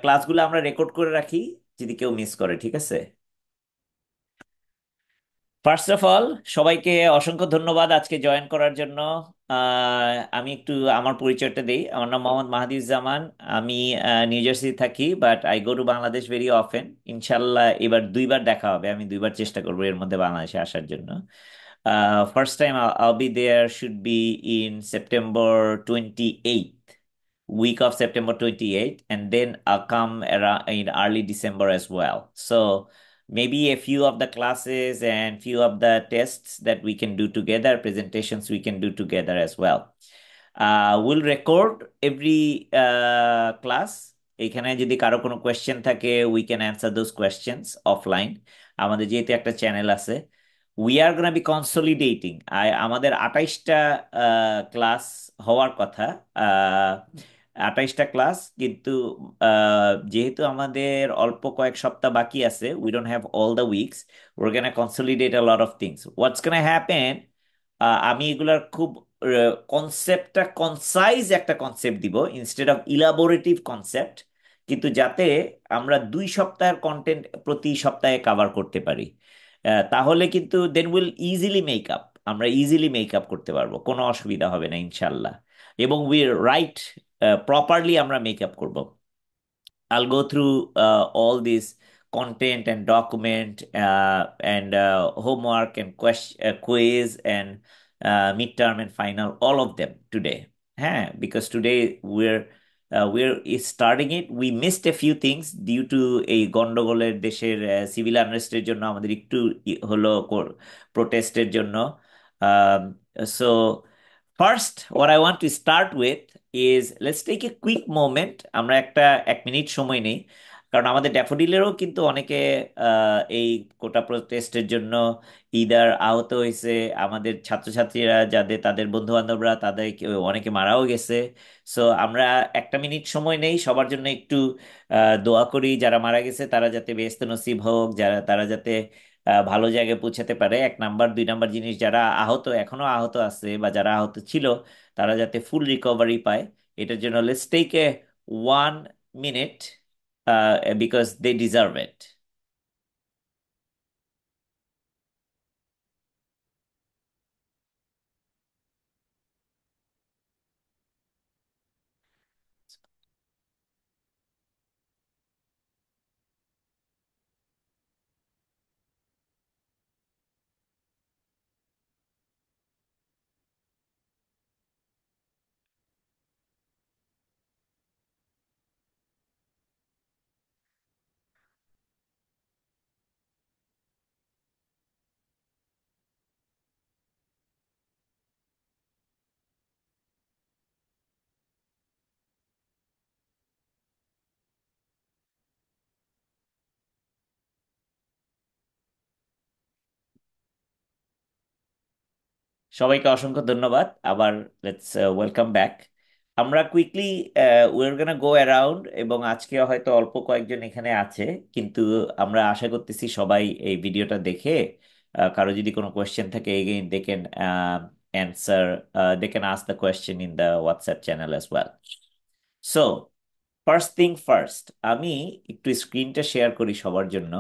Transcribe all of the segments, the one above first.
ক্লাসগুলো আমরা রেকর্ড করে রাখি যদি কেউ মিস করে, ঠিক আছে? ফার্স্ট অফ অল, সবাইকে অসংখ্য ধন্যবাদ আজকে জয়েন করার জন্য। আমি একটু আমার পরিচয়টা দিই। আমার নাম মোহাম্মদ মাহাদিউজ্জামান। আমি নিউ জার্সি থাকি, but I go to Bangladesh very often. ইনশাল্লাহ এবার দুইবার দেখা হবে, আমি দুইবার চেষ্টা করবো এর মধ্যে বাংলাদেশে আসার জন্য। First time I'll be there should be in September 28th, week of September 28th, and then I'll come around in early December as well. So maybe a few of the classes and few of the tests that we can do together, presentations we can do together as well. We'll record every class. এখানে যদি কারো কোনো question থাকে, we can answer those questions offline. আমাদের যেহেতু একটা channel আছে, we are gonna be কনসলিডেটিং। আমাদের 28টা ক্লাস হওয়ার কথা। 28টা ক্লাস, কিন্তু যেহেতু আমাদের অল্প কয়েক সপ্তাহ বাকি আছে, we don't have all the weeks, we're gonna consolidate a lot of things. What's gonna happen, আমি এগুলার খুব কনসেপ্টটা কনসাইজ একটা কনসেপ্ট দিব ইনস্টেড অফ ইলাবোরেটিভ কনসেপ্ট, কিন্তু যাতে আমরা 2 সপ্তাহের কন্টেন্ট প্রতি সপ্তাহে কভার করতে পারি। তাহলে কিন্তু then will easily make up, আমরা ইজিলি মেক আপ করতে পারবো, কোনো অসুবিধা হবে না ইনশাল্লাহ। এবং উই রাইট প্রপারলি আমরা মেক আপ করবো। I'll go through all this content and document and homework and quiz and midterm and final, all of them today. Because today we're starting it. We missed a few things due to এই গন্ডগোলের দেশের civil আনরেস্টের জন্য, আমাদের একটু হলো প্রোটেস্টের জন্য। Um, so first, what I want to start with is let's take a quick moment. আমরা একটা 1 minute সময় নেই, কারণ আমাদের ড্যাফোডিলেরও কিন্তু অনেকে এই কোটা প্রোটেস্টের জন্য ইদার আহত হয়েছে। আমাদের ছাত্রছাত্রীরা যাদের, তাদের বন্ধু বান্ধবরা, তাদের অনেকে মারাও গেছে। সো আমরা 1 মিনিট সময় নেই, সবার জন্য একটু দোয়া করি, যারা মারা গেছে তারা যাতে বেহেশতে নসিব হোক, যারা তারা যাতে ভালো জায়গায় পৌঁছাতে পারে। 1 নাম্বার, 2 নাম্বার জিনিস, যারা আহত, এখনো আহত আছে বা যারা আহত ছিল, তারা যাতে ফুল রিকভারি পায়। এটার জন্য let's take a 1 minute, because they deserve it. সবাইকে অসংখ্য ধন্যবাদ আবার। Let's welcome back. আমরা quickly we're gonna go around, এবং আজকে হয়তো অল্প কয়েকজন এখানে আছে, কিন্তু আমরা আশা করতেছি সবাই এই ভিডিওটা দেখে কারো যদি কোনো কোয়েশ্চেন থাকে, again they can answer, they can ask the question in the WhatsApp channel as well. So first thing first, আমি একটু স্ক্রিনটা শেয়ার করি সবার জন্য।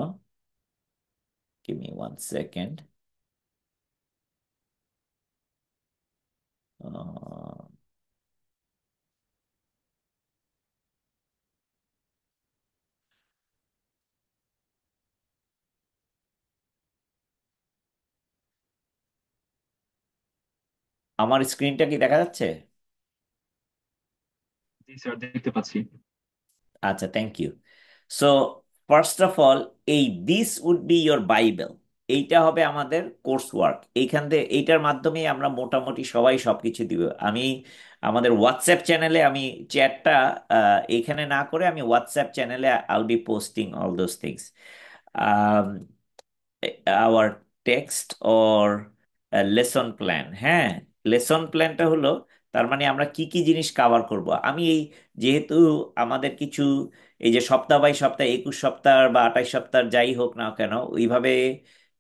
Give me 1 second. আমার স্ক্রিনটা কি দেখা যাচ্ছে? জি স্যার, দেখতে পাচ্ছি। আচ্ছা, thank you. So first of all, এই this would be your Bible, এইটা হবে আমাদের কোর্স ওয়ার্ক। এইখান থেকে, এইটার মাধ্যমে আমরা মোটামুটি সবাই সবকিছু দিব। আমি আমাদের হোয়াটসঅ্যাপ চ্যানেলে, আমি চ্যাটটা এইখানে না করে আমি হোয়াটসঅ্যাপ চ্যানেলে I'll be posting all those things, our text or lesson plan. Lesson প্ল্যানটা হলো, তার মানে আমরা কি কি জিনিস কাভার করব। আমি এই, যেহেতু আমাদের কিছু, এই যে সপ্তাহ বাই সপ্তাহ, 21 সপ্তাহ বা 28 সপ্তাহ যাই হোক না কেন, ওইভাবে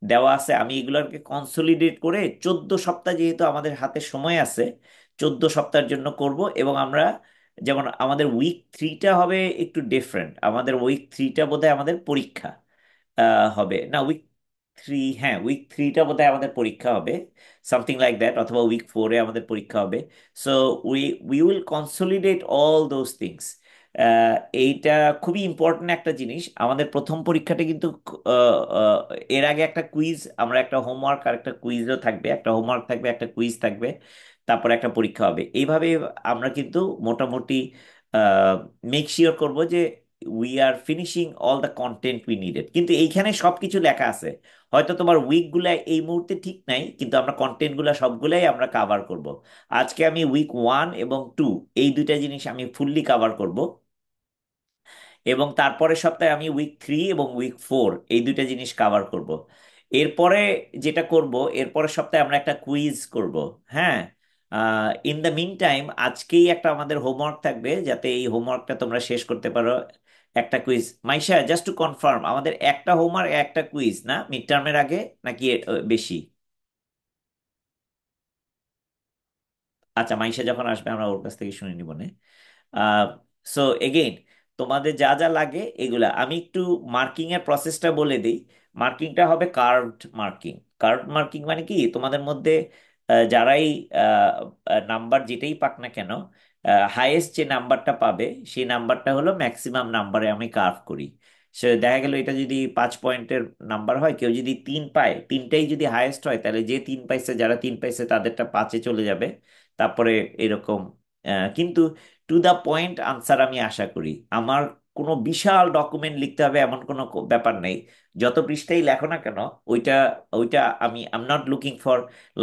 দেওয়া আছে, আমি এগুলোকে কনসলিডেট করে 14 সপ্তাহ যেহেতু আমাদের হাতে সময় আছে, 14 সপ্তাহের জন্য করব। এবং আমরা যেমন আমাদের উইক 3টা হবে একটু ডিফারেন্ট। আমাদের উইক 3টা বোধহয় আমাদের পরীক্ষা হবে না। উইক 3, হ্যাঁ উইক 3টা বোধহয় আমাদের পরীক্ষা হবে, সামথিং লাইক দ্যাট, অথবা উইক 4-এ আমাদের পরীক্ষা হবে। So we we will consolidate all those things. এইটা খুবই ইম্পর্ট্যান্ট একটা জিনিস। আমাদের প্রথম পরীক্ষাটা কিন্তু আহ, আহ, এর আগে একটা কুইজ, আমরা একটা হোমওয়ার্ক আর একটা কুইজও থাকবে, একটা হোমওয়ার্ক থাকবে একটা কুইজ থাকবে, তারপরে একটা পরীক্ষা হবে। এইভাবে আমরা কিন্তু মোটামুটি মেক শিওর করব যে we are finishing all the content we needed. কিন্তু এইখানে সবকিছু লেখা আছে। হয়তো তোমার উইকগুলা এই মুহূর্তে ঠিক নাই, কিন্তু আমরা কন্টেন্টগুলা সবগুলাই আমরা কাভার করব। আজকে আমি উইক 1 এবং 2 এই দুইটা জিনিস আমি ফুললি কাভার করব, এবং তারপরের সপ্তাহে আমি উইক 3 এবং উইক 4 এই দুইটা জিনিস কাভার করব। এরপরে যেটা করব, এরপরের সপ্তাহে আমরা একটা কুইজ করব। হ্যাঁ, ইন দ্য মিন টাইম আজকেই একটা আমাদের হোমওয়ার্ক থাকবে, যাতে এই হোমওয়ার্কটা তোমরা শেষ করতে পারো। একটা quiz, Maisha, just to confirm, আমাদের একটা হোমওয়ার্ক একটা কুইজ না মিড টার্মের আগে, নাকি বেশি? আচ্ছা, মাইশা যখন আসবে আমরা ওর কাছ থেকে শুনে নিব নে। সো এগেইন, তোমাদের যা যা লাগে এগুলা আমি একটু মার্কিং এর প্রসেসটা বলে দিই। মার্কিংটা হবে কার্ভড মার্কিং। কার্ভড মার্কিং মানে কি, তোমাদের মধ্যে যারাই নাম্বার যেটাই পাক না কেন, হাইয়েস্ট যে নাম্বারটা পাবে সেই নাম্বারটা হলো ম্যাক্সিমাম নাম্বারে আমি কার্ভ করি। সে দেখা গেল এটা যদি 5 পয়েন্টের নাম্বার হয়, কেউ যদি 3 পায়, তিনটাই যদি হাইয়েস্ট হয়, তাহলে যে 3 পাইছে, যারা 3 পাইছে তাদেরটা 5-এ চলে যাবে। তারপরে এরকম। কিন্তু টু দা পয়েন্ট আনসার আমি আশা করি। আমার কোনো বিশাল ডকুমেন্ট লিখতে হবে এমন কোনো ব্যাপার নেই। যত পৃষ্ঠাই লেখো না কেন, ওইটা ওইটা I am not looking for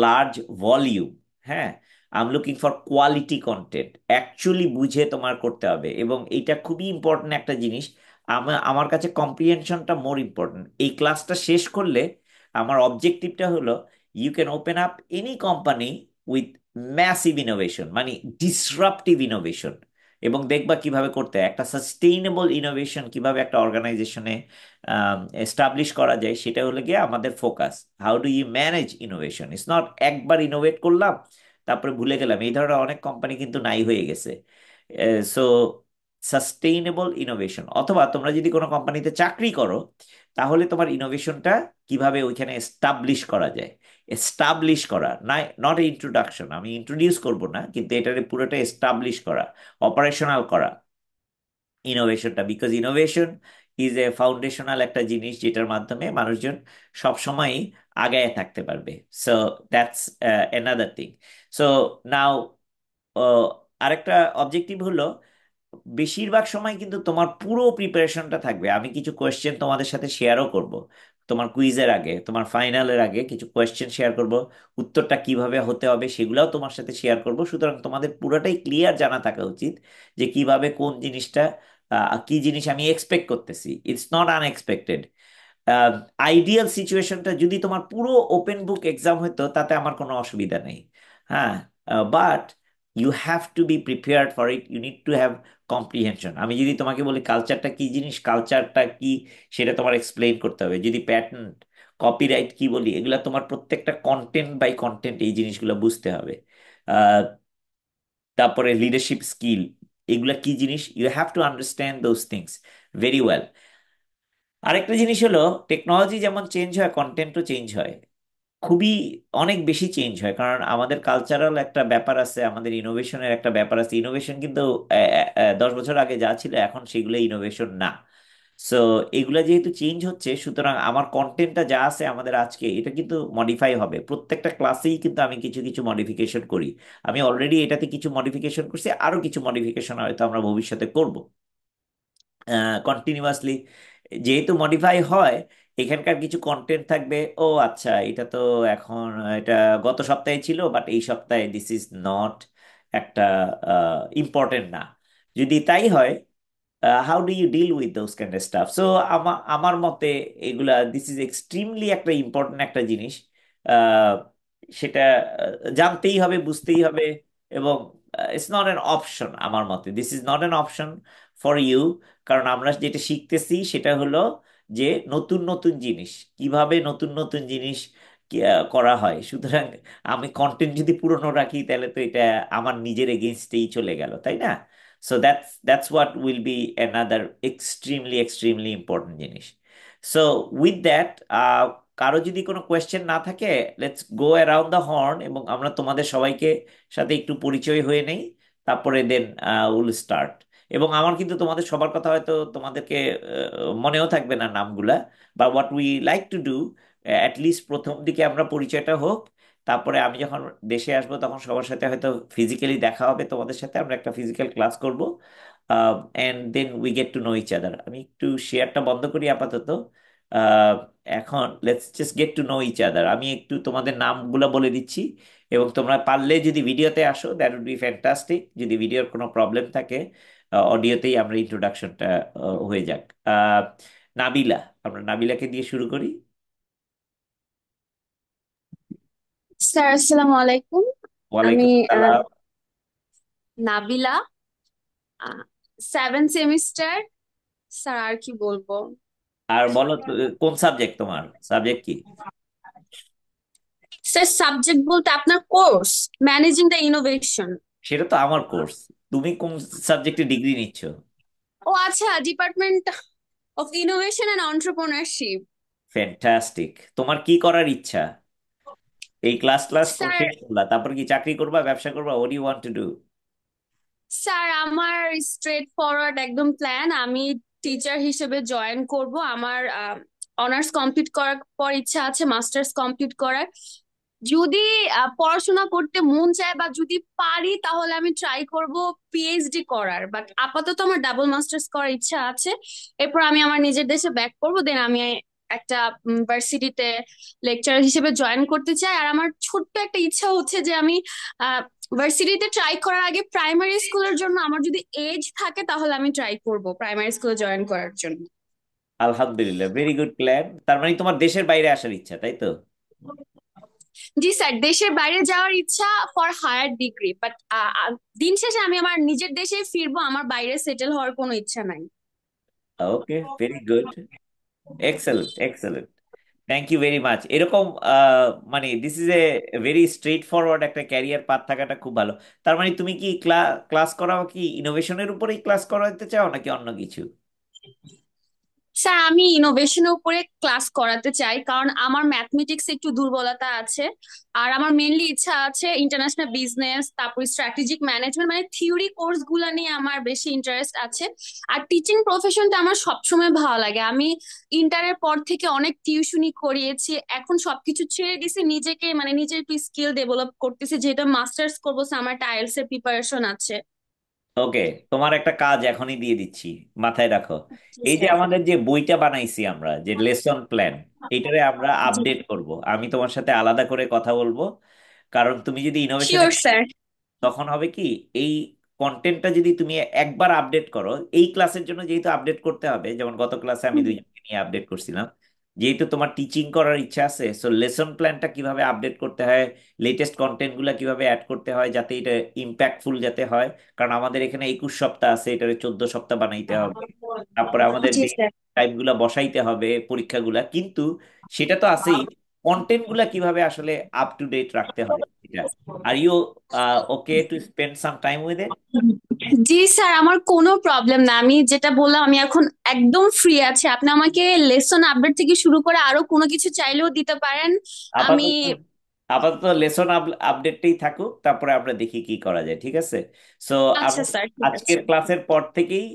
large volume. হ্যাঁ, I am looking for quality content, actually বুঝে তোমার করতে হবে। এবং এইটা খুবই ইম্পর্টেন্ট একটা জিনিস। আমার কাছে কম্প্রিহেনশনটা মোর ইম্পর্টেন্ট। এই ক্লাসটা শেষ করলে আমার অবজেক্টিভটা হলো, you can open up any company with massive innovation, মানে ডিসরাপটিভ ইনোভেশন, এবং দেখবা কিভাবে করতে হয়। একটা সাস্টেইনেবল ইনোভেশন কিভাবে একটা অর্গানাইজেশনে এস্টাবলিশ করা যায়, সেটা হলো গিয়ে আমাদের ফোকাস। How do you manage innovation, it's not একবার ইনোভেট করলাম তারপরে ভুলে গেলাম। এই ধরনের অনেক কোম্পানি কিন্তু নাই হয়ে গেছে। সো সাস্টেইনেবল ইনোভেশন, অথবা তোমরা যদি কোনো কোম্পানিতে চাকরি করো, তাহলে তোমার ইনোভেশনটা কিভাবে ওইখানে এস্টাবলিশ করা যায়। এস্টাবলিশ করা না, নট ইন্ট্রোডাকশন, আমি ইন্ট্রোডিউস করব না, কিন্তু এটাকে পুরোটা এস্টাবলিশ করা, অপারেশনাল করা ইনোভেশনটা। Because innovation is a foundational একটা জিনিস, যেটার মাধ্যমে মানুষজন সবসময় আগায় থাকতে পারবে। So that's another thing. So now, আরেকটা অবজেক্টিভ হলো, বেশিরভাগ সময় কিন্তু তোমার পুরো প্রিপারেশনটা থাকবে। আমি কিছু কোয়েশ্চেন তোমাদের সাথে শেয়ারও করব, তোমার কুইজের আগে, তোমার ফাইনালের আগে কিছু কোয়েশ্চেন শেয়ার করব। উত্তরটা কিভাবে হতে হবে সেগুলাও তোমার সাথে শেয়ার করব। সুতরাং তোমাদের পুরোটাই ক্লিয়ার জানা থাকা উচিত যে কিভাবে কোন জিনিসটা, কি জিনিস আমি এক্সপেক্ট করতেছি। It's not unexpected. আইডিয়াল সিচুয়েশনটা যদি তোমার পুরো ওপেন বুক এক্সাম হতো, তাতে আমার কোনো অসুবিধা নেই। হ্যাঁ, but you have to be prepared for it, you need to have comprehension. আমি যদি তোমাকে বলি কালচারটা কি জিনিস, কালচারটা কি, সেটা তোমার এক্সপ্লেইন করতে হবে। যদি প্যাটেন্ট, কপিরাইট কি বলি, এগুলা তোমার প্রত্যেকটা কন্টেন্ট বাই কন্টেন্ট এই জিনিসগুলো বুঝতে হবে। আহ, তারপরে লিডারশিপ স্কিল, এগুলা কি জিনিস, you have to understand those things very well. আরেকটা জিনিস হলো, টেকনোলজি যেমন চেঞ্জ হয়, কন্টেন্টও চেঞ্জ হয়, খুবই অনেক বেশি চেঞ্জ হয়। কারণ আমাদের কালচারাল একটা ব্যাপার আছে, আমাদের ইনোভেশনের একটা ব্যাপার আছে। ইনোভেশন কিন্তু 10 বছর আগে যা ছিল এখন সেগুলো ইনোভেশন না। সো এগুলা যেহেতু চেঞ্জ হচ্ছে, সুতরাং আমার কন্টেন্টটা যা আছে আমাদের আজকে, এটা কিন্তু মডিফাই হবে। প্রত্যেকটা ক্লাসেই কিন্তু আমি কিছু কিছু মডিফিকেশন করি। আমি অলরেডি এটাতে কিছু মডিফিকেশন করছি, আরো কিছু মডিফিকেশন হয়তো আমরা ভবিষ্যতে করব কন্টিনিউয়াসলি। যেহেতু মডিফাই হয়, এখানকার কিছু কন্টেন্ট থাকবে, ও আচ্ছা এটা তো এখন, এটা গত সপ্তাহে ছিল, বাট এই সপ্তাহে দিস ইজ নট একটা ইম্পর্টেন্ট না। যদি তাই হয়, how do you deal with those kind of stuff? So আমার মতে এগুলা, দিস ইজ এক্সট্রিমলি একটা ইম্পর্টেন্ট একটা জিনিস। আহ, সেটা জানতেই হবে, বুঝতেই হবে। এবং ইটস নট অ্যান অপশন। আমার মতে this is not an option for you. কারণ আমরা যেটা শিখতেছি সেটা হলো যে নতুন নতুন জিনিস, কিভাবে নতুন নতুন জিনিস করা হয়। সুতরাং আমি কন্টেন্ট যদি পুরনো রাখি, তাহলে তো এটা আমার নিজের এগেনস্টেই চলে গেল, তাই না? So that's what will be another extremely extremely important জিনিস। সো উইথ দ্যাট, কারো যদি কোনো কোয়েশ্চেন না থাকে, let's go around the horn এবং আমরা তোমাদের সবাইকে সাথে একটু পরিচয় হয়ে নেই, তারপরে দেন উইল স্টার্ট। এবং আমার কিন্তু তোমাদের সবার কথা হয়তো তোমাদেরকে মনেও থাকবে না নামগুলা, বা what we like to do, at least প্রথম দিকে আমরা পরিচয়টা হোক, তারপরে আমি যখন দেশে আসবো তখন সবার সাথে হয়তো ফিজিক্যালি দেখা হবে, তোমাদের সাথে আমরা একটা ফিজিক্যাল ক্লাস করব, and then we get to know each other. আমি একটু শেয়ারটা বন্ধ করি আপাতত। আহ, এখন let's just get to know each other. আমি একটু তোমাদের নামগুলো বলে দিচ্ছি, এবং তোমরা পারলে যদি ভিডিওতে আসো দ্যাট উড বি ফ্যান্টাস্টিক। যদি ভিডিওর কোনো প্রবলেম থাকে, অডিওতেই আমরা ইন্ট্রোডাকশনটা হয়ে যাক। নাবিলা, আমরা নাবিলাকে দিয়ে শুরু করি। স্যার আসসালামু আলাইকুম। আমি ওয়ালাইকুম সালাম। নাবিলা, 7 সেমিস্টার। স্যার আর কি বলবো? আর বলো তো, কোন সাবজেক্ট তোমার? সাবজেক্ট কি? স্যার সাবজেক্ট বলতে আপনার কোর্স ম্যানেজিং দ্য ইনোভেশন। সেটা তো আমার কোর্স। তুমি কোন সাবজেক্টে ডিগ্রি নিচ্ছ? ও আচ্ছা, department of innovation and entrepreneurship. Fantastic. তোমার কি করার ইচ্ছা? এই ক্লাস ক্লাস স্যার শেষ করলা, তারপর কি চাকরি করবা, ব্যবসা করবা? What you want to do? Sir আমার স্ট্রেট ফরওয়ার্ড একদম প্ল্যান। আমি টিচার হিসেবে জয়েন করব। আমার অনার্স কমপ্লিট করার পর ইচ্ছা আছে মাস্টার্স কমপ্লিট করার। যদি পড়াশোনা করতে মন চায় বা যদি পারি তাহলে আমি ট্রাই করব পিএইচডি করার, বাট আপাতত আমার ডাবল মাস্টার্স করার ইচ্ছা আছে। এরপর আমি আমার নিজের দেশে ব্যাক করব, দেন আমি একটা ভার্সিটিতে লেকচারার হিসেবে জয়েন করতে চাই। আর আমার ছোট্ট একটা ইচ্ছা হচ্ছে যে আমি ভার্সিটিতে ট্রাই করার আগে প্রাইমারি স্কুলের জন্য আমার যদি এজ থাকে তাহলে আমি ট্রাই করব প্রাইমারি স্কুলে জয়েন করার জন্য। আলহামদুলিল্লাহ, ভেরি গুড প্ল্যান। তার মানে তোমার দেশের বাইরে আসার ইচ্ছা, তাই তো? জি স্যার, দেশের বাইরে যাওয়ার ইচ্ছা ফর হায়ার ডিগ্রি, বাট দিন শেষে আমি আমার নিজের দেশে ফিরবো, আমার বাইরে সেটেল হওয়ার কোনো ইচ্ছা নাই। Okay, very good. Excellent, excellent. Thank you very much. এরকম মানে this is a very straightforward একটা ক্যারিয়ার পাথ থাকাটা খুব ভালো। তার মানে তুমি কি ক্লাস করাও কি ইনোভেশনের উপরেই ক্লাস করাতে চাও নাকি অন্য কিছু? স্যার আমি ইনোভেশনের উপরে ক্লাস করাতে চাই, কারণ আমার ম্যাথমেটিক্স একটু দুর্বলতা আছে। আর আমার মেনলি ইচ্ছা আছে ইন্টারন্যাশনাল বিজনেস, তারপর স্ট্র্যাটেজিক ম্যানেজমেন্ট, মানে থিওরি কোর্স গুলা নিয়ে আমার বেশি ইন্টারেস্ট আছে। আর টিচিং প্রফেশনটা আমার সবসময় ভালো লাগে। আমি ইন্টারের পর থেকে অনেক টিউশনি করিয়েছি, এখন সবকিছু ছেড়ে দিছি, নিজেকে মানে নিজের একটু স্কিল ডেভেলপ করতেছি, যেহেতু মাস্টার্স করবো, so আমার একটা আইএলটিএস এর প্রিপারেশন আছে। ওকে, তোমার একটা কাজ এখনই দিয়ে দিচ্ছি, মাথায় রাখো। জি এই যে স্যার। আমাদের যে বইটা বানাইছি আমরা, যে লেসন প্ল্যান, এটারে আমরা জি আপডেট করব। আমি তোমার সাথে আলাদা করে কথা বলবো, কারণ তুমি যদি ইনোভেশনে, শিওর স্যার। তখন হবে কি, এই কন্টেন্টটা যদি তুমি একবার আপডেট করো, এই ক্লাসের জন্য যেহেতু আপডেট করতে হবে, যেমন গত ক্লাসে আমি দুইজনকে নিয়ে আপডেট করছিলাম, যেহেতু তোমার টিচিং করার ইচ্ছা আছে, সো লেসন প্ল্যানটা কিভাবে আপডেট করতে হয়, লেটেস্ট কন্টেন্ট গুলা কিভাবে অ্যাড করতে হয় যাতে এটা ইম্প্যাক্টফুল যাতে হয়। কারণ আমাদের এখানে 21 সপ্তাহ আছে, এটারে 14 সপ্তাহ বানাইতে হবে। তারপরে আমাদের জি স্যার। টাইম গুলা বসাইতে হবে, পরীক্ষাগুলা, কিন্তু সেটা তো আছেই, কন্টেন্ট গুলা কিভাবে আসলে আপ টু ডেট রাখতে হয় এটা। Are you okay to spend some time with it? জি স্যার, আমার কোনো প্রবলেম না। আমি যেটা বললাম, আমি এখন একদম ফ্রি আছি। আপনি আমাকে লেসন আপডেট থেকে শুরু করে আরো কোনো কিছু চাইলেও দিতে পারেন। আমি আপাতত, আপাতত লেসন আপডেটটাই থাকুক, তারপরে আমরা দেখি কি করা যায়, ঠিক আছে? সো আচ্ছা আমি স্যার, ঠিক আছে। আজকের ক্লাসের পর থেকেই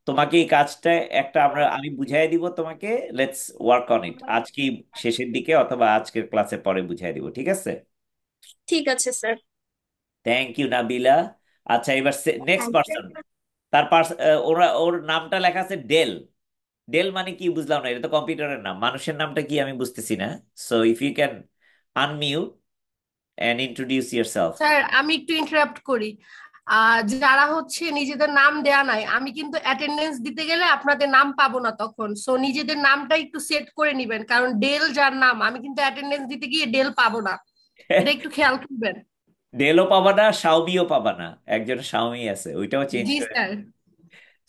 তোমাকে এই কাজটা একটা আমি বুঝাই দিব তোমাকে। লেটস ওয়ার্ক অন ইট আজকে শেষের দিকে, অথবা আজকের ক্লাসের পরে বুঝাই দিব, ঠিক আছে? ঠিক আছে স্যার। Thank you Nabila. আচ্ছা, এবার নেক্সট থ্যাংক ইউ। পার্সন। ওর নামটা লেখা আছে ডেল। ডেল মানে কি বুঝলাম না, এটা তো কম্পিউটারের নাম, মানুষের নামটা কি আমি বুঝতেছি না। So if you can unmute and introduce yourself. Sir আমি একটু ইন্টারাপ্ট করি। যারা হচ্ছে নিজেদের নাম দেয়া নাই, আমি কিন্তু অ্যাটেন্ডেন্স দিতে গেলে আপনাদের নাম পাবো না তখন, সো নিজেদের নামটা একটু সেট করে নিবেন, কারণ ডেল যার নাম, আমি কিন্তু অ্যাটেন্ডেন্স দিতে গিয়ে ডেল পাবো না। এটা একটু খেয়াল করবেন। ডেলও পাবা না, শাওমিও পাবা না। একজন শাওমি আছে, ওইটাও চেঞ্জ জি করে। স্যার।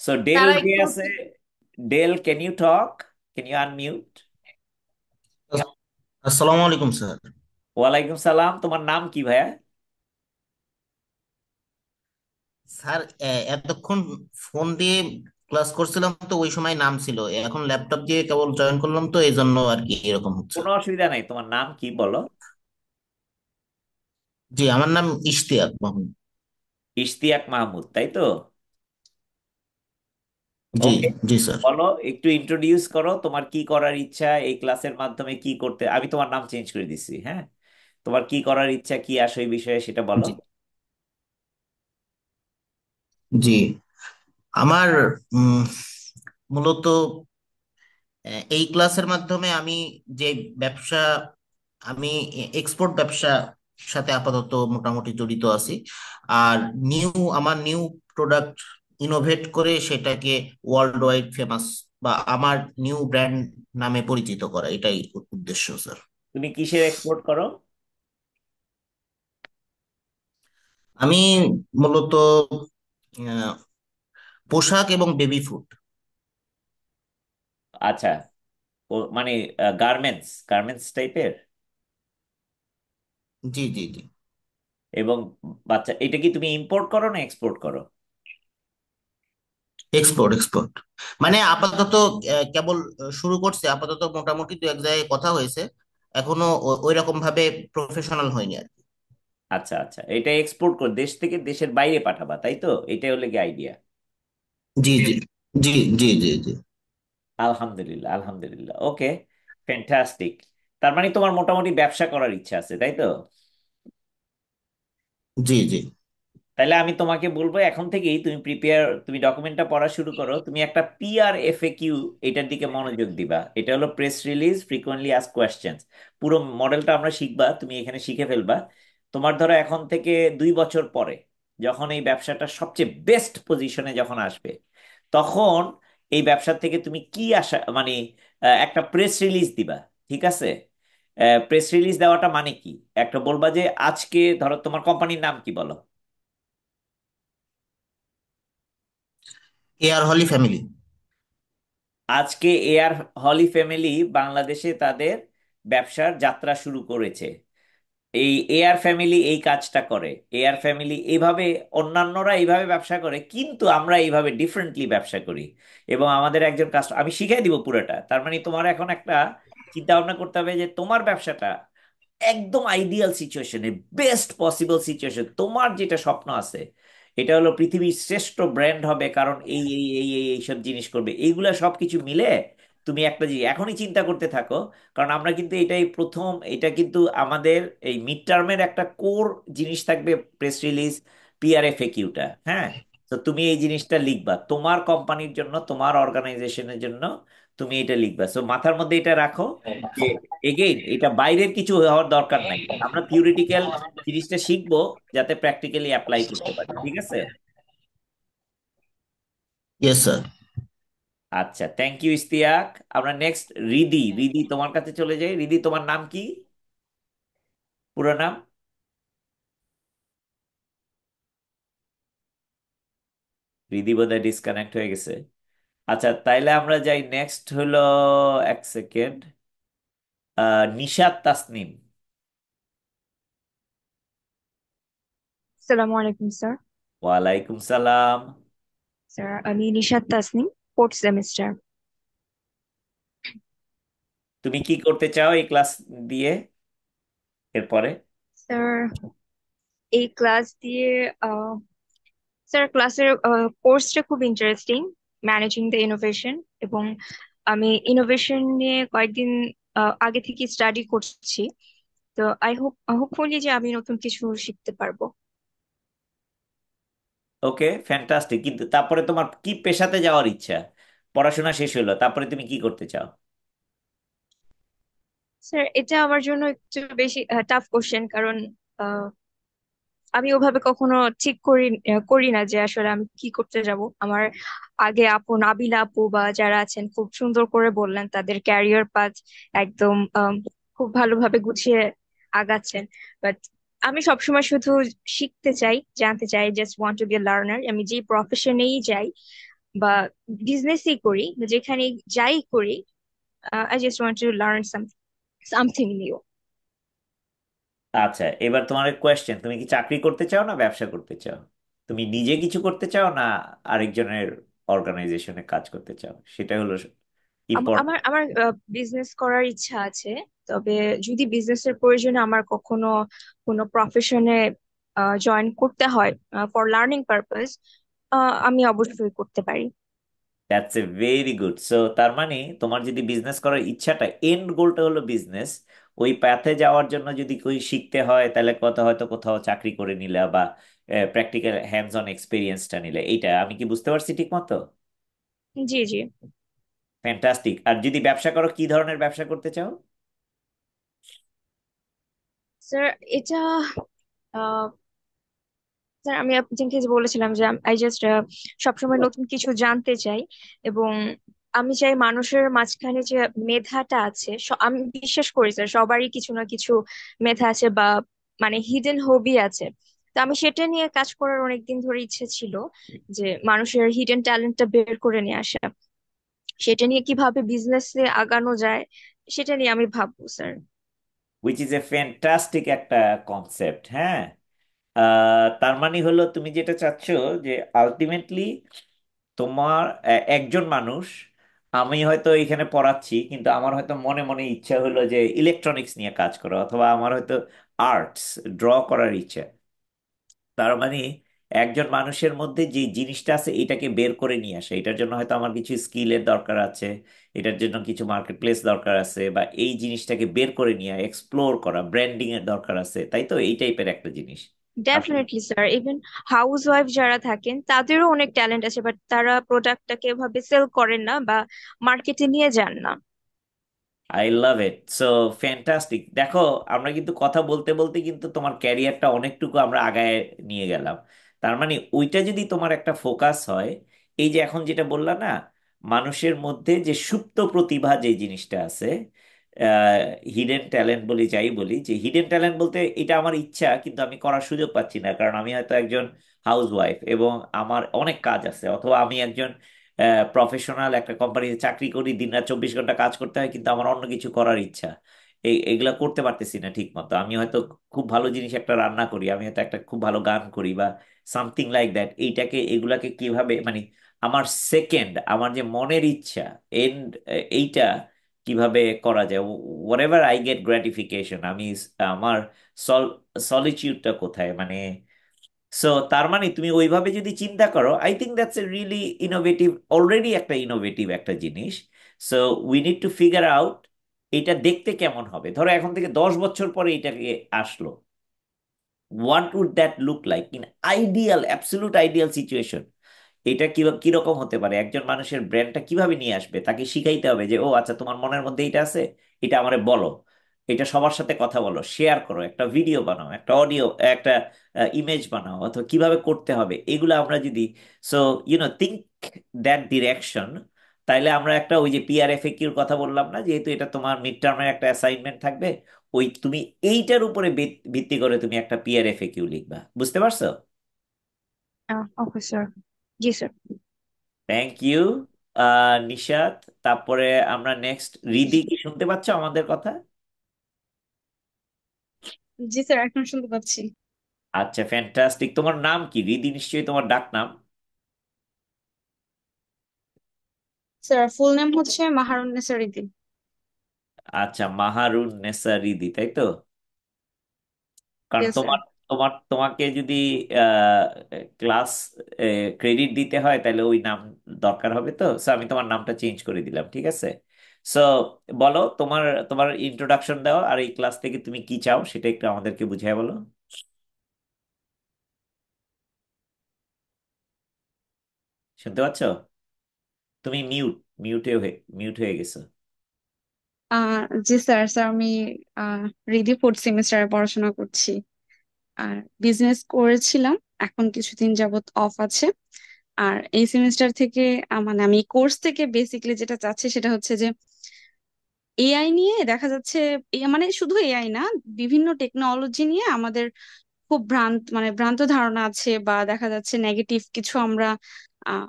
সো ডেল তারা যে একটু আছে, ডেল can you talk, can you unmute? আসসালামু আলাইকুম স্যার। ওয়ালাইকুম সালাম। তোমার নাম কি ভাইয়া? স্যার, এতক্ষণ ফোন দিয়ে ক্লাস করছিলাম তো ওই সময় নাম ছিল, এখন ল্যাপটপ দিয়ে কেবল জয়েন করলাম তো এই জন্য আর কি এরকম হচ্ছে। কোনো অসুবিধা নাই, তোমার নাম কি বলো? জি, আমার নাম ইশতিয়াক মাহমুদ। ইশতিয়াক মাহমুদ, তাই তো? জি। ওকে, জি স্যার। বলো, একটু ইন্ট্রোডিউস করো তোমার কি করার ইচ্ছা, এই ক্লাসের মাধ্যমে কি করতে। আমি তোমার নাম চেঞ্জ করে দিচ্ছি, হ্যাঁ। তোমার কি করার ইচ্ছা, কি আসো এই বিষয়ে সেটা বলো। জি। জি, আমার উম, মূলত এই ক্লাসের মাধ্যমে আমি যে ব্যবসা, আমি এক্সপোর্ট ব্যবসা সাথে আপাতত মোটামুটি জড়িত আছি। আর আমার নিউ প্রোডাক্ট ইনোভেট করে সেটাকে ওয়ার্ল্ড ওয়াইড ফেমাস বা আমার নিউ ব্র্যান্ড নামে পরিচিত করা, এটাই উদ্দেশ্য স্যার। তুমি কিসের এক্সপোর্ট করো? আমি মূলত আহ, পোশাক এবং বেবি ফুড। আচ্ছা, ও মানে গার্মেন্টস গার্মেন্টস টাইপের। জি জি জি। এবং বাচ্চা, এটা কি তুমি ইম্পোর্ট করো না এক্সপোর্ট করো? Export export. মানে আপাতত কেবল শুরু করছে, আপাতত মোটামুটি দু এক জায়গায় কথা হয়েছে, এখনো ওই রকম ভাবে প্রফেশনাল হয়নি আর কি। আচ্ছা আচ্ছা, এটা এক্সপোর্ট করে দেশ থেকে দেশের বাইরে পাঠাবা, তাই তো? এটাই হলে কি আইডিয়া? জি জি জি জি জি জি আলহামদুলিল্লাহ, আলহামদুলিল্লাহ, ওকে, ফ্যান্টাস্টিক। তার মানে তোমার মোটামুটি ব্যবসা করার ইচ্ছা আছে, তাই তো? জি জি। তাহলে আমি তোমাকে বলবো এখন থেকেই তুমি প্রিপেয়ার, তুমি ডকুমেন্টটা পড়া শুরু করো। তুমি একটা পিআর এফএকিউ এটার দিকে মনোযোগ দিবা। এটা হলো press release frequently ask questions. পুরো মডেলটা আমরা শিখবা, তুমি এখানে শিখে ফেলবা। তোমার ধরো এখন থেকে 2 বছর পরে, যখন এই ব্যবসাটা সবচেয়ে বেস্ট পজিশনে যখন আসবে, তখন এই ব্যবসা থেকে তুমি কি আশা, মানে একটা প্রেস রিলিজ দিবা, ঠিক আছে? প্রেস রিলিজ দেওয়াটা মানে কি? একটা বলবা যে আজকে ধরো তোমার কোম্পানির নাম কি, বলো। এয়ার হলি ফ্যামিলি। আজকে এয়ার হলি ফ্যামিলি বাংলাদেশে তাদের ব্যবসার যাত্রা শুরু করেছে। এই এয়ার ফ্যামিলি এই কাজটা করে, এয়ার ফ্যামিলি এইভাবে, অন্যান্যরা এইভাবে ব্যবসা করে, কিন্তু আমরা এইভাবে ডিফারেন্টলি ব্যবসা করি। এবং আমাদের একজন কাস্টমার, আমি শিখাই দিব পুরোটা। তার মানে তোমার এখন একটা চিন্তা ভাবনা করতে হবে যে তোমার ব্যবসাটা একদম আইডিয়াল সিচুয়েশনে, বেস্ট পসিবল সিচুয়েশন, তোমার যেটা স্বপ্ন আছে, এটা হলো পৃথিবীর শ্রেষ্ঠ ব্র্যান্ড হবে, কারণ এইসব জিনিস করবে, এইগুলা সবকিছু মিলে তুমি একটা জিনিস এখনই চিন্তা করতে থাকো। কারণ আমরা কিন্তু এটাই প্রথম, এটা কিন্তু আমাদের এই মিড টার্মের একটা কোর জিনিস থাকবে, প্রেস রিলিজ পিআরএফএকিউটা, হ্যাঁ। তো তুমি এই জিনিসটা লিখবা তোমার কোম্পানির জন্য, তোমার অর্গানাইজেশনের জন্য, তুমি এটা লিখবা। সো মাথার মধ্যে এটা রাখো যে এগেইন এটা বাইরের কিছু হওয়ার দরকার নাই, আমরা থিওরিটিক্যাল জিনিসটা শিখবো যাতে প্র্যাকটিক্যালি অ্যাপ্লাই করতে পারি, ঠিক আছে? Yes sir. আচ্ছা, থ্যাংক ইউ ইস্তিয়াক। আমরা নেক্সট রিদি, রিদি তোমার কাছে চলে যাই। রিদি, তোমার নাম কি, পুরো নাম? রিদি বোধহয় ডিসকানেক্ট হয়ে গেছে। আচ্ছা, তাইলে আমরা যাই নেক্সট হলো, এক সেকেন্ড, নিশাত তাসনিম। আসসালামু আলাইকুম স্যার। ওয়ালাইকুম সালাম। স্যার আমি নিশাত তাসনিম, ফোর্থ সেমিস্টার। তুমি কি করতে চাও এই ক্লাস দিয়ে এরপরে? স্যার এই ক্লাস দিয়ে স্যার ক্লাসের কোর্সটা খুব ইন্টারেস্টিং, ম্যানেজিং দ্য ইনোভেশন। এবং আমি ইনোভেশন নিয়ে কয়েকদিন আগে থেকে স্টাডি করছি। তো আই হোপফুলি যে আমি নতুন কিছু শিখতে পারবো। ওকে, ফ্যান্টাস্টিক। কিন্তু তারপরে তোমার কি পেশাতে যাওয়ার ইচ্ছা? পড়াশোনা শেষ হলো, তারপরে তুমি কি করতে চাও? স্যার এটা আমার জন্য একটু বেশি টাফ কোশ্চেন, কারণ আমি ওভাবে কখনো ঠিক করি না যে আসলে আমি কি করতে যাব। আমার আগে আপু নাবিলা আপু বা যারা আছেন খুব সুন্দর করে বললেন তাদের ক্যারিয়ার পাথ একদম খুব ভালোভাবে গুছিয়ে আগাচ্ছেন। বাট আমি সবসময় শুধু শিখতে চাই, জানতে চাই, just want to be learner. আমি যে প্রফেশনেই যাই বা বিজনেসই করি, যেখানে যাই করি, I just want to learn something new. আচ্ছা, এবার তোমার কোয়েশ্চেন, তুমি কি চাকরি করতে চাও না ব্যবসা করতে চাও? তুমি নিজে কিছু করতে চাও না আরেকজনের অর্গানাইজেশনে কাজ করতে চাও, সেটা হলো আমার ইম্পর্টেন্ট। আমার বিজনেস করার ইচ্ছা আছে। তবে যদি বিজনেসের প্রয়োজনে আমার কখনো কোনো প্রফেশনে জয়েন করতে হয় ফর লার্নিং পারপাস, আমি অবশ্যই করতে পারি। That's a very good. So তার মানে তোমার যদি বিজনেস করার ইচ্ছাটা, এন্ড গোলটা হলো বিজনেস, ওই পাথে যাওয়ার জন্য যদি কই শিখতে হয় তাহলে কথা হয়তো কোথাও চাকরি করে নিলে বা প্র্যাকটিক্যাল হ্যান্ডস অন এক্সপিরিয়েন্সটা নিলে। এইটা আমি কি বুঝতে পারছি ঠিক মতো? জি, জি। ফ্যান্টাস্টিক। আর যদি ব্যবসা করো, কি ধরনের ব্যবসা করতে চাও? স্যার, এটা স্যার আমি আপনাকে যে বলেছিলাম যে আই জাস্ট সবসময় নতুন কিছু জানতে চাই, এবং আমি চাই মানুষের মাঝখানে যে মেধাটা আছে, আমি বিশ্বাস করি স্যার সবারই কিছু না কিছু মেধা আছে বা মানে হিডেন হবি আছে। তো আমি সেটা নিয়ে কাজ করার অনেকদিন ধরে ইচ্ছে ছিল, যে মানুষের হিডেন ট্যালেন্টটা বের করে নিয়ে আসা, সেটা নিয়ে কিভাবে বিজনেসে আগানো যায় সেটা নিয়ে আমি ভাববো sir. Which is a fantastic একটা কনসেপ্ট। হ্যাঁ, তার মানে হলো তুমি যেটা চাচ্ছ যে আলটিমেটলি তোমার একজন মানুষ, আমি হয়তো এখানে পড়াচ্ছি কিন্তু আমার হয়তো মনে মনে ইচ্ছা হলো যে ইলেকট্রনিক্স নিয়ে কাজ করা, অথবা আমার হয়তো আর্টস, ড্র করার ইচ্ছা। তার মানে একজন মানুষের মধ্যে যে জিনিসটা আছে এটাকে বের করে নিয়ে আসে, এটার জন্য হয়তো আমার কিছু স্কিলের দরকার আছে, এটার জন্য কিছু মার্কেট প্লেস দরকার আছে, বা এই জিনিসটাকে বের করে নিয়ে এক্সপ্লোর করা, ব্র্যান্ডিং এর দরকার আছে, তাই তো? এই টাইপের একটা জিনিস আসলে। Definitely sir, even house wife যারা থাকেন তাদেরও অনেক ট্যালেন্ট আছে, বাট তারা প্রোডাক্টটাকে এভাবে সেল করেন না বা মার্কেটে নিয়ে যান না। I love it so fantastic. দেখো, আমরা কিন্তু কথা বলতে বলতে কিন্তু তোমার ক্যারিয়ারটা অনেকটুকু আমরা আগায় নিয়ে গেলাম। তার মানে ওইটা যদি তোমার একটা ফোকাস হয়, এই যে এখন যেটা বললা না, মানুষের মধ্যে যে সুপ্ত প্রতিভা যে জিনিসটা আছে, হিডেন ট্যালেন্ট বলি, যাই বলি, যে হিডেন ট্যালেন্ট বলতে এটা আমার ইচ্ছা কিন্তু আমি করার সুযোগ পাচ্ছি না, কারণ আমি হয়তো একজন হাউস ওয়াইফ এবং আমার অনেক কাজ আছে, অথবা আমি একজন প্রফেশনাল একটা কোম্পানিতে চাকরি করি, দিনরাত 24 ঘন্টা কাজ করতে হয়, কিন্তু আমার অন্য কিছু করার ইচ্ছা, এগুলা করতে পারতেছি না ঠিক মতো। আমি হয়তো খুব ভালো জিনিস একটা রান্না করি, আমি হয়তো একটা খুব ভালো গান করি বা সামথিং লাইক দ্যাট, এইটাকে এগুলাকে কিভাবে মানে আমার সেকেন্ড, আমার যে মনের ইচ্ছা এন্ড, এইটা কিভাবে করা যায়, what ever I get gratification, আমি আমার সলিটিউডটা কোথায় মানে। সো তার মানে তুমি ওইভাবে যদি চিন্তা করো, I think that's a really innovative, already একটা ইনোভেটিভ একটা জিনিস। So we need to figure out এটা দেখতে কেমন হবে। ধরো এখন থেকে 10 বছর পরে এটাকে আসলো, what would that look like in ideal, absolute ideal situation. এটা কি কিরকম হতে পারে? একজন মানুষের ব্র্যান্ডটা কিভাবে নিয়ে আসবে? তাকে শিখাইতে হবে যে ও আচ্ছা, তোমার মনের মধ্যে এটা আছে, এটা আমারে বলো, এটা সবার সাথে কথা বলো, শেয়ার করো, একটা ভিডিও বানাও, একটা অডিও, একটা ইমেজ বানাও, অথবা কিভাবে করতে হবে এগুলো আমরা যদি, সো থিঙ্ক দ্যাট ডিরেকশন, তাইলে আমরা একটা ওই যে পিআরএফএকিউর কথা বললাম না, যেহেতু এটা তোমার মিড টার্মের একটা অ্যাসাইনমেন্ট থাকবে, ওই তুমি এইটার উপরে ভিত্তি করে তুমি একটা পিআরএফএকিউ লিখবা। বুঝতে পারছো? Okay sir. জি স্যার। Thank you Nishat. তারপরে আমরা নেক্সট, রিদি, কি শুনতে পাচ্ছ আমাদের কথা? জি স্যার, এখন শুনতে পাচ্ছি। আচ্ছা, ফ্যান্টাস্টিক। তোমার নাম কি? রিদি নিশ্চয়ই তোমার ডাক নাম। স্যার ফুল নেম হচ্ছে মাহারুন্নেসা রিদি। আচ্ছা, মাহারুন নেসা রিদি, তাই তো? কারণ ইয়েস স্যার। তোমাকে যদি ক্লাস ক্রেডিট দিতে হয় তাহলে ওই নাম দরকার হবে, তো সো আমি তোমার নামটা চেঞ্জ করে দিলাম, ঠিক আছে? সো বলো, তোমার তোমার ইন্ট্রোডাকশন দাও, আর এই ক্লাস থেকে তুমি কি চাও সেটা একটু আমাদেরকে বুঝিয়ে বলো। শুনতে পাচ্ছ? তুমি মিউট হয়ে গেছো। জি স্যার। স্যার আমি রিদি ফোর্থ সেমিস্টারে পড়াশোনা করছি, আর বিজনেস করেছিলাম, এখন কিছুদিন যাবত অফ আছে। আর এই সেমিস্টার থেকে মানে আমি কোর্স থেকে বেসিক্যালি যেটা চাচ্ছি সেটা হচ্ছে যে এআই নিয়ে দেখা যাচ্ছে, মানে শুধু এআই না, বিভিন্ন টেকনোলজি নিয়ে আমাদের খুব ভ্রান্ত ধারণা আছে, বা দেখা যাচ্ছে নেগেটিভ কিছু আমরা আহ,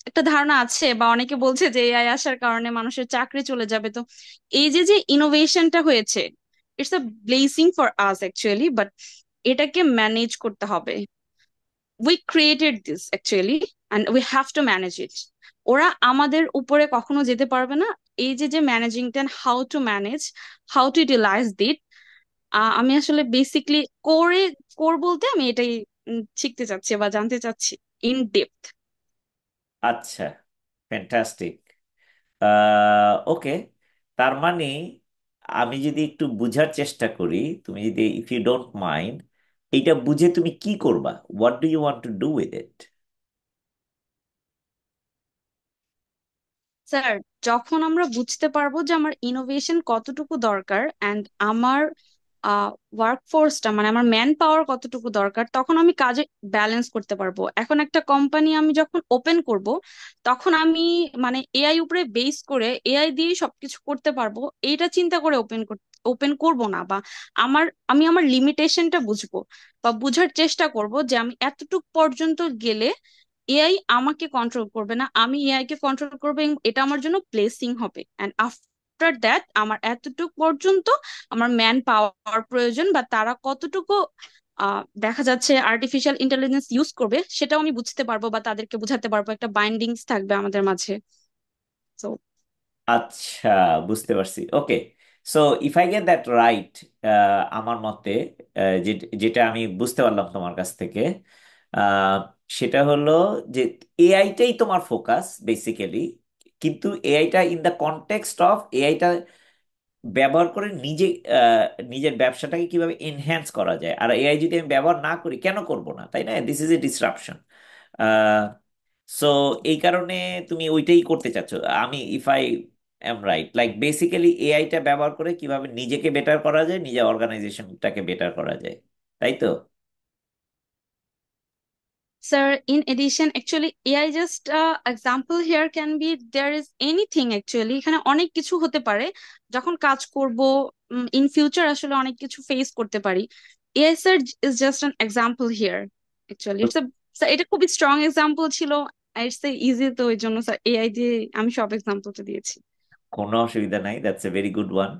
একটা ধারণা আছে, বা অনেকে বলছে যে এআই আসার কারণে মানুষের চাকরি চলে যাবে। তো এই যে যে ইনোভেশনটা হয়েছে, it's a blessing for us actually, but এটাকে ম্যানেজ করতে হবে। We created this actually and we have to manage ইট। ওরা আমাদের উপরে কখনো যেতে পারবে না। এই যে যে ম্যানেজিংটা, how to manage, how to utilise that, আমি আসলে বেসিকলি করে কোর বলতে আমি এটাই শিখতে চাচ্ছি বা জানতে চাচ্ছি ইন ডেপথ। আচ্ছা, ফ্যান্টাস্টিক। ওকে, তার মানে আমি যদি একটু বুঝার চেষ্টা করি, তুমি যদি, ইফ ইউ ডোন্ট মাইন্ড, এইটা বুঝে তুমি কি করবা? What do you want to do with it? Sir, যখন আমরা বুঝতে পারবো যে আমার ইনোভেশন কতটুকু দরকার অ্যান্ড আমার ওয়ার্ক ফোর্সটা মানে আমার ম্যান পাওয়ার কতটুকু দরকার, তখন আমি কাজে ব্যালেন্স করতে পারবো। এখন একটা কোম্পানি আমি যখন ওপেন করব, তখন আমি মানে এআই উপরে বেস করে এআই দিয়ে সবকিছু করতে পারবো, এইটা চিন্তা করে ওপেন করব না। বা আমি আমার লিমিটেশনটা বুঝবো বা বুঝার চেষ্টা করব যে আমি এতটুক পর্যন্ত গেলে এআই আমাকে কন্ট্রোল করবে না, আমি এআই কে কন্ট্রোল করবো, এবং এটা আমার জন্য প্লেসিং হবে। এন্ড আফটার দ্যাট আমার এতটুকু পর্যন্ত আমার ম্যান পাওয়ার প্রয়োজন, বা তারা কতটুকু দেখা যাচ্ছে আর্টিফিশিয়াল ইন্টেলিজেন্স ইউজ করবে, সেটাও আমি বুঝতে পারবো বা তাদেরকে বুঝাতে পারবো, একটা বাইন্ডিংস থাকবে আমাদের মাঝে। তো আচ্ছা, বুঝতে পারছি। Okay, so if I get that right, আমার মতে যেটা আমি বুঝতে পারলাম তোমার কাছ থেকে, আহ, সেটা হলো যে এআইটাই তোমার ফোকাস বেসিক্যালি, কিন্তু এআইটা ইন দ্য কনটেক্সট অফ এআইটা ব্যবহার করে নিজের ব্যবসাটাকে কিভাবে এনহ্যান্স করা যায়। আর এআই যদি আমি ব্যবহার না করি, কেন করব না, তাই না? This is a disruption. So এই কারণে তুমি ওইটাই করতে চাচ্ছ। আমি, if I am right, like basically এআইটা ব্যবহার করে কিভাবে নিজেকে বেটার করা যায়, নিজের অর্গানাইজেশনটাকে বেটার করা যায়, তাই তো? Sir, in addition, actually, AI just example here can be there is anything actually. এখানে অনেক কিছু হতে পারে যখন কাজ করব, ইন ফিউচার আসলে অনেক কিছু ফেস করতে পারি। AI sir is just an example here. Actually, it's a sir, এটা খুবই স্ট্রং এক্সাম্পল ছিল। ইটস ইজি, তো এই জন্য স্যার এআই দিয়ে আমি সব এক্সাম্পলটা দিয়েছি। কোনো অসুবিধা নাই, that's a very good one.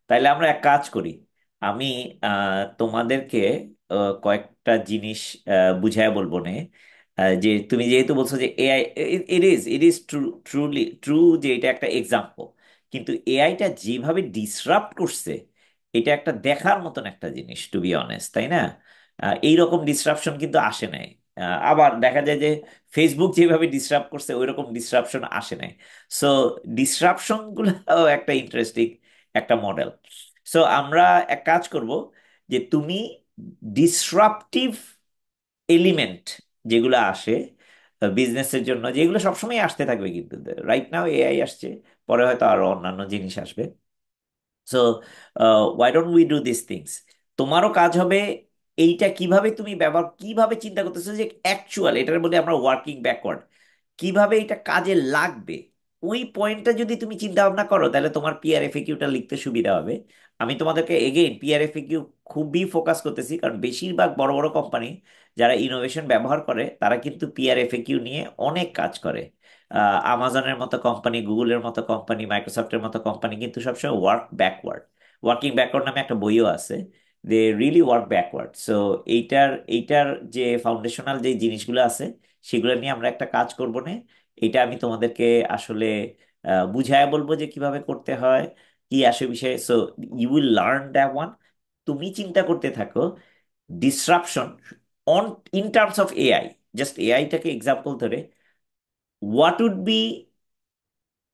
তাইলে আমরা এক কাজ করি, আমি তোমাদেরকে কয়েকটা জিনিস বুঝায় বলবো নে। যে তুমি যেহেতু বলছো যে AI, it is truly true যে এটা একটা এক্সাম্পল, কিন্তু এআইটা যেভাবে ডিসরাপ্ট করছে, এটা একটা দেখার মতন একটা জিনিস, টু বি অনেস্ট, তাই না? এইরকম ডিসরাপশন কিন্তু আসে নাই। আবার দেখা যায় যে ফেসবুক যেভাবে ডিসরাপ্ট করছে, ওইরকম ডিসরাপশন আসে নাই। সো ডিসরাপশন গুলো একটা ইন্টারেস্টিং একটা মডেল। সো আমরা এক কাজ করব, যে তুমি ডিসরাপটিভ এলিমেন্ট যেগুলো আসে বিজনেসের জন্য, যেগুলো সবসময় আসতে থাকবে, কিন্তু রাইট নাও এআই আসছে, পরে হয়তো আরো অন্যান্য জিনিস আসবে। So why don't we do this things? তোমারও কাজ হবে এইটা কিভাবে তুমি ব্যবহার, কিভাবে চিন্তা করতেছো যে অ্যাকচুয়াল, এটার বলে আমরা ওয়ার্কিং ব্যাকওয়ার্ড, কিভাবে এটা কাজে লাগবে, ওই পয়েন্টটা যদি তুমি চিন্তা ভাবনা করো, তাহলে তোমার পিআরএফএকিউটা লিখতে সুবিধা হবে। আমি তোমাদেরকে এগেইন পিআরএফএকিউ খুবই ফোকাস করতেছি, কারণ বেশিরভাগ বড় বড় কোম্পানি যারা ইনোভেশন ব্যবহার করে, তারা কিন্তু পিআরএফএকিউ নিয়ে অনেক কাজ করে। আমাজনের মতো কোম্পানি, গুগলের মতো কোম্পানি, মাইক্রোসফটের মতো কোম্পানি কিন্তু সবসময় ওয়ার্কিং ব্যাকওয়ার্ড নামে একটা বইও আছে। They really work backward. So এইটার যে ফাউন্ডেশনাল যে জিনিসগুলো আছে, সেগুলো নিয়ে আমরা একটা কাজ করবো না। এটা আমি তোমাদেরকে আসলে বুঝায় বলবো যে কিভাবে করতে হয়, কি আসে বিষয়ে। So you will learn that one. তুমি চিন্তা করতে থাকো disruption on in terms of AI, just এআইটাকে এক্সাম্পল ধরে, হোয়াট উড বি,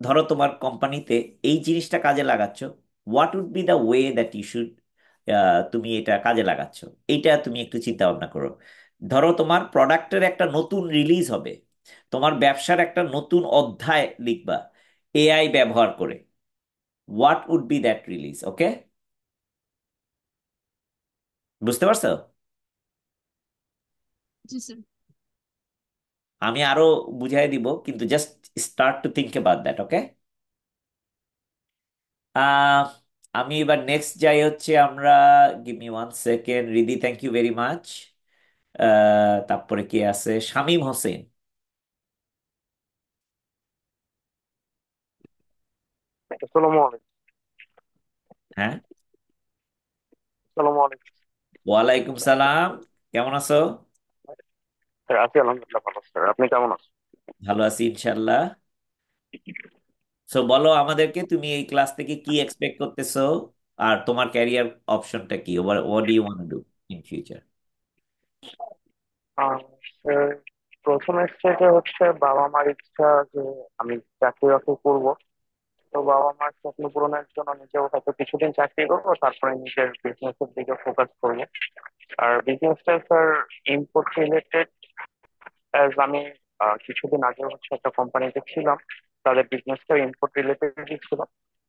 ধরো তোমার কোম্পানিতে এই জিনিসটা কাজে লাগাচ্ছ, what would be the way that you should, তুমি এটা কাজে লাগাচ্ছ, এইটা তুমি একটু চিন্তা ভাবনা করো। ধরো তোমার প্রোডাক্টের একটা নতুন রিলিজ হবে, তোমার ব্যবসার একটা নতুন অধ্যায় লিখবা এআই ব্যবহার করে, what would be that release? Okay, বুঝতে পারছো? জি স্যার। আমি আরো বুঝাই দিব, কিন্তু just start to think about that. Okay, uh আমি এবার নেক্সট যাই হচ্ছে আমরা, give me one second, Ridi, thank you very much. তারপরে কে আছে? শামীম হোসেন। আসসালামু আলাইকুম। হ্যাঁ, আসসালামু আলাইকুম। ওয়ালাইকুম সালাম। কেমন আছো? স্যার আছি, আলহামদুলিল্লাহ ভালো স্যার। আপনি কেমন আছেন? ভালো আছি ইনশাল্লাহ। সো বলো আমাদেরকে তুমি এই ক্লাস থেকে কি এক্সপেক্ট করতেছো, আর তোমার ক্যারিয়ার অপশনটা কি, what do you want to do in future? Ah, sir, প্রথম স্টেজে হচ্ছে বাবা মার ইচ্ছা যে আমি চাকরি বাকরি করবো। তো বাবা মার স্বপ্ন পূরণের জন্য নিজেও হয়তো কিছুদিন চাকরি করবো, তারপরে নিজের বিজনেসের দিকে ফোকাস করবো। আর বিজনেসটা স্যার ইম্পোর্ট রিলেটেড। অ্যাজ আমি কিছুদিন আগে হচ্ছে একটা কোম্পানিতে ছিলাম, তাদের বিজনেসটা ইম্পোর্ট রিলেটেডই ছিল।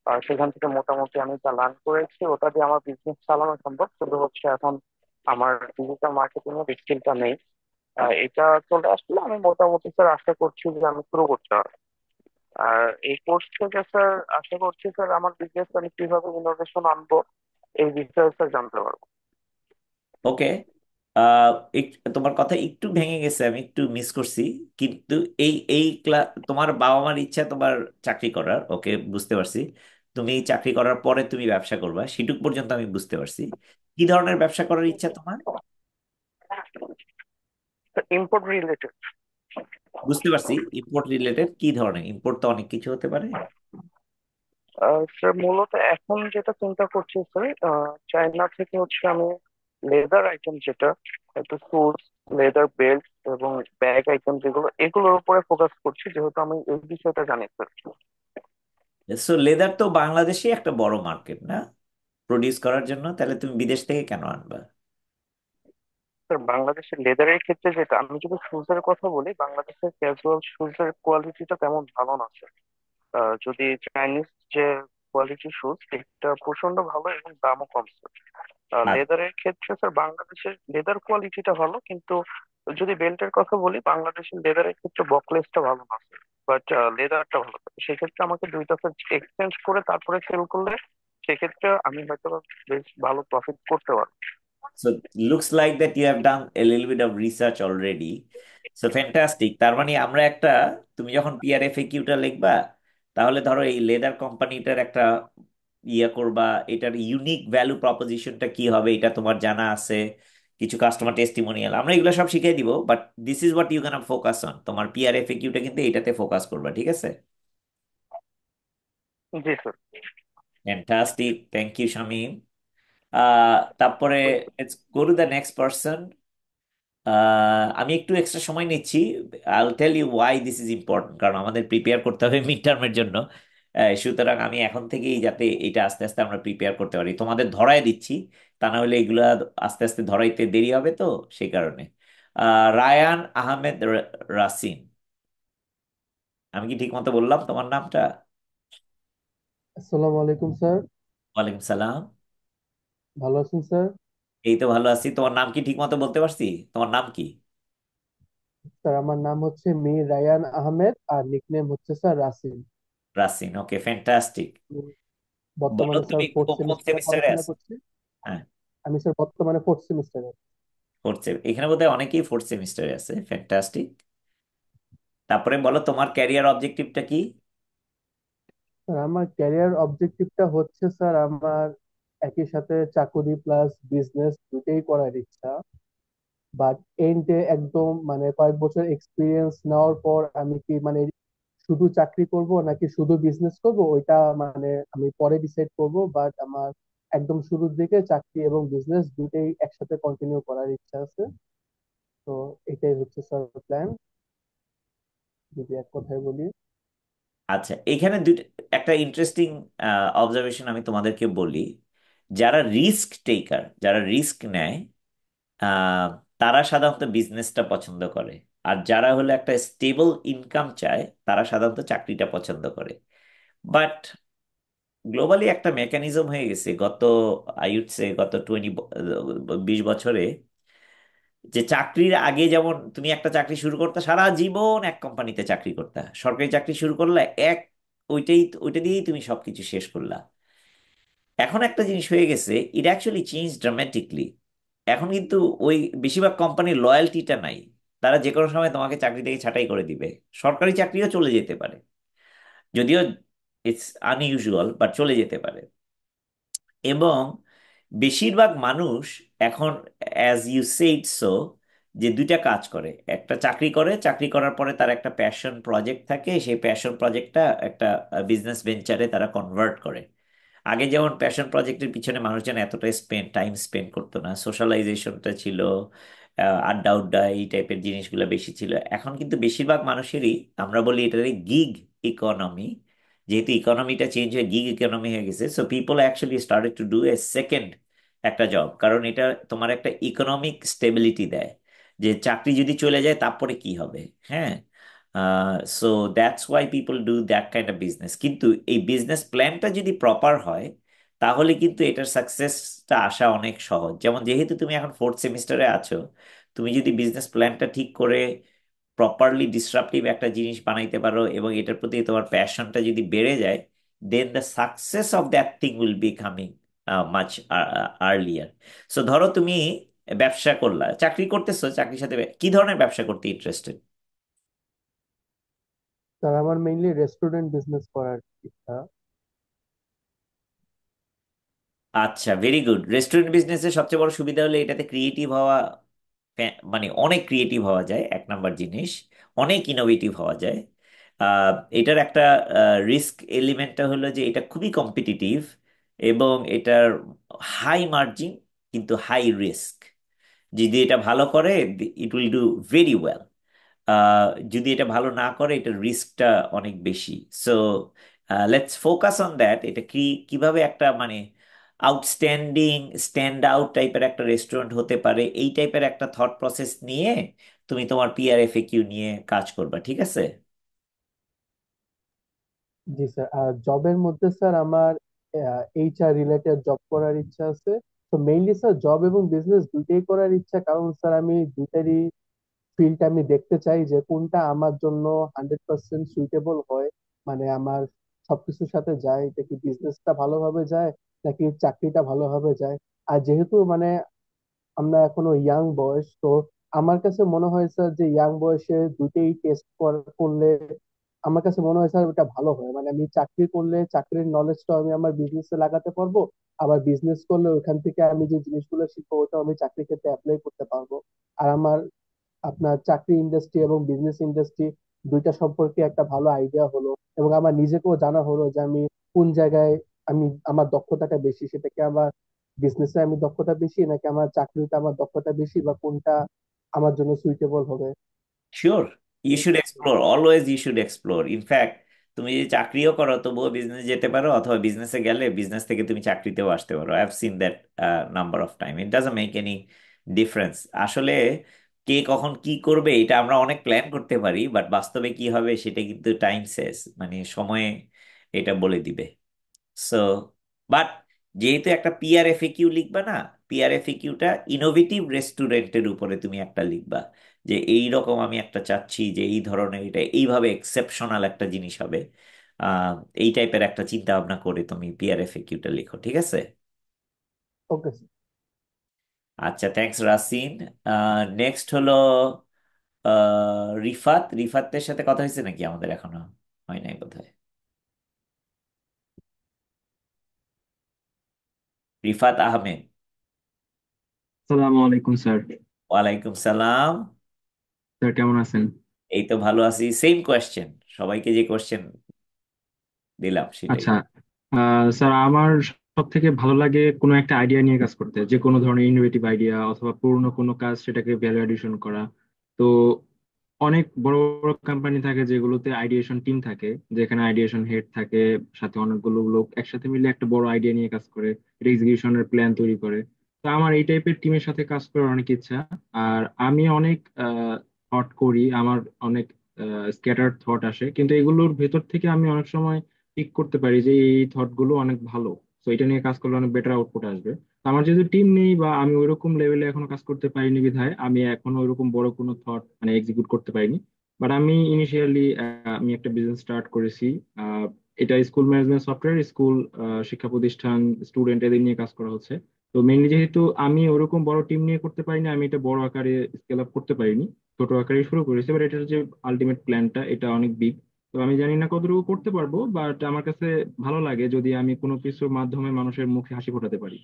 আর সেখান থেকে মোটামুটি আমি যা লার্ন করেছি ওটা দিয়ে আমার বিজনেস চালানো সম্ভব, শুধু হচ্ছে এখন আমার ডিজিটাল মার্কেটিং এর স্কিলটা নেই। এটা চলে আসলে আমি মোটামুটি স্যার আশা করছি যে আমি শুরু করতে পারবো। আর এই কোর্স থেকে স্যার আশা করছি স্যার আমার বিজনেস আমি কিভাবে ইনোভেশন আনবো এই বিষয়ে স্যার জানতে পারবো। ওকে। আহ তোমার কথা একটু ভেঙে গেছে, আমি একটু মিস করছি। কিন্তু এই এই ক্লাস, তোমার বাবা মার ইচ্ছা তোমার চাকরি করার, ওকে বুঝতে পারছি। তুমি চাকরি করার পরে তুমি ব্যবসা করবা, সেটুক পর্যন্ত আমি বুঝতে পারছি। কি ধরনের ব্যবসা করার ইচ্ছা তোমার? Import related. বুঝতে পারছি, ইম্পোর্ট রিলেটেড কি ধরনের? ইম্পোর্ট তো অনেক কিছু হতে পারে। স্যার মূলত এখন যেটা চিন্তা করছি স্যার, চায়না থেকে হচ্ছে আমি লেদার আইটেম, যেটা একটু শুজ, লেদার বেল্ট এবং ব্যাগ আইটেম যেগুলো, এগুলোর উপরে ফোকাস করছি, যেহেতু আমি এই বিষয়টা জানি স্যার। সো লেদার তো বাংলাদেশে একটা বড় মার্কেট না প্রডিউস করার জন্য, তাহলে তুমি বিদেশ থেকে কেন আনবা? স্যার বাংলাদেশের লেদারের ক্ষেত্রে যেটা, আমি যদি শুজের কথা বলি, বাংলাদেশের ক্যাজুয়াল শুজের কোয়ালিটিটা তেমন ভালো না স্যার। যদি চাইনিজ যে কোয়ালিটি শুজ, এটা প্রচন্ড ভালো এবং দামও কম স্যার। আর লেদারের ক্ষেত্রে স্যার বাংলাদেশের লেদার কোয়ালিটিটা ভালো, কিন্তু যদি বেল্টের কথা বলি, বাংলাদেশের লেদারের ক্ষেত্রে বকলেসটা ভালো না স্যার, বাট লেদারটা ভালো। সেক্ষেত্রে আমাকে দুইটা স্যার এক্সচেঞ্জ করে তারপরে সেল করলে সেক্ষেত্রে আমি হয়তো বেশ ভালো প্রফিট করতে পারবো। so looks like that you have done a little bit of research already. So fantastic. তার মানে আমরা একটা, তুমি যখন পিআরএফএকিউটা লিখবা, তাহলে ধরো এই লেদার কোম্পানিটার একটা ইয়ে করবা, এটার ইউনিক ভ্যালু প্রপোজিশনটা কি হবে এটা তোমার জানা আছে, কিছু কাস্টমার টেস্টিমোনিয়াল, আমরা এগুলো সব শিখিয়ে দিব। But this is what you can focus on, তোমার পিআরএফএকিউটা কিন্তু এটাতে ফোকাস করবা, ঠিক আছে? জি sir. Fantastic, thank you Shamim. তারপরে let's go to the next person. আমি একটু এক্সট্রা সময় নিচ্ছি। I will tell you why this is important, কারণ আমাদের প্রিপেয়ার করতে হবে মিড টার্মের জন্য। সুতরাং আমি এখন থেকেই যাতে এটা আস্তে আস্তে আমরা প্রিপেয়ার করতে পারি, তোমাদের ধরায় দিচ্ছি। তা না হলে এগুলা আস্তে আস্তে ধরাইতে দেরি হবে, তো সেই কারণে। রায়ান আহমেদ রাসিন, আমি কি ঠিক মতো বললাম তোমার নামটা? আসসালামু আলাইকুম স্যার। ওয়ালাইকুম সালাম। ভালো আছেন স্যার? এই তো ভালো আছি। তোমার নাম কি ঠিক মতো বলতে পারছি? তোমার নাম কি? স্যার আমার নাম হচ্ছে মীর রায়ান আহমেদ আর নিকনেম হচ্ছে স্যার রাসিন। রাসিন, ওকে ফ্যান্টাস্টিক। আমি বলো বর্তমানে স্যার তুমি ফোর্থ কোন কোন সেমিস্টারে সেমিস্টারে পড়াশোনা আছো? করছি। হ্যাঁ, আমি স্যার বর্তমানে ফোর্থ সেমিস্টারে। ফোর্থ, এখানে বোধহয় অনেকেই ফোর্থ সেমিস্টারে আছে। ফ্যান্টাস্টিক। তারপরে বলো তোমার ক্যারিয়ার অবজেক্টিভটা কি? স্যার আমার ক্যারিয়ার অবজেক্টিভটা হচ্ছে স্যার আমার একই সাথে চাকরি প্লাস বিজনেস দুটেই করার ইচ্ছা। বাট এন্ডে একদম মানে কয়েক বছর এক্সপিরিয়েন্স নেওয়ার পর আমি কি মানে শুধু চাকরি করব নাকি শুধু বিজনেস করব ওইটা মানে আমি পরে ডিসাইড করব। বাট আমার একদম শুরুর দিকে চাকরি এবং বিজনেস দুটেই একসাথে কন্টিনিউ করার ইচ্ছা আছে। তো এটাই হচ্ছে স্যার প্ল্যান, যদি এক কথায় বলি। আচ্ছা, এখানে দুইটা, একটা ইন্টারেস্টিং অবজারভেশন আমি তোমাদেরকে বলি। যারা রিস্ক টেকার, যারা রিস্ক নেয়, আহ, তারা সাধারণত বিজনেসটা পছন্দ করে। আর যারা হলো একটা স্টেবল ইনকাম চায়, তারা সাধারণত চাকরিটা পছন্দ করে। বাট গ্লোবালি একটা মেকানিজম হয়ে গেছে গত, আই উড সে গত 20 বছরে, যে চাকরির আগে যেমন তুমি একটা চাকরি শুরু করতে সারা জীবন এক কোম্পানিতে চাকরি করতে, সরকারি চাকরি শুরু করলে এক, ওইটা দিয়েই তুমি সবকিছু শেষ করলা। এখন একটা জিনিস হয়ে গেছে, ইট অ্যাকচুয়ালি চেঞ্জ ড্রামাটিকলি। এখন কিন্তু ওই বেশিরভাগ কোম্পানির লয়্যালটিটা নাই। তারা যে কোনো সময় তোমাকে চাকরি থেকে ছাঁটাই করে দিবে। সরকারি চাকরিও চলে যেতে পারে, যদিও ইটস আনইউজুয়াল, বাট চলে যেতে পারে। এবং বেশিরভাগ মানুষ এখন, অ্যাজ ইউ সেইড সো, যে দুইটা কাজ করে, একটা চাকরি করে, চাকরি করার পরে তার একটা প্যাশন প্রজেক্ট থাকে, সেই প্যাশন প্রজেক্টটা একটা বিজনেস ভেঞ্চারে তারা কনভার্ট করে। আগে যেমন প্যাশন প্রজেক্টের পিছনে মানুষজন এতটা টাইম স্পেন্ড করতো না, সোশ্যালাইজেশনটা ছিল, আড্ডা উড্ডা এই টাইপের জিনিসগুলো বেশি ছিল। এখন কিন্তু বেশিরভাগ মানুষেরই, আমরা বলি এটাকে গিগ ইকোনমি, যেহেতু ইকোনমিটা চেঞ্জ হয়ে গিগ ইকোনমি হয়ে গেছে, so people actually started to do a second একটা জব, কারণ এটা তোমার একটা ইকোনমিক স্টেবিলিটি দেয়, যে চাকরি যদি চলে যায় তারপরে কি হবে। হ্যাঁ, so that's why people do that kind of business. কিন্তু এই বিজনেস প্ল্যানটা যদি প্রপার হয়, তাহলে কিন্তু এটার সাকসেসটা আসা অনেক সহজ। যেমন যেহেতু তুমি এখন ফোর্থ সেমিস্টারে আছো, তুমি যদি বিজনেস প্ল্যানটা ঠিক করে প্রপারলি ডিসরাপটিভ একটা জিনিস বানাইতে পারো এবং এটার প্রতি তোমার প্যাশনটা যদি বেড়ে যায়, then the success of that thing will be coming much earlier. So ধরো তুমি ব্যবসা করলা, চাকরি করতেছো, চাকরির সাথে কি ধরনের ব্যবসা করতে ইন্টারেস্টেড? স্যার আমার মেইনলি রেস্টুরেন্ট বিজনেস করার ইচ্ছা। আচ্ছা, ভেরি গুড। রেস্টুরেন্ট বিজনেসের সবচেয়ে বড় সুবিধা হলো এটাতে ক্রিয়েটিভ হওয়া, মানে অনেক ক্রিয়েটিভ হওয়া যায়, এক নাম্বার জিনিস। অনেক ইনোভেটিভ হওয়া যায়। এটার একটা রিস্ক এলিমেন্টটা হলো যে এটা খুবই কম্পিটিটিভ, এবং এটার হাই মার্জিন কিন্তু হাই রিস্ক। যদি এটা ভালো করে, it will do very well. Uh, যদি এটা ভালো না করে, এটার রিস্কটা অনেক বেশি। So let's focus on that. এটা কি, কিভাবে একটা মানে আউটস্ট্যান্ডিং, স্ট্যান্ড আউট টাইপের একটা রেস্টুরেন্ট হতে পারে, এই টাইপের একটা থট প্রসেস নিয়ে তুমি তোমার পিআরএফএকিউ নিয়ে কাজ করবা, ঠিক আছে? জি স্যার। আর জবের মধ্যে স্যার আমার এইচআর রিলেটেড জব করার ইচ্ছা আছে। তো মেইনলি স্যার জব এবং বিজনেস দুইটাই করার ইচ্ছা, কারণ স্যার আমি দুইটারই ফিল্ড আমি দেখতে চাই যে কোনটা আমার জন্য 100% সুইটেবল হয়, মানে আমার সবকিছুর সাথে যায়। এটা কি বিজনেসটা ভালোভাবে যায় নাকি চাকরিটা ভালোভাবে যায়। আর যেহেতু মানে আমরা এখনো ইয়াং বয়স, তো আমার কাছে মনে হয় স্যার যে ইয়াং বয়সে দুটেই টেস্ট করলে আমার কাছে মনে হয় স্যার ওটা ভালো হয়। মানে আমি চাকরি করলে চাকরির নলেজটা আমি আমার বিজনেসে লাগাতে পারবো, আবার বিজনেস করলে ওইখান থেকে আমি যে জিনিসগুলো শিখবো ওটা আমি চাকরি ক্ষেত্রে অ্যাপ্লাই করতে পারবো। আর আমার আপনার চাকরি ইন্ডাস্ট্রি এবং বিজনেস ইন্ডাস্ট্রি দুইটা সম্পর্কে একটা ভালো আইডিয়া হলো, এবং আমার নিজেকেও জানা হলো যে আমি কোন জায়গায় আমি আমার দক্ষতাটা বেশি, সেটা কি আমার বিজনেসে আমি দক্ষতা বেশি নাকি আমার চাকরিতে আমার দক্ষতা বেশি, বা কোনটা আমার জন্য সুইটেবল হবে। Sure, you should explore, always you should explore. In fact তুমি যদি চাকরিও করো তবুও বিজনেস যেতে পারো, অথবা বিজনেসে গেলে বিজনেস থেকে তুমি চাকরিতেও আসতে পারো। I have seen that number of time. It doesn't make any difference আসলে। কে কখন কি করবে এটা আমরা অনেক প্ল্যান করতে পারি, বাট বাস্তবে কি হবে সেটা কিন্তু টাইম শেষ, মানে সময়ে এটা বলে দিবে। সো বাট যেহেতু একটা পিআরএফএকিউ লিখবা না, পিআরএফএকিউটা ইনোভেটিভ রেস্টুরেন্টের উপরে তুমি একটা লিখবা, যে এই রকম আমি একটা চাচ্ছি যে এই ধরনের, এটা এইভাবে এক্সেপশনাল একটা জিনিস হবে। আহ এই টাইপের একটা চিন্তা ভাবনা করে তুমি পিআরএফএকিউটা লিখো, ঠিক আছে? Okay sir. আচ্ছা, থ্যাঙ্কস রাসিন। নেক্সট হলো রিফাত। রিফাতের সাথে কথা হয়েছে নাকি আমাদের? এখনো হয় নাই বোধহয়। রিফাত আহমেদ। আসসালামু আলাইকুম স্যার। ওয়ালাইকুম সালাম। স্যার কেমন আছেন? এই তো ভালো আছি। সেম কোয়েশ্চেন, সবাইকে যে কোয়েশ্চেন দিলাম সেটাই। আচ্ছা, স্যার আমার সব থেকে ভালো লাগে কোনো একটা আইডিয়া নিয়ে কাজ করতে, যে কোনো ধরনের ইনোভেটিভ আইডিয়া অথবা পুরনো কোনো কাজ সেটাকে ভ্যালু এডিশন করা। তো অনেক বড় বড় কোম্পানি থাকে যেগুলোতে আইডিয়েশন টিম থাকে, যেখানে আইডিয়েশন হেড থাকে, সাথে অনেকগুলো লোক একসাথে মিলে একটা বড় আইডিয়া নিয়ে কাজ করে, এটা এক্সিকিউশনের প্ল্যান তৈরি করে। তো আমার এই টাইপের টিমের সাথে কাজ করার অনেক ইচ্ছা। আর আমি অনেক থট করি, আমার অনেক স্ক্যাটার্ড থট আসে, কিন্তু এগুলোর ভেতর থেকে আমি অনেক সময় পিক করতে পারি যে এই থট গুলো অনেক ভালো। তো এটা নিয়ে কাজ করলে অনেক বেটার আউটপুট আসবে। তো আমার যেহেতু টিম নেই বা আমি ওইরকম লেভেলে এখনো কাজ করতে পারিনি, বিধায় আমি এখনো ওইরকম বড় কোনো থট মানে এক্সিকিউট করতে পারিনি। বাট আমি ইনিশিয়ালি আমি একটা বিজনেস স্টার্ট করেছি। আহ, এটা স্কুল ম্যানেজমেন্ট সফটওয়্যার, স্কুল শিক্ষা প্রতিষ্ঠান, স্টুডেন্ট এদের নিয়ে কাজ করা হচ্ছে। তো মেইনলি যেহেতু আমি ওরকম বড় টিম নিয়ে করতে পারিনি, আমি এটা বড় আকারে স্কেল আপ করতে পারিনি, ছোট আকারে শুরু করেছি। বাট এটার যে আলটিমেট প্ল্যানটা এটা অনেক বিগ। তো আমি জানি না কতটুকু করতে পারবো, বাট আমার কাছে ভালো লাগে যদি আমি কোনো কিছুর মাধ্যমে মানুষের মুখে হাসি ফোটাতে পারি।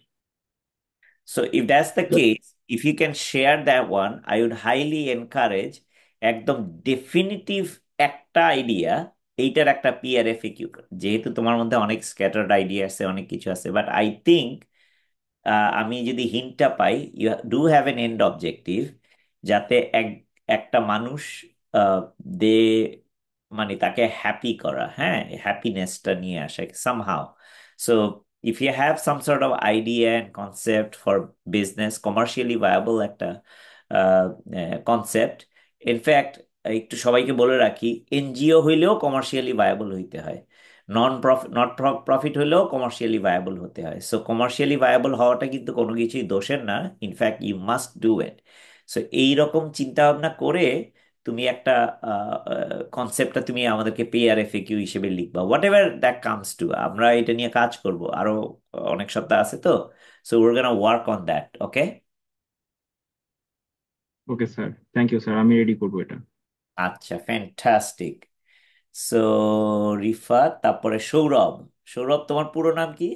So if that's the case, if you can share that one, I would highly encourage একদম ডেফিনিটিভ একটা আইডিয়া, এইটার একটা পিআরএফএকিউ। যেহেতু তোমার মধ্যে অনেক স্ক্যাটার্ড আইডিয়া আছে, অনেক কিছু আছে, বাট আই থিঙ্ক আমি যদি হিন্টটা পাই, you do have an end objective, যাতে একটা মানুষ দে মানে তাকে হ্যাপি করা, হ্যাঁ, হ্যাপিনেসটা নিয়ে আসে somehow. So if you have some sort of idea and concept for business, commercially viable একটা কনসেপ্ট, ইনফ্যাক্ট একটু সবাইকে বলে রাখি, এনজিও হইলেও কমার্শিয়ালি ভায়াবল হইতে হয়, নট প্রফিট হলেও কমার্শিয়ালি ভায়াবল হতে হয়। সো কমার্শিয়ালি ভায়াবল হওয়াটা কিন্তু কোনো কিছুই দোষের না, in fact you must do it. So এইরকম চিন্তা ভাবনা করে তুমি একটা কনসেপ্টটা তুমি আমাদেরকে পিআরএফএকিউ হিসেবে লিখবা, what ever that comes to. আমরা এটা নিয়ে কাজ করব, আরো অনেক সপ্তাহ আছে তো। So we're gonna work on that, okay? Okay sir, thank you sir, আমি রেডি করবো এটা। আচ্ছা, ফ্যান্টাস্টিক। সো রিফাত, তারপরে সৌরভ। সৌরভ, তোমার পুরো নাম কি?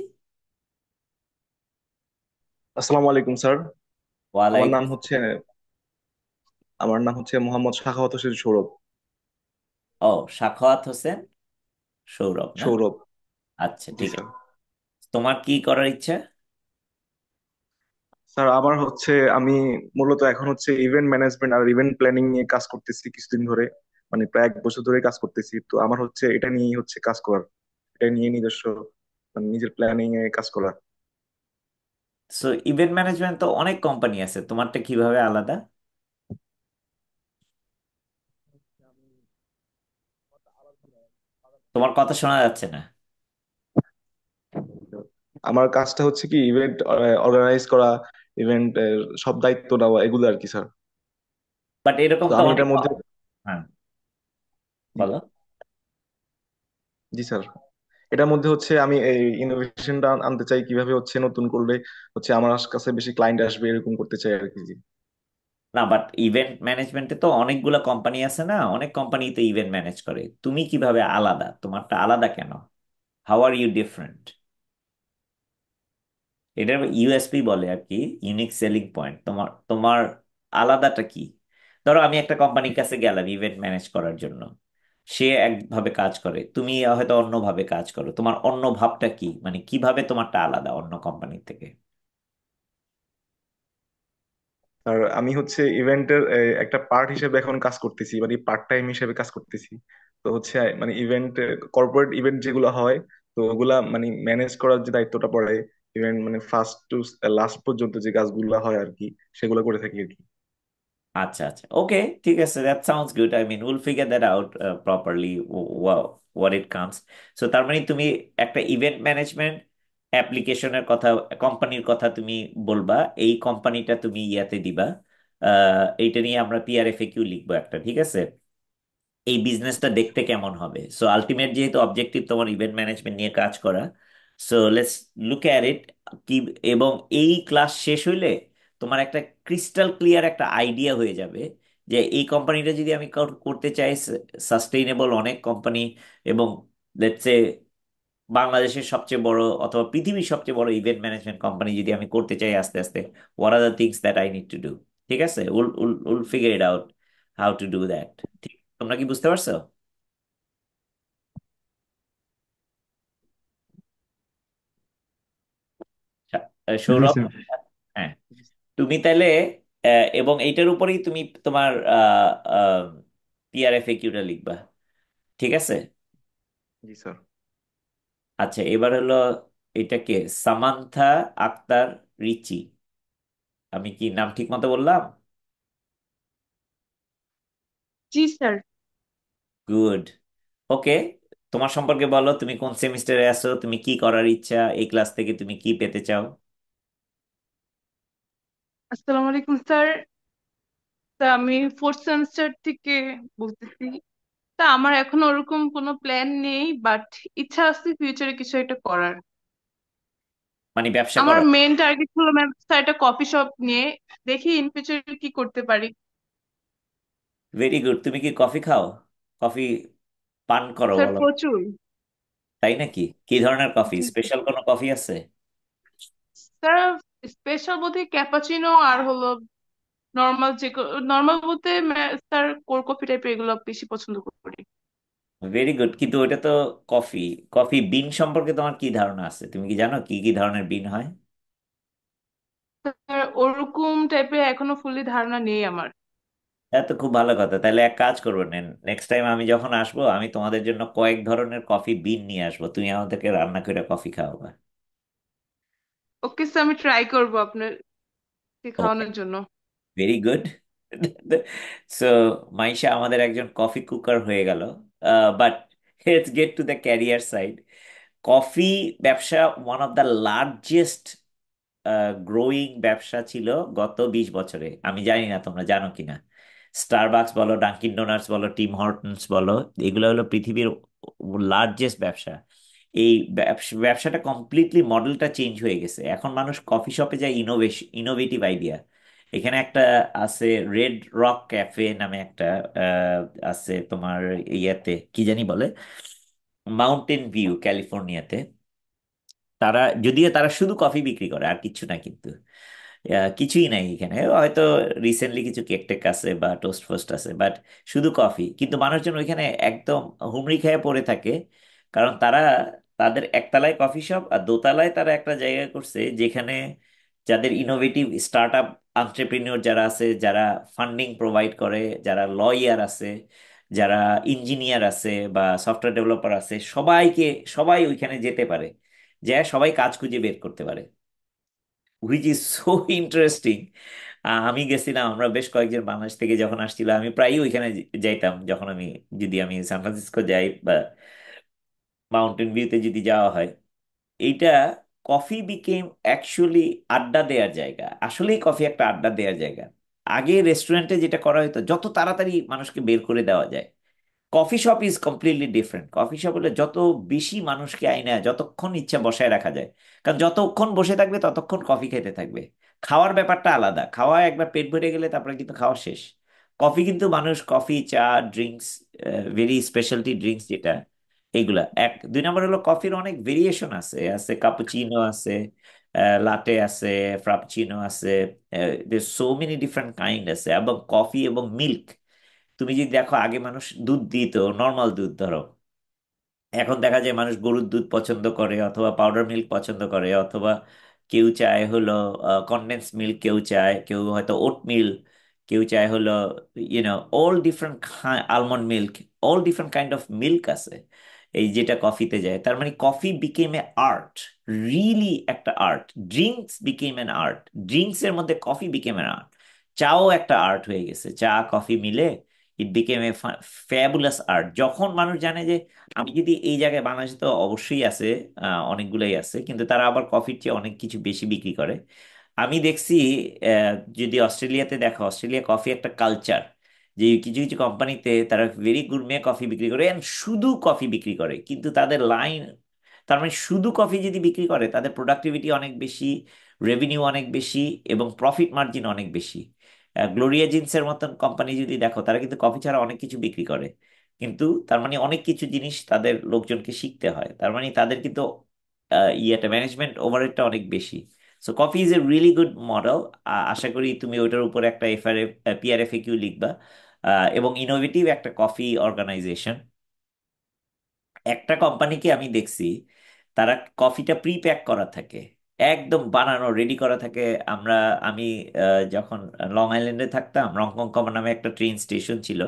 আসসালামু আলাইকুম স্যার। আমার ওয়ালাইকুম। নাম হচ্ছে আমার নাম হচ্ছে মোহাম্মদ সাখাওয়াত হোসেন সৌরভ। ও, সাখাওয়াত হোসেন সৌরভ না? সৌরভ। আচ্ছা, জি ঠিক স্যার। আছে। তোমার কি করার ইচ্ছা? স্যার আমার হচ্ছে আমি মূলত এখন হচ্ছে ইভেন্ট ম্যানেজমেন্ট আর ইভেন্ট প্ল্যানিং নিয়ে কাজ করতেছি কিছুদিন ধরে, মানে প্রায় 1 বছর ধরে কাজ করতেছি। তো আমার হচ্ছে এটা নিয়ে হচ্ছে কাজ করার, এটা নিয়ে নিজস্ব মানে নিজের প্ল্যানিং এ কাজ করা। সো ইভেন্ট ম্যানেজমেন্ট তো অনেক কোম্পানি আছে, তোমারটা কিভাবে আলাদা? তোমার কথা শোনা যাচ্ছে না। আমার কাজটা হচ্ছে কি ইভেন্ট অর্গানাইজ করা, ইভেন্ট সব দায়িত্ব নেওয়া এগুলো আর কি স্যার। বাট এরকম তো তো আমি অনেক। এটার মধ্যে হ্যাঁ, বলো। জি স্যার, এটার মধ্যে হচ্ছে আমি এই ইনোভেশনটা আনতে চাই, কিভাবে হচ্ছে নতুন করলে হচ্ছে আমার কাছে বেশি ক্লায়েন্ট আসবে এরকম করতে চাই আর কি। জি না, বাট ইভেন্ট ম্যানেজমেন্টে তো অনেকগুলা কোম্পানি আছে না, অনেক কোম্পানি তো ইভেন্ট ম্যানেজ করে, তুমি কিভাবে আলাদা? তোমারটা আলাদা কেন? How are you different? এটার ইউএসপি বলে আর কি, ইউনিক সেলিং পয়েন্ট। তোমার তোমার আলাদাটা কি? ধরো আমি একটা কোম্পানির কাছে গেলাম ইভেন্ট ম্যানেজ করার জন্য, সে একভাবে কাজ করে, তুমি হয়তো অন্যভাবে কাজ করো, তোমার অন্য ভাবটা কি, মানে কিভাবে তোমারটা আলাদা অন্য কোম্পানির থেকে? আর আমি হচ্ছে ইভেন্টের একটা পার্ট হিসেবে এখন কাজ করতেছি, মানে পার্ট টাইম হিসেবে কাজ করতেছি। তো হচ্ছে মানে ইভেন্ট, কর্পোরেট ইভেন্ট যেগুলো হয়, তো ওগুলা মানে ম্যানেজ করার যে দায়িত্বটা পড়ে, ইভেন্ট মানে ফার্স্ট টু লাস্ট পর্যন্ত যে কাজগুলো হয় আর কি, সেগুলো করে থাকি আর কি। আচ্ছা আচ্ছা, ওকে, ঠিক আছে, that sounds good. I mean will figure that out properly what it comes. So তার মানে তুমি একটা ইভেন্ট ম্যানেজমেন্ট অ্যাপ্লিকেশনের কথা, কোম্পানির কথা তুমি বলবা, এই কোম্পানিটা তুমি ইয়াতে দিবা, এইটা নিয়ে আমরা পিআরএফএকিউ লিখবো একটা, ঠিক আছে? এই বিজনেসটা দেখতে কেমন হবে। সো আলটিমেট যেহেতু অবজেক্টিভ তোমার ইভেন্ট ম্যানেজমেন্ট নিয়ে কাজ করা, সো লেটস লুক অ্যাট ইট। কি, এবং এই ক্লাস শেষ হইলে তোমার একটা ক্রিস্টাল ক্লিয়ার একটা আইডিয়া হয়ে যাবে যে এই কোম্পানিটা যদি আমি করতে চাই, সাস্টেইনেবল অনেক কোম্পানি, এবং লেটস সে বাংলাদেশের সবচেয়ে বড় অথবা পৃথিবীর সবচেয়ে বড় ইভেন্ট ম্যানেজমেন্ট কোম্পানি যদি আমি করতে চাই আস্তে আস্তে, what are the things that I need to do. ঠিক আছে, will will will figure it out how to do that. ঠিক, তোমরা কি বুঝতে পারছো? জি সৌরভ? স্যার। হ্যাঁ, তুমি তাহলে এবং এইটার উপরেই তুমি তোমার পিআরএফএকিউটা লিখবা, ঠিক আছে? জি স্যার। আচ্ছা, এবার হলো এটা কে? সামান্থা আক্তার রিচি, আমি কি নাম ঠিক মতো বললাম? জি স্যার। গুড। ওকে, তোমার সম্পর্কে বলো, তুমি কোন সেমিস্টারে আছো, তুমি কি করার ইচ্ছা, এই ক্লাস থেকে তুমি কি পেতে চাও? আসসালামু আলাইকুম স্যার। তা আমি ফোর্থ সেমিস্টার থেকে বলতেছি। তা আমার এখনো ওরকম কোনো প্ল্যান নেই, বাট ইচ্ছা আছে ফিউচারে কিছু একটা করার। মানে ব্যবসা আমার করার? মেন টার্গেট হলো ম্যাম স্যার একটা কফি শপ নিয়ে, দেখি ইন ফিউচারে কি করতে পারি। Very good. তুমি কি কফি খাও? কফি পান করো স্যার বলো? প্রচুর। তাই নাকি? কি ধরনের কফি? জি স্পেশাল কোনো কফি আছে? স্যার, স্পেশাল বলতে ক্যাপাচিনো আর হলো নর্মাল, যে নর্মাল বলতে স্যার কোল্ড কফি টাইপের এগুলো বেশি পছন্দ করি। ভেরি গুড, কিন্তু ওইটা তো কফি। কফি বিন সম্পর্কে তোমার কি ধারণা আছে? তুমি কি জানো কি কি ধরনের বিন হয়? স্যার ওরকম টাইপের এখনো ফুললি ধারণা নেই আমার। তো খুব ভালো কথা, তাহলে এক কাজ করবো, নেক্সট টাইম আমি যখন আসবো আমি তোমাদের জন্য কয়েক ধরনের কফি বিন নিয়ে আসবো, তুমি আমাদেরকে রান্না করে কফি খাওয়াবা। ওকে স্যার, আমি ট্রাই করবো আপনাকে ওকে, খাওয়ানোর জন্য। Very good. সো মাইশা আমাদের একজন কফি কুকার হয়ে গেল। But let's get to the career side. Coffee ব্যবসা one of the largest growing ব্যবসা ছিল গত 20 বছরে। আমি জানি না তোমরা জানো কিনা। স্টারবাকস বলো, ডাঙ্কিন ডোনাটস বলো, টিম হর্টনস বলো, এগুলো হলো পৃথিবীর লার্জেস্ট ব্যবসা। এই ব্যবসাটা কমপ্লিটলি মডেলটা চেঞ্জ হয়ে গেছে। এখন মানুষ কফি শপে যায় ইনোভেটিভ আইডিয়া। এখানে একটা আছে রেড রক ক্যাফে নামে একটা আহ, আছে তোমার ইয়াতে কি জানি বলে, মাউন্টেন ভিউ ক্যালিফোর্নিয়াতে। তারা যদিও তারা শুধু কফি বিক্রি করে আর কিছু না, কিন্তু কিছুই নাই এখানে। হয়তো রিসেন্টলি কিছু কেক টেক আছে বা টোস্ট ফোস্ট আছে, বাট শুধু কফি। কিন্তু মানুষজন ওইখানে একদম হুমড়ি খেয়ে পড়ে থাকে, কারণ তারা তাদের একতলায় কফি শপ আর দোতলায় তারা একটা জায়গা করছে যেখানে যাদের ইনোভেটিভ স্টার্ট আপ আন্ট্রেপ্রিনিয়র যারা আছে, যারা ফান্ডিং প্রোভাইড করে, যারা লয়ার আছে, যারা ইঞ্জিনিয়ার আছে বা সফটওয়্যার ডেভেলপার আছে, সবাই ওইখানে যেতে পারে, যে সবাই কাজ খুঁজে বের করতে পারে, হুইচ ইজ সো ইন্টারেস্টিং। আমি গেছিলাম, আমরা বেশ কয়েকজন বাংলাদেশ থেকে যখন আসছিলাম, আমি প্রায়ই ওইখানে যাইতাম যখন যদি আমি সান ফ্রান্সিসকো যাই বা মাউন্টেন ভিউতে যদি যাওয়া হয়। এইটা কফি বিকেম অ্যাকচুয়ালি আড্ডা দেওয়ার জায়গা। আসলেই কফি একটা আড্ডা দেওয়ার জায়গা। আগে রেস্টুরেন্টে যেটা করা হতো, যত তাড়াতাড়ি মানুষকে বের করে দেওয়া যায়। Coffee shop is completely different. Coffee shop হলে যত বেশি মানুষকে আইনা যতক্ষণ ইচ্ছা বসায় রাখা যায়, কারণ যতক্ষণ বসে থাকবে ততক্ষণ কফি খেতে থাকবে। খাওয়ার ব্যাপারটা আলাদা, খাওয়া একবার পেট ভরে গেলে তারপরে কিন্তু খাওয়া শেষ। কফি কিন্তু মানুষ কফি, চা, ড্রিঙ্কস, ভেরি স্পেশালিটি ড্রিঙ্কস যেটা, এইগুলা এক। দুই নম্বর হলো কফির অনেক ভেরিয়েশন আছে, আছে কাপুচিনো আছে, লাটে আছে, ফ্রাপুচিনো আছে, সো মেনি ডিফারেন্ট কাইন্ড আছে। এবং কফি এবং মিল্ক, তুমি যদি দেখো আগে মানুষ দুধ দিত, নর্মাল দুধ ধরো, এখন দেখা যায় মানুষ গরুর দুধ পছন্দ করে, অথবা পাউডার মিল্ক পছন্দ করে, অথবা কেউ চায় হলো কনডেন্স মিল্ক, কেউ চায়, কেউ হয়তো ওট মিল্ক, কেউ চায় হলো all different, almond milk, all different kind of milk আছে এই যেটা কফিতে যায়। তার মানে কফি বিকেম এ আর্ট, রিয়েলি একটা art. Drinks became N art, drinks এর মধ্যে কফি বিকেম এন আর্ট। চাও একটা আর্ট হয়ে গেছে, চা কফি মিলে ইট বিকেম এ ফ্যাবুলাস আর্ট। যখন মানুষ জানে যে আমি যদি এই জায়গায়, বাংলাদেশে তো অবশ্যই আছে, অনেকগুলাই আছে, কিন্তু তারা আবার কফির চেয়ে অনেক কিছু বেশি বিক্রি করে। আমি দেখছি, যদি অস্ট্রেলিয়াতে দেখো, অস্ট্রেলিয়া কফি একটা কালচার, যে কিছু কিছু কোম্পানিতে তারা ভেরি গুডমে কফি বিক্রি করে and শুধু কফি বিক্রি করে, কিন্তু তাদের লাইন, তার মানে শুধু কফি যদি বিক্রি করে তাদের প্রোডাক্টিভিটি অনেক বেশি, রেভিনিউ অনেক বেশি, এবং প্রফিট মার্জিন অনেক বেশি। গ্লোরিয়া জিন্সের মতন কোম্পানি যদি দেখো, তারা কিন্তু কফি ছাড়া অনেক কিছু বিক্রি করে, কিন্তু তার মানে অনেক কিছু জিনিস তাদের লোকজনকে শিখতে হয়। তার মানে তাদের কিন্তু ইয়েটা, ম্যানেজমেন্ট ওভারহেডটা অনেক বেশি। So coffee is a really good model. আশা করি তুমি ওইটার উপর একটা পিআরএফএকিউ লিখবা। এবং ইনোভেটিভ একটা কফি অর্গানাইজেশন। একটা কোম্পানিকে আমি দেখছি, তারা কফিটা প্রি প্যাক করা থাকে, একদম বানানো রেডি করা থাকে। আমি যখন লং আইল্যান্ডে থাকতাম, রংকং কমন নামে একটা ট্রেন স্টেশন ছিল,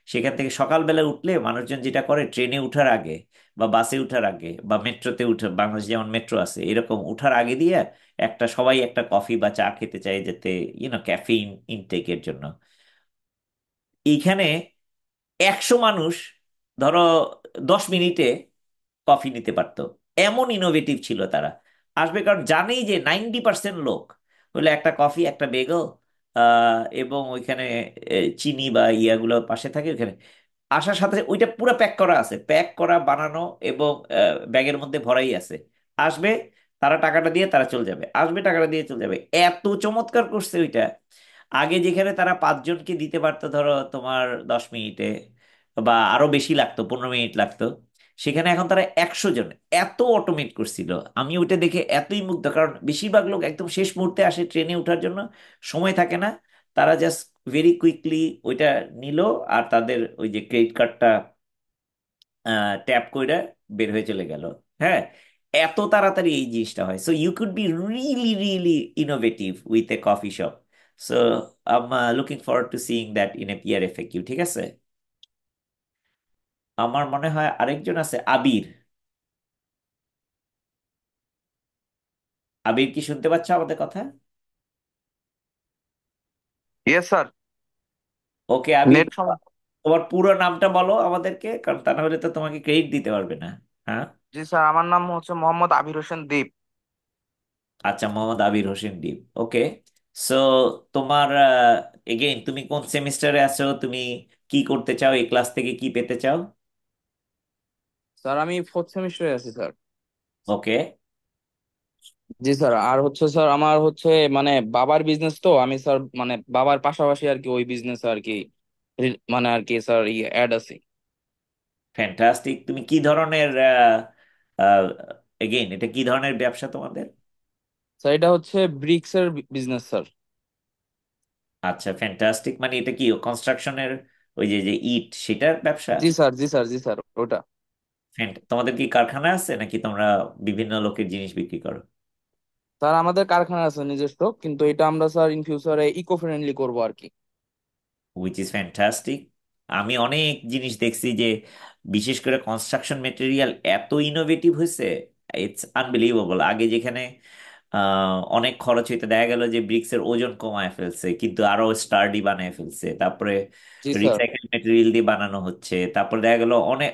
সেখান থেকে সকালবেলা উঠলে মানুষজন যেটা করে, ট্রেনে উঠার আগে বা বাসে উঠার আগে বা মেট্রোতে উঠে, বাংলাদেশ যেমন মেট্রো আছে এরকম, উঠার আগে দিয়ে সবাই একটা কফি বা চা খেতে চায়, যাতে ক্যাফিন ইনটেকের জন্য। এইখানে 100 মানুষ ধরো 10 মিনিটে কফি নিতে পারতো। এমন ইনোভেটিভ ছিল তারা। আসবে কারণ জানেই যে 90% লোক হলে একটা কফি, একটা বেগল, এবং ওইখানে চিনি বা ইয়াগুলো পাশে থাকে ওইখানে। আসার সাথে ওইটা পুরো প্যাক করা আছে, প্যাক করা, বানানো, এবং ব্যাগের মধ্যে ভরাই আছে। আসবে, তারা টাকাটা দিয়ে তারা চলে যাবে, আসবে টাকাটা দিয়ে চলে যাবে। এত চমৎকার করছে ওইটা। আগে যেখানে তারা 5 জনকে দিতে পারতো ধরো তোমার 10 মিনিটে, বা আরো বেশি লাগতো, 15 মিনিট লাগতো, সেখানে এখন তারা 100 জন, এত অটোমেট করছিল। আমি ওইটা দেখে এতই মুগ্ধ, কারণ বেশিরভাগ লোক একদম শেষ মুহূর্তে আসে ট্রেনে ওঠার জন্য, সময় থাকে না। তারা জাস্ট ভেরি কুইকলি ওইটা নিল, আর তাদের ওই যে ক্রেডিট কার্ডটা ট্যাপ কইরা বের হয়ে চলে গেল। হ্যাঁ, এত তাড়াতাড়ি এই জিনিসটা হয়। So you could be really really innovative with a coffee shop. So I am looking forward to seeing that in a PR FAQ. ঠিক আছে, আমার মনে হয় আরেকজন আছে, আবির। আবির, কি শুনতে পাচ্ছ আমাদের কথা? Yes sir. Okay Abir, net সমস্যা। তোমার পুরো নামটা বলো আমাদেরকে, কারণ তা না হলে তো তোমাকে ক্রেডিট দিতে পারবে না। হ্যাঁ, জি স্যার, আমার নাম হচ্ছে মোহাম্মদ আবির হোসেন দীপ। আচ্ছা, মোহাম্মদ আবির হোসেন ডিপ। ওকে, সো তোমার এগেইন, তুমি কোন সেমিস্টারে আছো? তুমি কি করতে চাও? এই ক্লাস থেকে কি পেতে চাও? স্যার আমি ফোর্থ সেমিস্টারে আছি স্যার। ওকে, জি স্যার, আর হচ্ছে স্যার আমার হচ্ছে মানে বাবার বিজনেস, তো আমি স্যার মানে বাবার পাশাপাশি আর কি ওই বিজনেস আর কি মানে আর কি স্যার অ্যাড আছি। ফ্যান্টাস্টিক। তুমি কি ধরনের এগেইন, এটা কি ধরনের ব্যবসা তোমাদের? স্যার এটা হচ্ছে ব্রিক্স এর বিজনেস স্যার। আচ্ছা, ফ্যান্টাস্টিক। মানে এটা কি কনস্ট্রাকশনের, ওই যে যে ইট, সেটার ব্যবসা? জি স্যার, জি স্যার, জি স্যার ওটা। তোমাদের কি কারখানা আছে, নাকি তোমরা বিভিন্ন লোকের জিনিস বিক্রি করো? স্যার আমাদের কারখানা আছে নিজস্ব, কিন্তু এটা আমরা স্যার ইন ফিউচারে ইকো ফ্রেন্ডলি করবো আর কি। Which is fantastic. আমি অনেক জিনিস দেখছি যে বিশেষ করে কনস্ট্রাকশন মেটেরিয়াল এত ইনোভেটিভ হয়েছে, ইটস আনবিলিভেবল। আগে যেখানে অনেক খরচ হইতে, দেখা গেল যে ব্রিক্সের ওজন কমায় ফেলছে, কিন্তু আরো স্টার্ডি বানায় ফেলছে। তারপরে জি স্যার। রিসাইকেল মেটেরিয়াল দিয়ে বানানো হচ্ছে। তারপরে দেখা গেল অনেক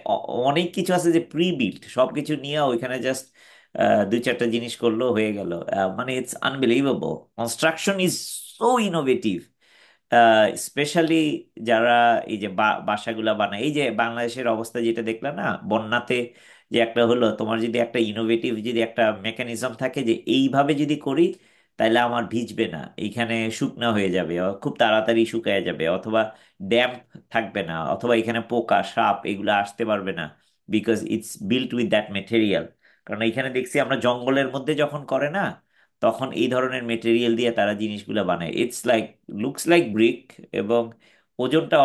অনেক কিছু আছে যে প্রি বিল্ট, সবকিছু নিয়ে ওইখানে জাস্ট দুই চারটা জিনিস করলো, হয়ে গেল। মানে it's unbelievable, construction is so innovative. Specially যারা এই যে বাসাগুলা বানায়, এই যে বাংলাদেশের অবস্থা যেটা দেখলাম না বন্যাতে, যে একটা হলো, তোমার যদি একটা ইনোভেটিভ যদি একটা মেকানিজম থাকে যে এইভাবে যদি করি তাহলে আমার ভিজবে না, এইখানে শুকনা হয়ে যাবে, খুব তাড়াতাড়ি শুকায় যাবে, অথবা ড্যাম্প থাকবে না, অথবা এখানে পোকা সাপ এগুলো আসতে পারবে না, because it's built with that material. কারণ এখানে দেখছি আমরা জঙ্গলের মধ্যে যখন করে না, তখন এই ধরনের মেটেরিয়াল দিয়ে তারা জিনিসগুলো বানায়। It's like, looks like brick, এবং ওজনটা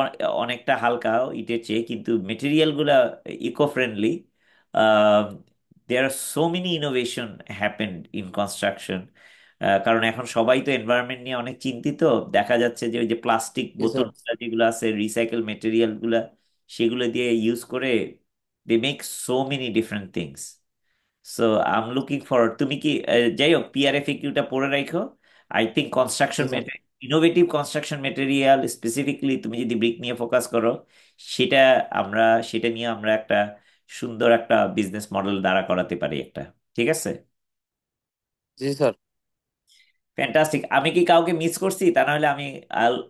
অনেকটা হালকা ইটের চেয়ে, কিন্তু মেটেরিয়াল গুলা eco friendly. There are so many innovation happened in construction. কারণ এখন সবাই তো এনভায়রনমেন্ট নিয়ে অনেক চিন্তিত। দেখা যাচ্ছে যে ওই যে প্লাস্টিক জি বোতল স্যার। যেগুলো আছে, রিসাইকেল মেটেরিয়াল গুলা, সেগুলো দিয়ে ইউজ করে they make so many different things. So I am looking forward. তুমি কি যাই হোক, পিআরএফএকিউটা পড়ে রাখো। আই থিঙ্ক জি construction sir. Innovative construction material specifically তুমি যদি ব্রিক নিয়ে ফোকাস করো, সেটা আমরা সেটা নিয়ে আমরা একটা সুন্দর একটা বিজনেস মডেল দাঁড়া করাতে পারি একটা। ঠিক আছে, জি স্যার। ফ্যান্টাস্টিক। আমি কি কাউকে মিস করছি? তা না হলে আমি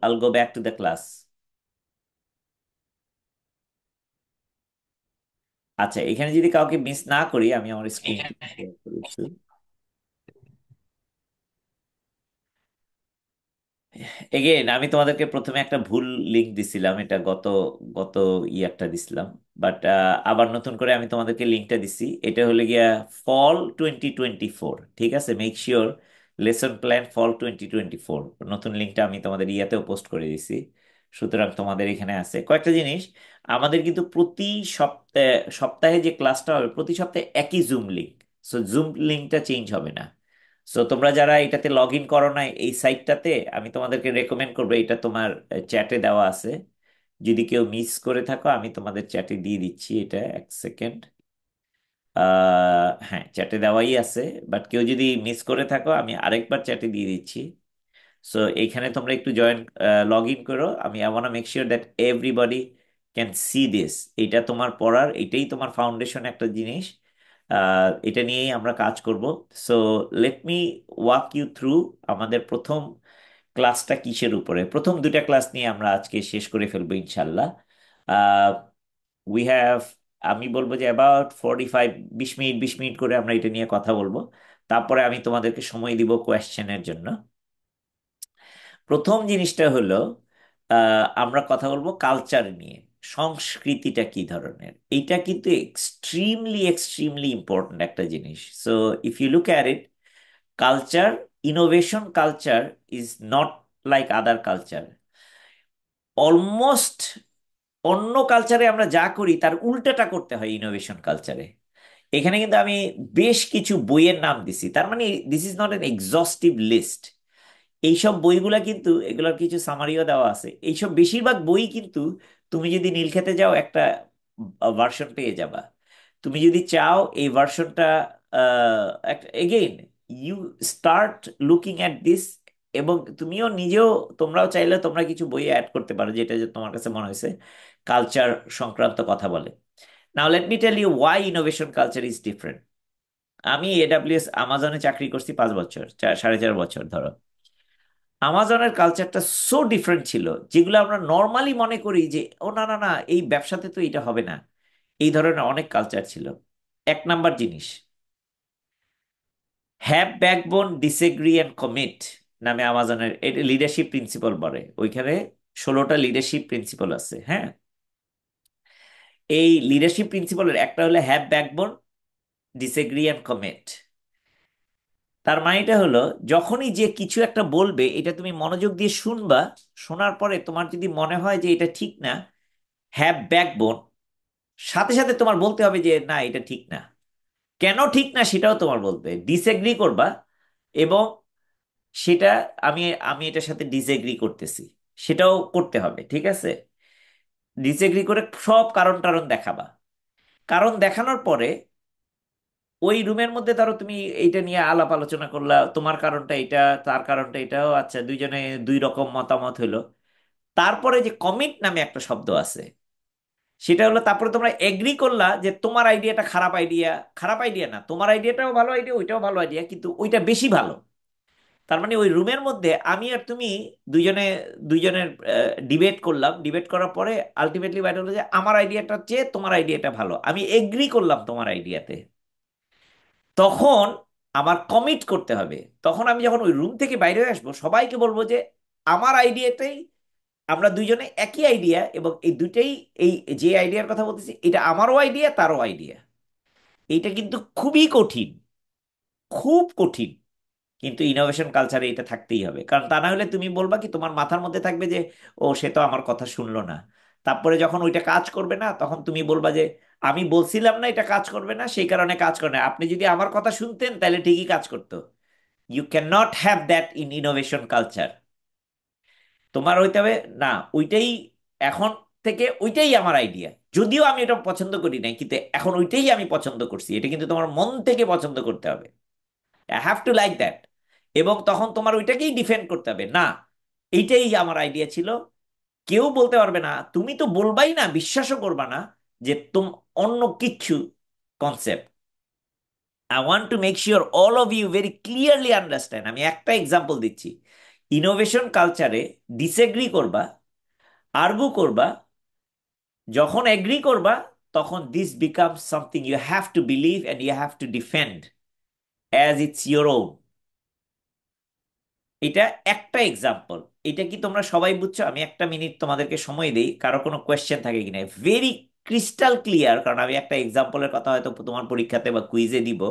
I'll go back to the class. আচ্ছা, এখানে যদি কাউকে মিস না করি, আমি আমার স্ক্রিনটা শেয়ার করি একটু। এগেন, আমি তোমাদেরকে প্রথমে একটা ভুল লিংক দিছিলাম, এটা গত গত ইয়ারটা দিছিলাম। বাট আবার নতুন করে আমি তোমাদেরকে লিংকটা দিছি। এটা হলে গিয়া fall 2024। ঠিক আছে, make sure lesson plan fall 2024, নতুন লিংকটা আমি তোমাদের ইয়াতেও পোস্ট করে দিছি। সুতরাং তোমাদের এখানে আছে কয়েকটা জিনিস। আমাদের কিন্তু প্রতি সপ্তাহে সপ্তাহে যে ক্লাসটা হবে, প্রতি সপ্তাহে একই জুম লিংক। সো জুম লিংকটা চেঞ্জ হবে না। সো তোমরা যারা এটাতে লগ ইন করো নাই এই সাইটটাতে, আমি তোমাদেরকে রেকমেন্ড করবো, এটা তোমার চ্যাটে দেওয়া আছে। যদি কেউ মিস করে থাকো, আমি তোমাদের চ্যাটে দিয়ে দিচ্ছি এটা, এক সেকেন্ড। হ্যাঁ, চ্যাটে দেওয়াই আছে। বাট কেউ যদি মিস করে থাকো, আমি আরেকবার চ্যাটে দিয়ে দিচ্ছি। সো এইখানে তোমরা একটু লগ ইন করো। আমি I want make sure that everybody can see this. এটা তোমার পড়ার, এটাই তোমার ফাউন্ডেশন একটা জিনিস। এটা নিয়েই আমরা কাজ করব। So let me walk you through আমাদের প্রথম ক্লাসটা কিসের উপরে। প্রথম দুইটা ক্লাস নিয়ে আমরা আজকে শেষ করে ফেলবো ইনশাল্লাহ। উই হ্যাভ, আমি বলবো যে অ্যাবাউট 45, 20 মিনিট 20 মিনিট করে আমরা এটা নিয়ে কথা বলবো। তারপরে আমি তোমাদেরকে সময় দিব কোয়েশ্চেনের জন্য। প্রথম জিনিসটা হলো আমরা কথা বলবো কালচার নিয়ে। সংস্কৃতিটা কি ধরনের, এইটা কিন্তু এক্সট্রিমলি এক্সট্রিমলি ইম্পর্ট্যান্ট একটা জিনিস। So if you look at it, culture, innovation culture is not like other culture. Almost অন্য কালচারে আমরা যা করি তার উল্টাটা করতে হয় ইনোভেশন কালচারে। এখানে কিন্তু আমি বেশ কিছু বইয়ের নাম দিছি, তার মানে this is not an exhaustive list. এইসব বইগুলা কিন্তু, এগুলোর কিছু সামারিও দেওয়া আছে, এইসব বেশিরভাগ বই কিন্তু তুমি যদি নীলক্ষেতে যাও একটা ভার্সন পেয়ে যাবা। তুমি যদি চাও এই ভার্সনটা, again you start looking at this, এবং তুমিও নিজেও, তোমরাও চাইলে তোমরা কিছু বই অ্যাড করতে পারো যেটা যে তোমার কাছে মনে হয়েছে কালচার সংক্রান্ত কথা বলে। Now let me tell you why innovation culture is different. আমি এডাব্লিউএস আমাজনে চাকরি করছি 5 বছর, 4.5 বছর ধরো। আমাজনের কালচারটা সো ডিফারেন্ট ছিল, যেগুলো আমরা নর্মালি মনে করি যে ও না না না, এই ব্যবসাতে তো এটা হবে না, এই ধরনের অনেক কালচার ছিল। এক নাম্বার জিনিস, have backbone, disagree and commit নামে আমাজনের লিডারশিপ প্রিন্সিপাল বলে। ওইখানে 16টা লিডারশিপ প্রিন্সিপাল আছে, হ্যাঁ। এই লিডারশিপ প্রিন্সিপালের একটা হলো have backbone, disagree and commit. তার মানে এটা হলো, যখনই যে কিছু একটা বলবে এটা তুমি মনোযোগ দিয়ে শুনবা, শোনার পরে তোমার যদি মনে হয় যে এটা ঠিক না, হ্যাভ ব্যাকবোন, সাথে সাথে তোমার বলতে হবে যে না এটা ঠিক না, কেন ঠিক না সেটাও তোমার বলতে, ডিসএগ্রি করবা, এবং সেটা আমি আমি এটার সাথে ডিসএগ্রি করতেছি সেটাও করতে হবে, ঠিক আছে। ডিসএগ্রি করে সব কারণ টারণ দেখাবা। কারণ দেখানোর পরে ওই রুমের মধ্যে ধরো তুমি এইটা নিয়ে আলাপ আলোচনা করলা, তোমার কারণটা এটা, তার কারণটা এটাও, আচ্ছা দুইজনে দুই রকম মতামত হলো। তারপরে যে কমিট নামে একটা শব্দ আছে, সেটা হলো তারপরে তোমরা এগ্রি করলা যে তোমার আইডিয়াটা খারাপ আইডিয়া, খারাপ আইডিয়া না, তোমার আইডিয়াটাও ভালো আইডিয়া, ওইটাও ভালো আইডিয়া, কিন্তু ওইটা বেশি ভালো। তার মানে ওই রুমের মধ্যে আমি আর তুমি দুইজনে দুইজনের ডিবেট করলাম, ডিবেট করার পরে আলটিমেটলি বাইরে হলো যে আমার আইডিয়াটা চেয়ে তোমার আইডিয়াটা ভালো, আমি এগ্রি করলাম তোমার আইডিয়াতে। তখন আমার কমিট করতে হবে। তখন আমি যখন ওই রুম থেকে বাইরে হয়ে আসবো, সবাইকে বলবো যে আমার আইডিয়াটাই, আমরা দুইজনে একই আইডিয়া, এবং এই দুইটাই, এই যে আইডিয়ার কথা বলতেছি এটা আমারও আইডিয়া, তারও আইডিয়া। এইটা কিন্তু খুবই কঠিন, খুব কঠিন। কিন্তু ইনোভেশন কালচারে এটা থাকতেই হবে, কারণ তা না হলে তুমি বলবা কি, তোমার মাথার মধ্যে থাকবে যে ও সে তো আমার কথা শুনলো না। তারপরে যখন ওইটা কাজ করবে না, তখন তুমি বলবা যে আমি বলছিলাম না এটা কাজ করবে না, সেই কারণে কাজ করে না, আপনি যদি আমার কথা শুনতেন তাহলে ঠিকই কাজ করতো। You can not have that in innovation culture. তোমার হইতে হবে না, ওইটাই এখন থেকে ওইটাই আমার আইডিয়া, যদিও আমি এটা পছন্দ করি নাই, কিন্তু এখন ওইটাই আমি পছন্দ করছি, এটা কিন্তু তোমার মন থেকে পছন্দ করতে হবে। I have to like that. এবং তখন তোমার ওইটাকেই ডিফেন্ড করতে হবে, না এইটাই আমার আইডিয়া ছিল, কেউ বলতে পারবে না, তুমি তো বলবাই না, বিশ্বাসও করবা না যে অন্য কিচ্ছু concept. I want to make sure all of you very clearly understand. আমি একটা এক্সাম্পল দিচ্ছি। ইনোভেশন কালচারে ডিসএগ্রি করবা, আর্গু করবা, যখন এগ্রি করবা, তখন this become something you have to believe and you have to defend as it's your own. এটা একটা এক্সাম্পল। এটা কি তোমরা সবাই বুঝছো? আমি 1 মিনিট তোমাদেরকে সময় দেই, কারো কোনো কোয়েশ্চেন থাকে কিনা, ভেরি ক্রিস্টাল ক্লিয়ার, কারণ আমি একটা এক্সাম্পলের কথা হয়তো তোমার পরীক্ষাতে বা কুইজে দিব,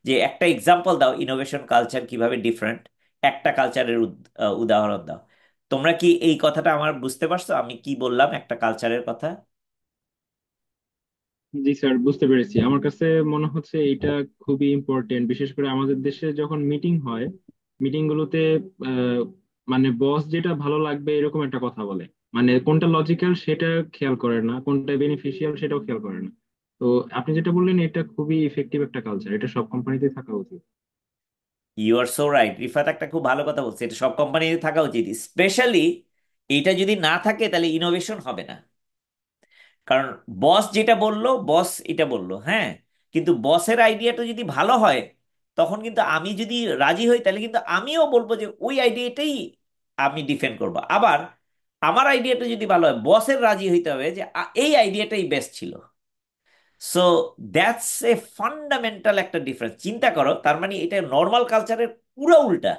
যে একটা এক্সাম্পল দাও ইনোভেশন কালচার কিভাবে ডিফারেন্ট, একটা কালচারের উদাহরণ দাও। তোমরা কি এই কথাটা আমার বুঝতে পারছো আমি কি বললাম একটা কালচারের কথা? জি স্যার, বুঝতে পেরেছি। আমার কাছে মনে হচ্ছে এটা খুবই ইম্পর্টেন্ট, বিশেষ করে আমাদের দেশে যখন মিটিং হয়, মিটিং গুলোতে আহ, মানে বস যেটা ভালো লাগবে এরকম একটা কথা বলে, মানে কোনটা লজিক্যাল সেটা খেয়াল করে না, কোনটা বেনিফিশিয়াল সেটাও খেয়াল করে না। তো আপনি যেটা বললেন এটা খুবই ইফেক্টিভ একটা কালচার, এটা সব কোম্পানিতে থাকা উচিত। You are so right, Rifat একটা খুব ভালো কথা বলছে, এটা সব কোম্পানিতে থাকা উচিত। স্পেশালি এটা যদি না থাকে তাহলে ইনোভেশন হবে না। কারণ বস যেটা বললো, বস এটা বললো, হ্যাঁ, কিন্তু বসের আইডিয়াটা যদি ভালো হয়, তখন কিন্তু আমি যদি রাজি হই তাহলে কিন্তু আমিও বলবো যে ওই আইডিয়াটাই আমি ডিফেন্ড করবো। আবার আমার আইডিয়াটা যদি ভালো হয়, বসের রাজি হইতে হবে যে এই আইডিয়াটাই বেস্ট ছিল। সো দ্যাটস এ ফান্ডামেন্টাল একটা ডিফারেন্স। চিন্তা করো, তার মানে এটা নর্মাল কালচারের পুরো উল্টা।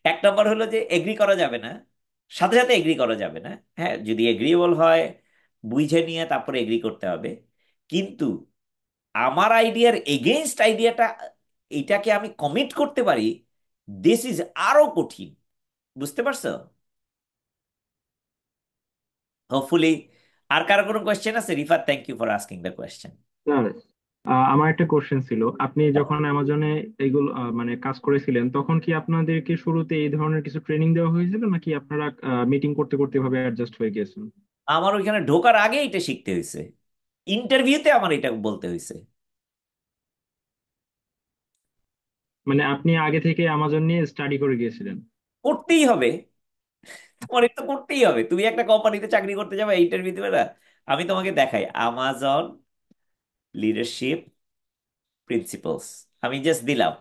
1 নম্বর হলো যে এগ্রি করা যাবে না, সাথে সাথে এগ্রি করা যাবে না। হ্যাঁ, যদি এগ্রিয়েবল হয়, বুঝে নিয়ে তারপরে এগ্রি করতে হবে। কিন্তু আমার আইডিয়ার এগেইনস্ট আইডিয়াটা, এটাকে আমি কমিট করতে পারি, দিস ইজ আরো কঠিন। বুঝতে পারছো? হোপফুলি। আর কারো কোনো কোয়েশ্চেন আছে? Rifat, thank you for asking the question. Sir, আমার একটা কোশ্চেন ছিল। আপনি যখন অ্যামাজনে এইগুলো মানে কাজ করেছিলেন, তখন কি আপনাদেরকে শুরুতে এই ধরনের কিছু ট্রেনিং দেওয়া হয়েছিল, নাকি আপনারা মিটিং করতে করতে এভাবে অ্যাডজাস্ট হয়ে গিয়েছেন? আমার ওইখানে ঢোকার আগে এটা শিখতে হয়েছে, ইন্টারভিউতে আমার এটা বলতে হয়েছে। মানে আপনি আগে থেকে অ্যামাজন নিয়ে স্টাডি করে গিয়েছিলেন? করতেই হবে, তোমার এটা করতেই হবে। তুমি একটা কোম্পানিতে চাকরি করতে যাবে, ইন্টারভিউ দিবে না? আমি তোমাকে দেখাই আমাজন লিডারশিপ প্রিন্সিপালস, আমি জাস্ট দিলাম।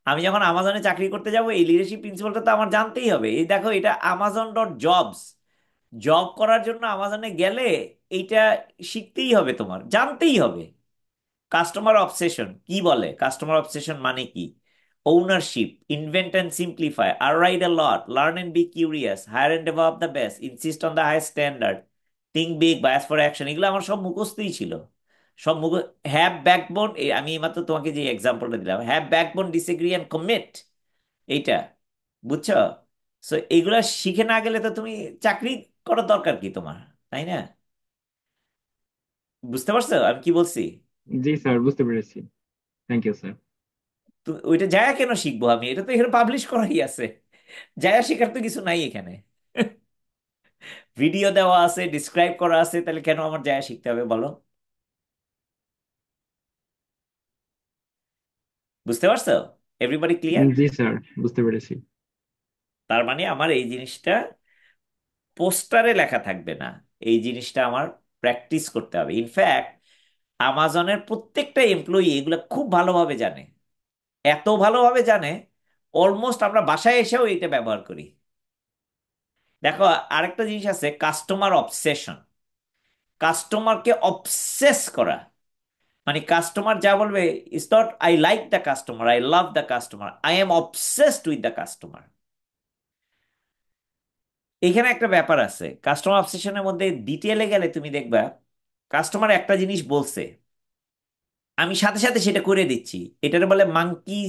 আমি যখন আমাজনে চাকরি করতে যাব, এই লিডারশিপ প্রিন্সিপালটা তো আমার জানতেই হবে। এই দেখো, এটা amazon.jobs। জব করার জন্য আমাজনে গেলে এইটা শিখতেই হবে, তোমার জানতেই হবে। কাস্টমার অবসেশন কি বলে, কাস্টমার অবসেশন মানে কি, ownership, invent and simplify, are right a lot, learn and be curious, hire and develop the best, insist on the high standard, think big, bias for action, এগুলো আমার সব মুখস্থই ছিল। সব মুখ। হ্যাভ ব্যাকবোন, আমি মাত্র তোমাকে যে এক্সাম্পলটা দিলাম, have backbone, disagree and commit, এইটা। বুঝছো? সো এগুলা শিখে না গেলে তো তুমি চাকরি করার দরকার কি তোমার, তাই না? বুঝতে পারছো আমি কি বলছি? জি স্যার, বুঝতে পেরেছি। Thank you sir. তো ওইটা যায়া কেন শিখবো আমি? এটা তো এখানে পাবলিশ করাই আছে, যায়া শেখার তো কিছু নাই এখানে। ভিডিও দেওয়া আছে, ডিসক্রাইব করা আছে, তাহলে কেন আমার যায়া শিখতে হবে বলো? বুঝতে পারছো? Everybody clear? জি স্যার, বুঝতে পেরেছি। তার মানে আমার এই জিনিসটা পোস্টারে লেখা থাকবে না, এই জিনিসটা আমার প্র্যাকটিস করতে হবে। ইনফ্যাক্ট আমাজনের প্রত্যেকটা এমপ্লয়ি এগুলো খুব ভালোভাবে জানে, এত ভালোভাবে জানে, অলমোস্ট আমরা বাসায় এসেও এটা ব্যবহার করি। দেখো, আরেকটা জিনিস আছে, কাস্টমার অবসেশন। কাস্টমারকে অবসেস করা, মানে কাস্টমার যা বলবে, it's not I like the customer, I love the customer, I am obsessed with the customer. এখানে একটা ব্যাপার আছে, কাস্টমার অবসেশনের মধ্যে ডিটেলে গেলে তুমি দেখবা, কাস্টমার একটা জিনিস বলছে, আমি সাথে সাথে সেটা করে দিচ্ছি। এটার বলে মাঙ্কি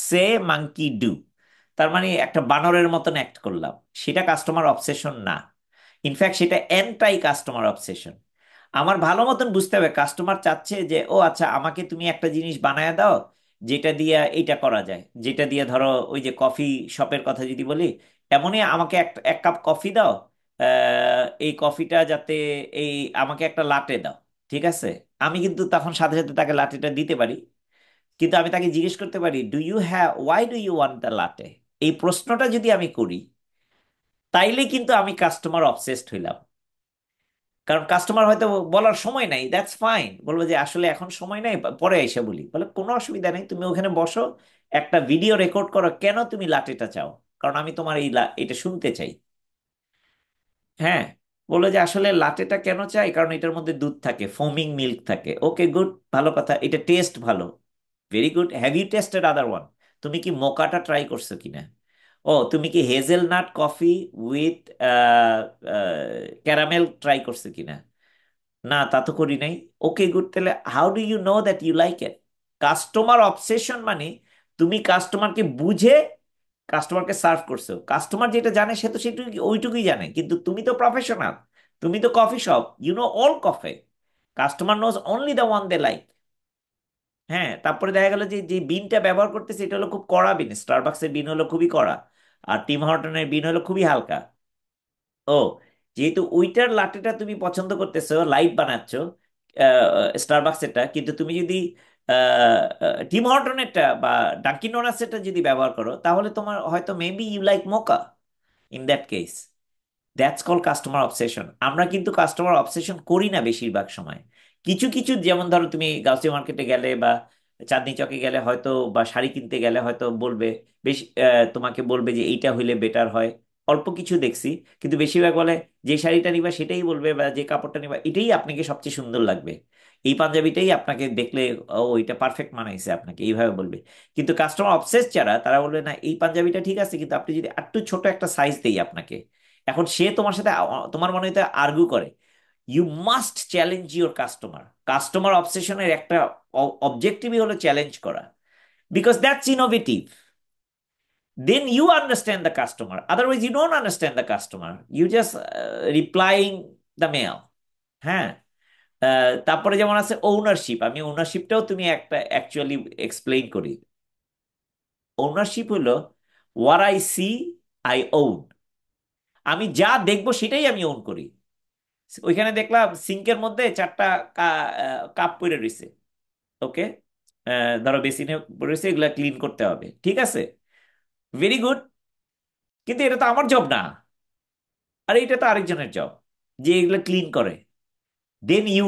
সে, মাঙ্কি ডু। তার মানে একটা বানরের মতন অ্যাক্ট করলাম, সেটা কাস্টমার অবসেশন না। ইনফ্যাক্ট সেটা এন্টাই কাস্টমার অবসেশন। আমার ভালো মতন বুঝতে হবে, কাস্টমার চাচ্ছে যে ও আচ্ছা, আমাকে তুমি একটা জিনিস বানায় দাও যেটা দিয়ে এইটা করা যায়, যেটা দিয়ে ধরো ওই যে কফি শপের কথা যদি বলি, এমনই আমাকে এক এক কাপ কফি দাও, এই কফিটা যাতে, এই আমাকে একটা লাটে দাও। ঠিক আছে, আমি কিন্তু তখন সাথে সাথে তাকে লাটেটা দিতে পারি। কিন্তু আমি তাকে জিজ্ঞেস করতে পারি, do you have, why do you want the latte? এই প্রশ্নটা যদি আমি করি, তাইলে কিন্তু আমি কাস্টমার অবসেসড হইলাম। কারণ কাস্টমার হয়তো বলার সময় নাই, দ্যাটস ফাইন, বলবো যে আসলে এখন সময় নাই, পরে এসে বলি, বলে কোনো অসুবিধা নেই, তুমি ওখানে বসো, একটা ভিডিও রেকর্ড করো, কেন তুমি লাটেটা চাও, কারণ আমি তোমার এটা শুনতে চাই। হ্যাঁ, বললো যে আসলে লাটেটা কেন চাই, কারণ এটার মধ্যে দুধ থাকে, ফোমিং মিল্ক থাকে। ওকে, গুড, ভালো কথা, এটা টেস্ট ভালো, very good. Have you tested other one? তুমি কি মোকাটা ট্রাই করছো কিনা? ও, তুমি কি hazelnut coffee with caramel try করছো কিনা? না, তা তো করি নাই। ওকে, গুড, তাহলে how do you know that you like it? Customer obsession মানে তুমি কাস্টমারকে বুঝে কাস্টমারকে সার্ভ করছো। কাস্টমার যেটা জানে সে তো সেটুকু ওইটুকুই জানে, কিন্তু তুমি তো প্রফেশনাল, তুমি তো coffee shop, you know all coffee. Customer knows only the one they like. হ্যাঁ, তারপরে দেখা গেল যে যে বিনটা ব্যবহার করতেছে এটা হলো খুব কড়া বিন, স্টারবাক্সের বিন হলো খুবই কড়া, আর টিম হর্টনের বিন হলো খুবই হালকা। ও, যেহেতু ওইটার লাটেটা তুমি পছন্দ করতেছো, লাইট বানাচ্ছো স্টারবাক্সেরটা, কিন্তু তুমি যদি টিম হর্টনেরটা বা ডাঙ্কিন ডোনাটসেরটা যদি ব্যবহার করো, তাহলে তোমার হয়তো maybe you like mocha. In that case, that's call customer obsession. আমরা কিন্তু কাস্টমার অবসেশন করি না বেশিরভাগ সময়। কিছু কিছু, যেমন ধরো তুমি গাউসিয়া মার্কেটে গেলে বা চাঁদনি চকে গেলে হয়তো, বা শাড়ি কিনতে গেলে হয়তো বলবে, বেশি তোমাকে বলবে যে এইটা হইলে বেটার হয়। অল্প কিছু দেখছি, কিন্তু বেশিরভাগ বলে যে শাড়িটা নিবা সেটাই বলবে, বা যে কাপড়টা নিবা এটাই আপনাকে সবচেয়ে সুন্দর লাগবে, এই পাঞ্জাবিটাই আপনাকে দেখলে ও এটা পারফেক্ট মানাইছে আপনাকে, এইভাবে বলবে। কিন্তু কাস্টমার অবসেস যারা, তারা বলবে না, এই পাঞ্জাবিটা ঠিক আছে, কিন্তু আপনি যদি একটু ছোট একটা সাইজ দেই আপনাকে, এখন সে তোমার সাথে তোমার মনে হয়তো আর্গু করে, you must challenge your customer. Customer অবসেশনের একটা অবজেক্টিভই হলো চ্যালেঞ্জ করা, because that's innovative. Then you understand the customer. Otherwise, you don't understand the customer. You just replying the mail. হ্যাঁ। তারপরে যেমন আছে ওনারশিপ। আমি ওনারশিপটাও তুমি একটা অ্যাকচুয়ালি এক্সপ্লেইন করি। ওনারশিপ হলো what I see I own. আমি যা দেখবো সেটাই আমি ওন করি। ওইখানে দেখলাম সিঙ্কের মধ্যে 4টা কাপ পড়ে রয়েছে, ওকে, ধরো বেসিনে পড়ে রয়েছে, এগুলা ক্লিন করতে হবে, ঠিক আছে, ভেরি গুড। কিন্তু এটা তো আমার জব না, আর এটা তো আরেকজনের জব যে এগুলো ক্লিন করে। Then you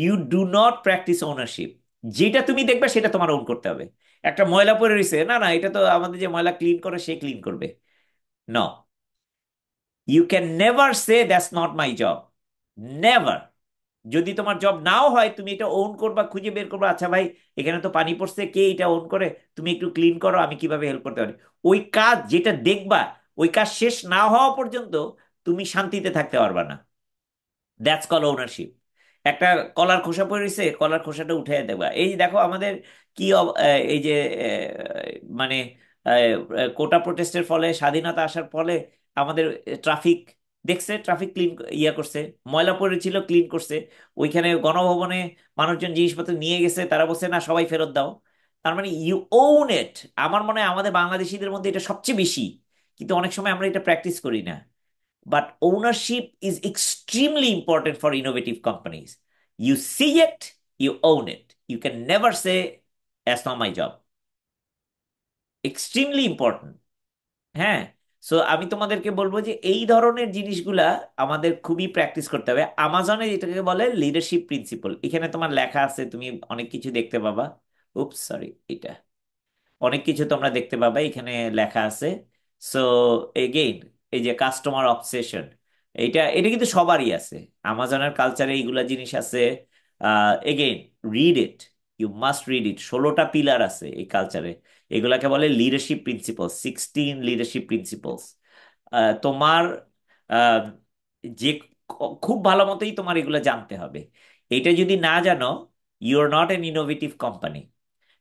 you do not practice ownership. যেটা তুমি দেখবে সেটা তোমার ওন করতে হবে। একটা ময়লা পড়ে রয়েছে, না না এটা তো আমাদের যে ময়লা ক্লিন করে সে ক্লিন করবে। No, you can never say that's not my job, never. যদি তোমার জব নাও হয়, তুমি এটা ওন করবা, খুঁজে বের করবা, আচ্ছা ভাই এখানে তো পানি পড়ছে, কে এটা ওন করে, তুমি একটু ক্লিন করো, আমি কিভাবে হেল্প করতে পারি। ওই কাজ যেটা দেখবা, ওই কাজ শেষ না হওয়া পর্যন্ত তুমি শান্তিতে থাকতে পারবা না। That's call ownership. একটা কলার খোসা পড়ে রয়েছে, কলার খোসাটা উঠে দেবা। এই যে দেখো আমাদের কি এই যে মানে কোটা প্রোটেস্টের ফলে, স্বাধীনতা আসার ফলে আমাদের ট্রাফিক দেখছে, ট্রাফিক ক্লিন ইয়ে করছে, ময়লা পড়েছিল ক্লিন করছে। ওইখানে গণভবনে মানুষজন জিনিসপত্র নিয়ে গেছে, তারা বলছে না সবাই ফেরত দাও। তার মানে ইউ ওন ইট। আমার মনে হয় আমাদের বাংলাদেশিদের মধ্যে এটা সবচেয়ে বেশি, কিন্তু অনেক সময় আমরা এটা প্র্যাকটিস করি না। But ownership is extremely important for innovative companies. You see it, you own it. You can never say, that's not my job. Extremely important. হ্যাঁ। সো আমি তোমাদেরকে বলবো যে এই ধরনের জিনিসগুলা আমাদের খুবই প্র্যাকটিস করতে হবে। আমাজনে যেটাকে বলে লিডারশিপ প্রিন্সিপাল, এখানে তোমার লেখা আছে, তুমি অনেক কিছু দেখতে পাবা। উপস সরি, এটা অনেক কিছু তোমরা দেখতে পাবে, এখানে লেখা আছে। সো এগেইন, এই যে কাস্টমার অবসেশন, এটা এটা কিন্তু সবারই আছে। আমাজনের কালচারে এইগুলা জিনিস আছে। Again, read it, you must read it. 16টা পিলার আছে এই কালচারে। এগুলাকে বলে লিডারশিপ প্রিন্সিপালস, 16 লিডারশিপ প্রিন্সিপালস। তোমার আহ, যে খুব ভালো মতোই তোমার এগুলো জানতে হবে। এটা যদি না জানো, you are not an innovative company.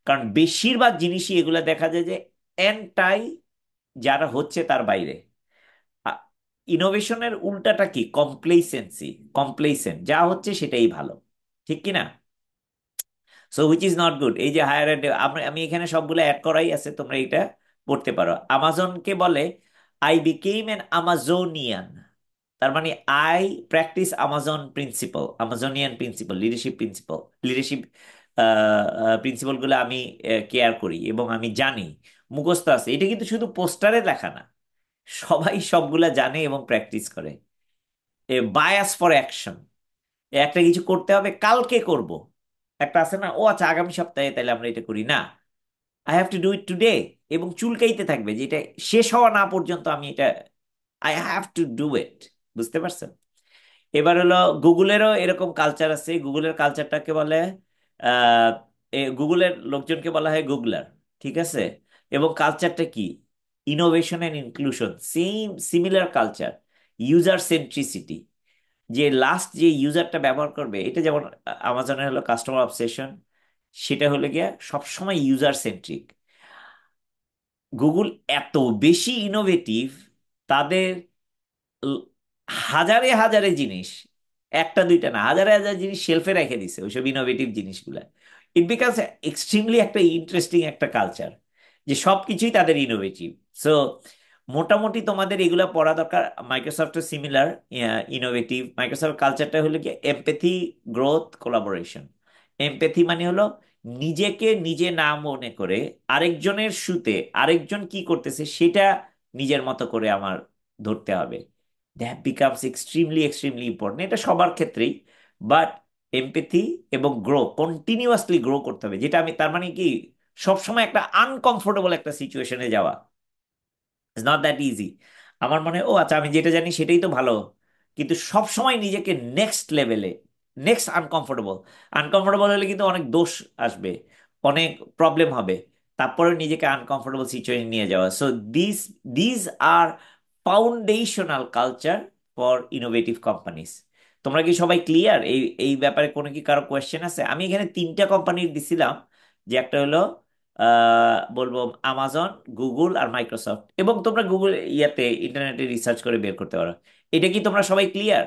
কারণ বেশিরভাগ জিনিসই এগুলা দেখা যায় যে এন্টাই যারা হচ্ছে তার বাইরে। ইনোভেশনের উল্টাটা কি? কমপ্লেসেন্সি। কমপ্লেসেন্ট, যা হচ্ছে সেটাই ভালো, ঠিক কি না? So which is not good. এই যে হায়ার আমি এখানে সবগুলো অ্যাড করাই আছে, তোমরা এটা পড়তে পারো। আমাজনকে বলে আই বিকেম এন আমাজোনিয়ান। তার মানে I practice Amazon principle, Amazonian principle, leadership principle, leadership principle গুলো আমি কেয়ার করি এবং আমি জানি, মুখস্থ আছে। এটা কিন্তু শুধু পোস্টারে লেখা না, সবাই সবগুলা জানে এবং প্র্যাকটিস করে। এ বায়াস ফর অ্যাকশন, একটা কিছু করতে হবে, কালকে করব, একটা আছে না, ও আচ্ছা আগামী সপ্তাহে তাহলে আমরা এটা করি না, I have to do it today. এবং চুলকাইতে থাকবে যে এটা শেষ হওয়া না পর্যন্ত আমি এটা, I have to do it. বুঝতে পারছেন? এবার হলো গুগলেরও এরকম কালচার আছে। গুগলের কালচারটাকে বলে আহ গুগলের লোকজনকে বলা হয় গুগলার, ঠিক আছে? এবং কালচারটা কি? Innovation and inclusion, same similar culture. User centricity, যে লাস্ট যে ইউজারটা ব্যবহার করবে, এটা যেমন আমাজনের হলো কাস্টমার অবসেশন, সেটা হলো গিয়া সবসময় ইউজার সেন্ট্রিক। গুগল এত বেশি ইনোভেটিভ, তাদের ল- হাজারে হাজারে জিনিস, একটা দুইটা না, হাজারে হাজার জিনিস শেলফে রেখে দিছে, ওইসব ইনোভেটিভ জিনিসগুলা। ইট বিকাজ এক্সট্রিমলি একটা ইন্টারেস্টিং একটা কালচার, যে সবকিছুই তাদের ইনোভেটিভ। সো মোটামুটি তোমাদের এগুলা পড়া দরকার। মাইক্রোসফটের সিমিলার ইনোভেটিভ। মাইক্রোসফট কালচারটা হলো কি এমপ্যাথি, গ্রোথ, কোলাবোরেশন। এমপ্যাথি মানে হলো নিজেকে নিজে না মনে করে আরেকজনের শুতে আরেকজন কি করতেছে সেটা নিজের মতো করে আমার ধরতে হবে। That becomes extremely extremely important, এটা সবার ক্ষেত্রেই। বাট এমপ্যাথি এবং গ্রো, কন্টিনিউয়াসলি গ্রো করতে হবে। যেটা আমি, তার মানে কি, সবসময় একটা আনকমফোর্টেবল একটা সিচুয়েশনে যাওয়া ইজ নট দ্যাট ইজি। আমার মনে হয় ও আচ্ছা আমি যেটা জানি সেটাই তো ভালো, কিন্তু সব সময় নিজেকে নেক্সট লেভেলে, নেক্সট আনকমফোর্টেবল। আনকমফোর্টেবল হলে কিন্তু অনেক দোষ আসবে, অনেক প্রবলেম হবে, তারপরে নিজেকে আনকমফোর্টেবল সিচুয়েশন নিয়ে যাওয়া। So this these are foundational culture for innovative companies. তোমরা কি সবাই ক্লিয়ার এই এই ব্যাপারে? কোনো কি কারো কোয়েশ্চেন আছে? আমি এখানে তিনটা কোম্পানির দিছিলাম, যে একটা হলো বলবো আমাজন, গুগল আর মাইক্রোসফট, এবং তোমরা গুগল ইয়াতে ইন্টারনেটে রিসার্চ করে বের করতে পারো। এটা কি তোমরা সবাই ক্লিয়ার?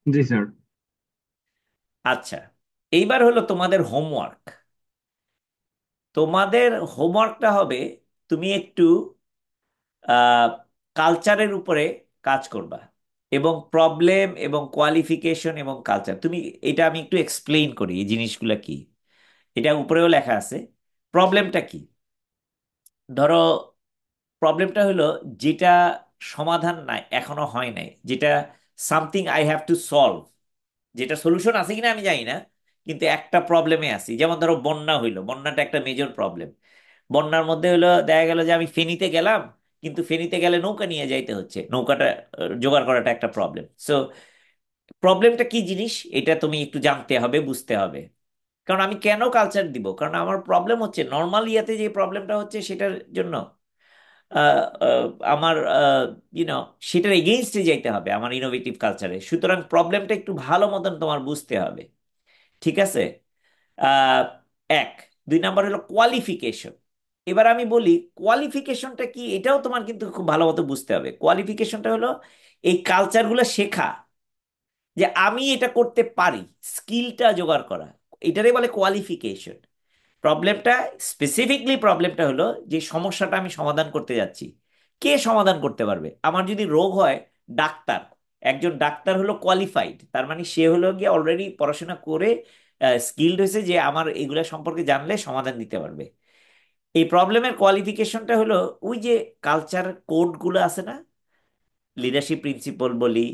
জি স্যার। আচ্ছা, এইবার হলো তোমাদের হোমওয়ার্ক। তোমাদের হোমওয়ার্কটা হবে, তুমি একটু কালচারের উপরে কাজ করবা, এবং প্রবলেম এবং কোয়ালিফিকেশন এবং কালচার। তুমি এটা, আমি একটু এক্সপ্লেইন করি এই জিনিসগুলো কি। এটা উপরেও লেখা আছে। প্রবলেমটা কি? ধরো, প্রবলেমটা হলো যেটা সমাধান নাই, এখনো হয় নাই, যেটা something I have to solve, যেটা সলিউশন আছে কিনা আমি জানি না, কিন্তু একটা প্রবলেমে আছি। যেমন ধরো বন্যা হইলো, বন্যাটা একটা মেজর প্রবলেম। বন্যার মধ্যে হলো দেখা গেল যে আমি ফেনীতে গেলাম, কিন্তু ফেনীতে গেলে নৌকা নিয়ে যাইতে হচ্ছে, নৌকাটা জোগাড় করাটা একটা প্রবলেম। সো প্রবলেমটা কি জিনিস, এটা তুমি একটু জানতে হবে, বুঝতে হবে। কারণ আমি কেন কালচার দিব, কারণ আমার প্রবলেম হচ্ছে নর্মাল ইয়াতে যে প্রবলেমটা হচ্ছে সেটার জন্য আহ, আহ, আমার ইউনো সেটার এগেইনস্টে যাইতে হবে আমার ইনোভেটিভ কালচারে। সুতরাং প্রবলেমটা একটু ভালো মতন তোমার বুঝতে হবে। ঠিক আছে? আহ, এক। দুই নাম্বার হলো কোয়ালিফিকেশন। এবার আমি বলি কোয়ালিফিকেশনটা কি, এটাও তোমার কিন্তু খুব ভালো মতো বুঝতে হবে। কোয়ালিফিকেশনটা হলো এই কালচারগুলো শেখা, যে আমি এটা করতে পারি, স্কিলটা জোগাড় করা, এটারে বলে কোয়ালিফিকেশন। প্রবলেমটা, স্পেসিফিকলি প্রবলেমটা হলো যে সমস্যাটা আমি সমাধান করতে যাচ্ছি, কে সমাধান করতে পারবে? আমার যদি রোগ হয়, ডাক্তার, একজন ডাক্তার হলো কোয়ালিফাইড, তার মানে সে হলো গিয়ে অলরেডি পড়াশোনা করে স্কিলড হয়েছে, যে আমার এগুলা সম্পর্কে জানলে সমাধান দিতে পারবে। এই প্রবলেমের কোয়ালিফিকেশনটা হলো ওই যে কালচার কোডগুলো আছে না, লিডারশিপ প্রিন্সিপল বলি,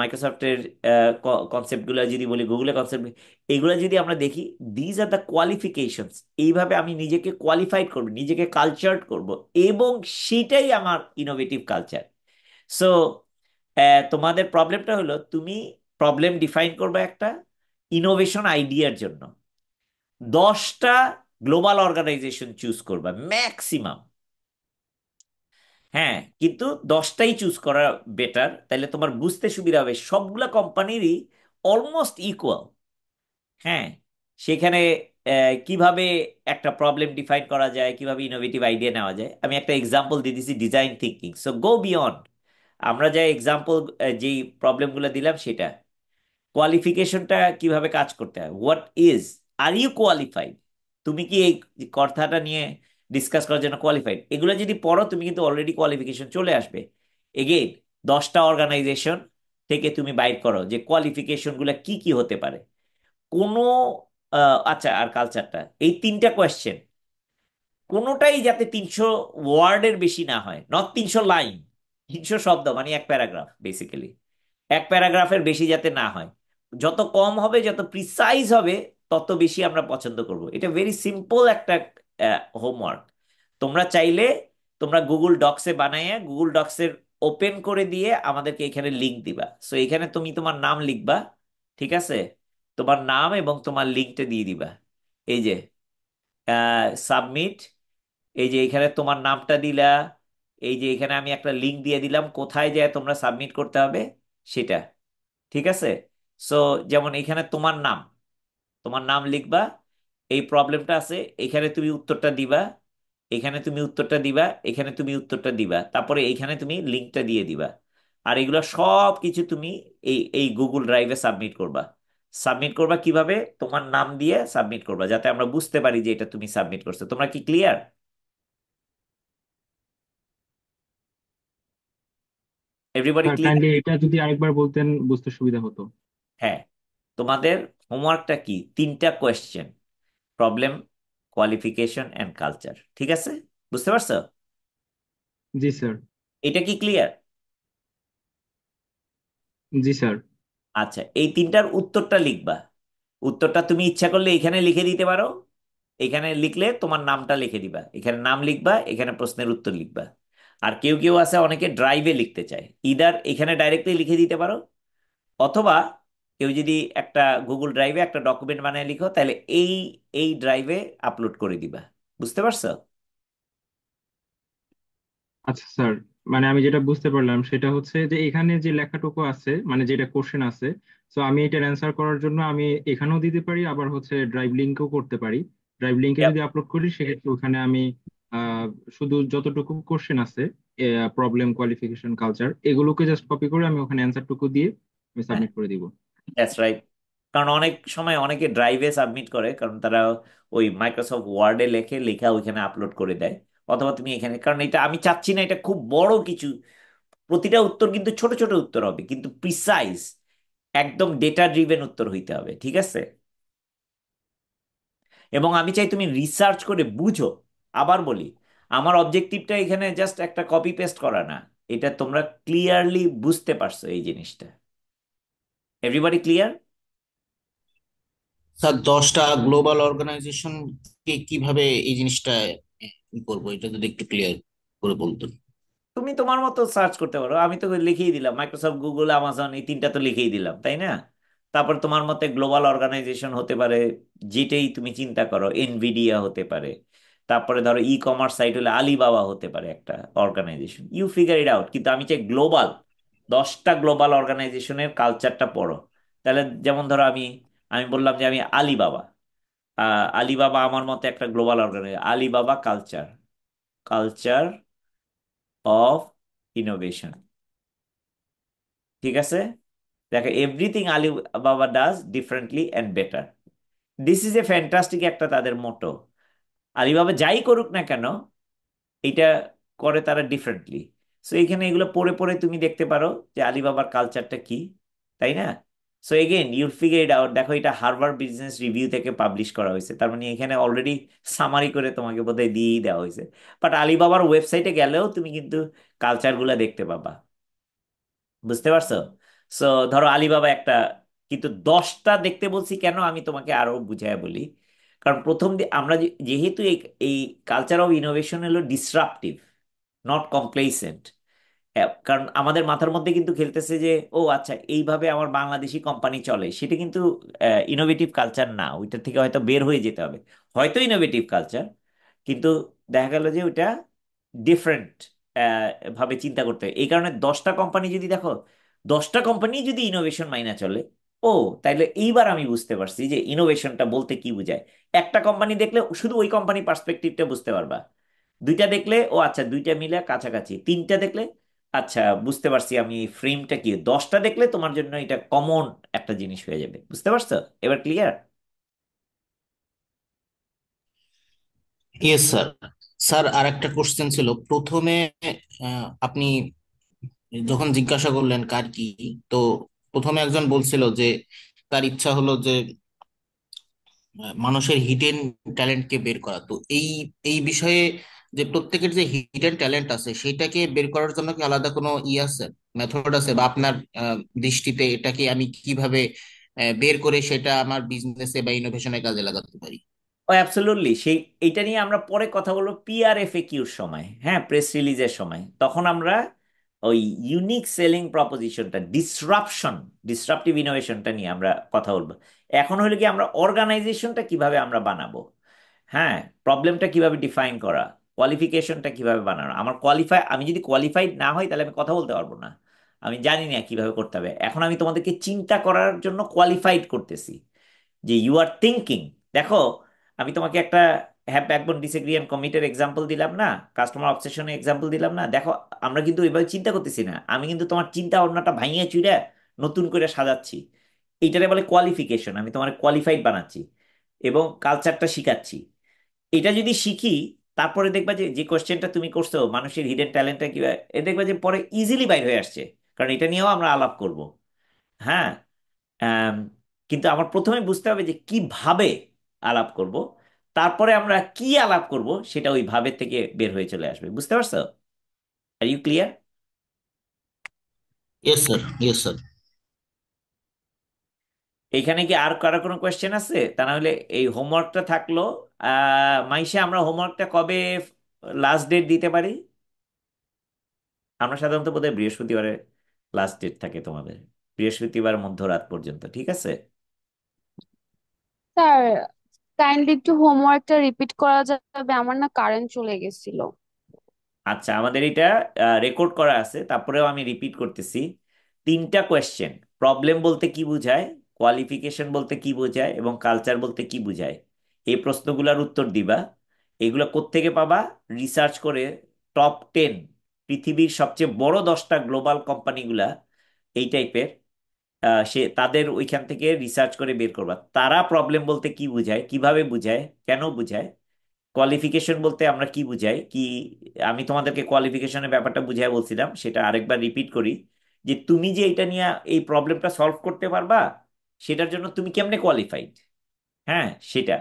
মাইক্রোসফটের কনসেপ্টগুলো যদি বলি, গুগলের কনসেপ্ট, এগুলো যদি আমরা দেখি, দিজ আর দ্য কোয়ালিফিকেশনস। এইভাবে আমি নিজেকে কোয়ালিফাইড করব, নিজেকে কালচার্ড করব, এবং সেটাই আমার ইনোভেটিভ কালচার। সো তোমাদের প্রবলেমটা হলো তুমি প্রবলেম ডিফাইন করবে একটা ইনোভেশন আইডিয়ার জন্য। 10টা গ্লোবাল অর্গানাইজেশন চুজ করবা ম্যাক্সিমাম। হ্যাঁ, কিন্তু 10টাই চুজ করা বেটার, তাহলে তোমার বুঝতে সুবিধা হবে সবগুলা কোম্পানিরই অলমোস্ট ইকুয়াল। হ্যাঁ, সেখানে কিভাবে একটা প্রবলেম ডিফাইন করা যায়, কিভাবে ইনোভেটিভ আইডিয়া নেওয়া যায়। আমি একটা এক্সাম্পল দিয়ে দিছি, ডিজাইন থিঙ্কিং। সো গো বিয়ন্ড। আমরা যে এক্সাম্পল, যেই প্রবলেমগুলো দিলাম সেটা, কোয়ালিফিকেশনটা কিভাবে কাজ করতে হয়, what is, are you qualified, তুমি কি এই কথাটা নিয়ে ডিসকাস করার জন্য কোয়ালিফাইড? এগুলো যদি পড়ো তুমি কিন্তু অলরেডি কোয়ালিফিকেশন চলে আসবে। এগেইন, 10টা অর্গানাইজেশন থেকে তুমি বাইর করো যে কোয়ালিফিকেশন গুলা কি কি হতে পারে। কোনো আচ্ছা, আর কালচারটা, এই তিনটা কোয়েশ্চেন কোনোটাই যাতে 300 ওয়ার্ডের বেশি না হয়, নট 300 লাইন, 300 শব্দ, মানে এক প্যারাগ্রাফ বেসিক্যালি। এক প্যারাগ্রাফের বেশি যাতে না হয়। যত কম হবে, যত প্রিসাইজ হবে, তত বেশি আমরা পছন্দ করব। এটা ভেরি সিম্পল একটা হোমওয়ার্ক। তোমরা চাইলে তোমরা গুগল ডক্সে বানাইয়া গুগল ডক্সের ওপেন করে দিয়ে আমাদেরকে এখানে লিংক দিবা। সো এখানে তুমি তোমার নাম লিখবা, ঠিক আছে? তোমার নাম এবং তোমার লিঙ্কটা দিয়ে দিবা। এই যে সাবমিট, এই যে এখানে তোমার নামটা দিলা, এই যে এখানে আমি একটা লিংক দিয়ে দিলাম কোথায় যায় তোমরা সাবমিট করতে হবে সেটা। ঠিক আছে? সো যেমন এখানে তোমার নাম, তোমার নাম লিখবা, এই প্রবলেমটা আছে, এখানে তুমি উত্তরটা দিবা, এখানে তুমি উত্তরটা দিবা, এখানে তুমি উত্তরটা দিবা, তারপরে এইখানে তুমি লিঙ্কটা দিয়ে দিবা। আর এগুলো সব কিছু তুমি এই এই গুগল ড্রাইভে সাবমিট করবা। সাবমিট করবা কিভাবে? তোমার নাম দিয়ে সাবমিট করবা, যাতে আমরা বুঝতে পারি যে এটা তুমি সাবমিট করছো। তোমরা কি clear? Everybody sir clear? Kindly এটা যদি আরেকবার বলতেন বুঝতে সুবিধা হতো। হ্যাঁ, তোমাদের হোমওয়ার্কটা কি? তিনটা question, problem, qualification and culture. ঠিক আছে? বুঝতে পারছো? জি স্যার। এটা কি ক্লিয়ার? জি স্যার। আচ্ছা, এই তিনটার উত্তরটা লিখবা। উত্তরটা তুমি ইচ্ছা করলে এখানে লিখে দিতে পারো, এখানে লিখলে তোমার নামটা লিখে দিবা, এখানে নাম লিখবা, এখানে প্রশ্নের উত্তর লিখবা। আর কেউ কেউ আছে অনেকে ড্রাইভে লিখতে চায়, ইদার এখানে ডাইরেক্টলি লিখে দিতে পারো, অথবা কেউ যদি একটা গুগল ড্রাইভে একটা ডকুমেন্ট বানায় লিখো, তাহলে এই এই ড্রাইভে আপলোড করে দিবা। বুঝতে পারছো? আচ্ছা স্যার। মানে আমি যেটা বুঝতে পারলাম সেটা হচ্ছে যে এখানে যে লেখাটুকু আছে, মানে যেটা কোশ্চেন আছে, তো আমি এটার অ্যান্সার করার জন্য আমি এখানেও দিতে পারি, আবার হচ্ছে ড্রাইভ লিঙ্কও করতে পারি। ড্রাইভ লিঙ্কে Yep, যদি আপলোড করি সেক্ষেত্রে ওখানে আমি শুধু যতটুকু কোশ্চেন আছে, প্রবলেম, কোয়ালিফিকেশন, কালচার, এগুলোকে জাস্ট কপি করে আমি ওখানে অ্যান্সারটুকু দিয়ে আমি হ্যাঁ, সাবমিট করে দিব। That's right. কারণ অনেক সময় অনেকে ড্রাইভে সাবমিট করে, কারণ তারা ওই মাইক্রোসফট ওয়ার্ডে লেখে, লেখা ওইখানে আপলোড করে দেয়। অথবা তুমি এখানে, কারণ এটা আমি চাচ্ছি না এটা খুব বড় কিছু, প্রতিটা উত্তর কিন্তু ছোট ছোট উত্তর হবে, কিন্তু প্রিসাইজ, একদম ডেটা ড্রিভেন উত্তর হইতে হবে, ঠিক আছে? এবং আমি চাই তুমি রিসার্চ করে বুঝো। আবার বলি, আমার অবজেক্টিভটা এখানে জাস্ট একটা কপি পেস্ট করা না, এটা তোমরা ক্লিয়ারলি বুঝতে পারছো এই জিনিসটা। Everybody clear? স্যার 10টা গ্লোবাল অর্গানাইজেশন কে কিভাবে এই জিনিসটা করবো, এটা যদি একটু ক্লিয়ার করে বলতেন। তুমি তোমার মতো সার্চ করতে পারো, আমি তো লিখেই দিলাম মাইক্রোসফট, গুগল, আমাজন, এই তিনটা তো লিখেই দিলাম, তাই না? তারপর তোমার মতে গ্লোবাল অর্গানাইজেশন হতে পারে যেটাই তুমি চিন্তা করো, এনভিডিয়া হতে পারে। তারপরে ধরো ই কমার্স সাইট হলে আলিবাবা হতে পারে একটা organization, you figure it out. কিন্তু আমি চাই গ্লোবাল, 10টা গ্লোবাল অর্গানাইজেশনের কালচারটা পড়ো। তাহলে যেমন ধরো আমি আমি বললাম যে আমি আলিবাবা, আলিবাবা আমার মতে একটা global organization, Alibaba culture, culture of innovation, ঠিক আছে? দেখো, everything Alibaba does differently and better, this is a fantastic একটা তাদের মোটো। আলিবাবা যাই করুক না কেন, এটা করে তারা ডিফারেন্টলি। সো এখানে এগুলো পড়ে পড়ে তুমি দেখতে পারো যে আলিবাবার কালচারটা কি, তাই না? So again you'll figure it out. দেখো, এটা হার্ভার্ড বিজনেস রিভিউ থেকে পাবলিশ করা হয়েছে, তার মানে এখানে অলরেডি সামারি করে তোমাকে বোধহয় দিয়েই দেওয়া হয়েছে। বাট আলিবাবার ওয়েবসাইটে গেলেও তুমি কিন্তু কালচারগুলো দেখতে পাবা, বুঝতে পারছো? সো ধরো আলিবাবা একটা, কিন্তু 10টা দেখতে বলছি কেন আমি তোমাকে আরো বুঝায় বলি। কারণ প্রথম আমরা যেহেতু এই কালচার অফ ইনোভেশন হলো ডিসরাপটিভ, নট কমপ্লেসেন্ট। কারণ আমাদের মাথার মধ্যে কিন্তু খেলতেছে যে ও আচ্ছা এইভাবে আমার বাংলাদেশি কোম্পানি চলে, সেটা কিন্তু ইনোভেটিভ কালচার না, ওইটা থেকে হয়তো বের হয়ে যেতে হবে। হয়তো ইনোভেটিভ কালচার, কিন্তু দেখা গেল যে ওইটা ডিফারেন্ট ভাবে চিন্তা করতে হয়। এই কারণে 10টা কোম্পানি যদি দেখো, 10টা কোম্পানি যদি ইনোভেশন মাইনা চলে, ও তাইলে এইবার আমি বুঝতে পারছি যে ইনোভেশনটা বলতে কি বোঝায়। একটা কোম্পানি দেখলে শুধু ওই কোম্পানি পার্সপেক্টিভটা বুঝতে পারবা, দুইটা দেখলে ও আচ্ছা দুইটা মিলে কাছাকাছি, তিনটা দেখলে আচ্ছা বুঝতে পারছি আমি ফ্রেমটা কি, 10টা দেখলে তোমার জন্য এটা কমন একটা জিনিস হয়ে যাবে, বুঝতে পারছো? এবার ক্লিয়ার? Yes sir. স্যার আর একটা কোশ্চেন ছিল প্রথমে, আপনি যখন জিজ্ঞাসা করলেন কার কি, তো প্রথমে একজন বলছিল যে তার ইচ্ছা হলো যে মানুষের হিডেন ট্যালেন্টকে বের করা। তো এই এই বিষয়ে যে প্রত্যেকের যে হিডেন ট্যালেন্ট আছে সেটাকে বের করার জন্য কি আলাদা কোনো আছে, মেথড আছে, বা আপনার দৃষ্টিতে এটাকে আমি কিভাবে বের করে সেটা আমার বিজনেসে বা ইনোভেশনে কাজে লাগাতে পারি? ও অ্যাবসলিউটলি, সেই এইটা নিয়ে আমরা পরে কথা বলবো পিআরএফএকিউর সময়, হ্যাঁ, প্রেস রিলিজের সময়। তখন আমরা ওই ইউনিক সেলিং প্রপোজিশনটা, ডিসরাপটিভ ইনোভেশনটা নিয়ে আমরা কথা বলবো। এখন হলো কি আমরা অর্গানাইজেশনটা কিভাবে আমরা বানাবো, হ্যাঁ, প্রবলেমটা কিভাবে ডিফাইন করা, কোয়ালিফিকেশনটা কিভাবে বানানো। আমি যদি কোয়ালিফাইড না হই তাহলে আমি কথা বলতে পারবো না, আমি জানি না কিভাবে করতে হবে। এখন আমি তোমাদেরকে চিন্তা করার জন্য কোয়ালিফাইড করতেছি, যে ইউ আর থিঙ্কিং। দেখো, আমি তোমাকে একটা হ্যাভ ব্যাকবোন ডিসএগ্রি এন্ড কমিটের এক্সাম্পল দিলাম না, কাস্টমার অবসেশনের এক্সাম্পল দিলাম না, দেখো আমরা কিন্তু ওইভাবে চিন্তা করতেছি না, আমি কিন্তু তোমার চিন্তা ভাবনাটা ভাঙিয়ে চুইড়ে নতুন করে সাজাচ্ছি। এইটারে বলে কোয়ালিফিকেশন, আমি তোমার কোয়ালিফাইড বানাচ্ছি এবং কালচারটা শিখাচ্ছি। এটা যদি শিখি, তারপরে দেখবা যে যে কোশ্চেনটা তুমি করছো মানুষের হিডেন ট্যালেন্টটা কি, এ দেখবা যে পরে ইজিলি বাইর হয়ে আসছে, কারণ এটা নিয়েও আমরা আলাপ করব। হ্যাঁ, আম, কিন্তু আমার প্রথমে বুঝতে হবে যে কিভাবে আলাপ করব, তারপরে আমরা কি আলাপ করব সেটা ওই ভাবের থেকে বের হয়ে চলে আসবে, বুঝতে পারছো? Are you clear? Yes sir, yes sir. এইখানে কি আর কারো কোনো কোয়েশ্চেন আছে? তা না হলে এই হোমওয়ার্কটা থাকলো। মাইশা, আমরা হোমওয়ার্কটা কবে লাস্ট ডেট দিতে পারি? আমরা সাধারণত বোধহয় বৃহস্পতিবারে লাস্ট ডেট থাকে তোমাদের, বৃহস্পতিবার মধ্যরাত পর্যন্ত, ঠিক আছে? স্যার, কাইন্ডলি একটু হোমওয়ার্কটা রিপিট করা যাবে? আমার না কারেন্ট চলে গেছিল। আচ্ছা, আমাদের এটা রেকর্ড করা আছে, তারপরেও আমি রিপিট করতেছি। 3টা কোয়েশ্চেন: প্রবলেম বলতে কি বোঝায়, কোয়ালিফিকেশন বলতে কি বোঝায়, এবং কালচার বলতে কি বোঝায়। এই প্রশ্নগুলোর উত্তর দিবা। এগুলো কোত্থেকে পাবা? রিসার্চ করে টপ 10 পৃথিবীর সবচেয়ে বড় 10টা গ্লোবাল কোম্পানিগুলা এই টাইপের, সে তাদের ওইখান থেকে রিসার্চ করে বের করবা তারা প্রবলেম বলতে কি বোঝায়, কিভাবে বোঝায়, কেন বোঝায়। কোয়ালিফিকেশন বলতে আমরা কি বুঝাই কি। আমি তোমাদেরকে কোয়ালিফিকেশনের ব্যাপারটা বুঝাই বলছিলাম, সেটা আরেকবার রিপিট করি। যে তুমি যে এটা নিয়ে এই প্রবলেমটা সলভ করতে পারবা, সেটার জন্য তুমি কেমনে কোয়ালিফাইড। হ্যাঁ, সেটা।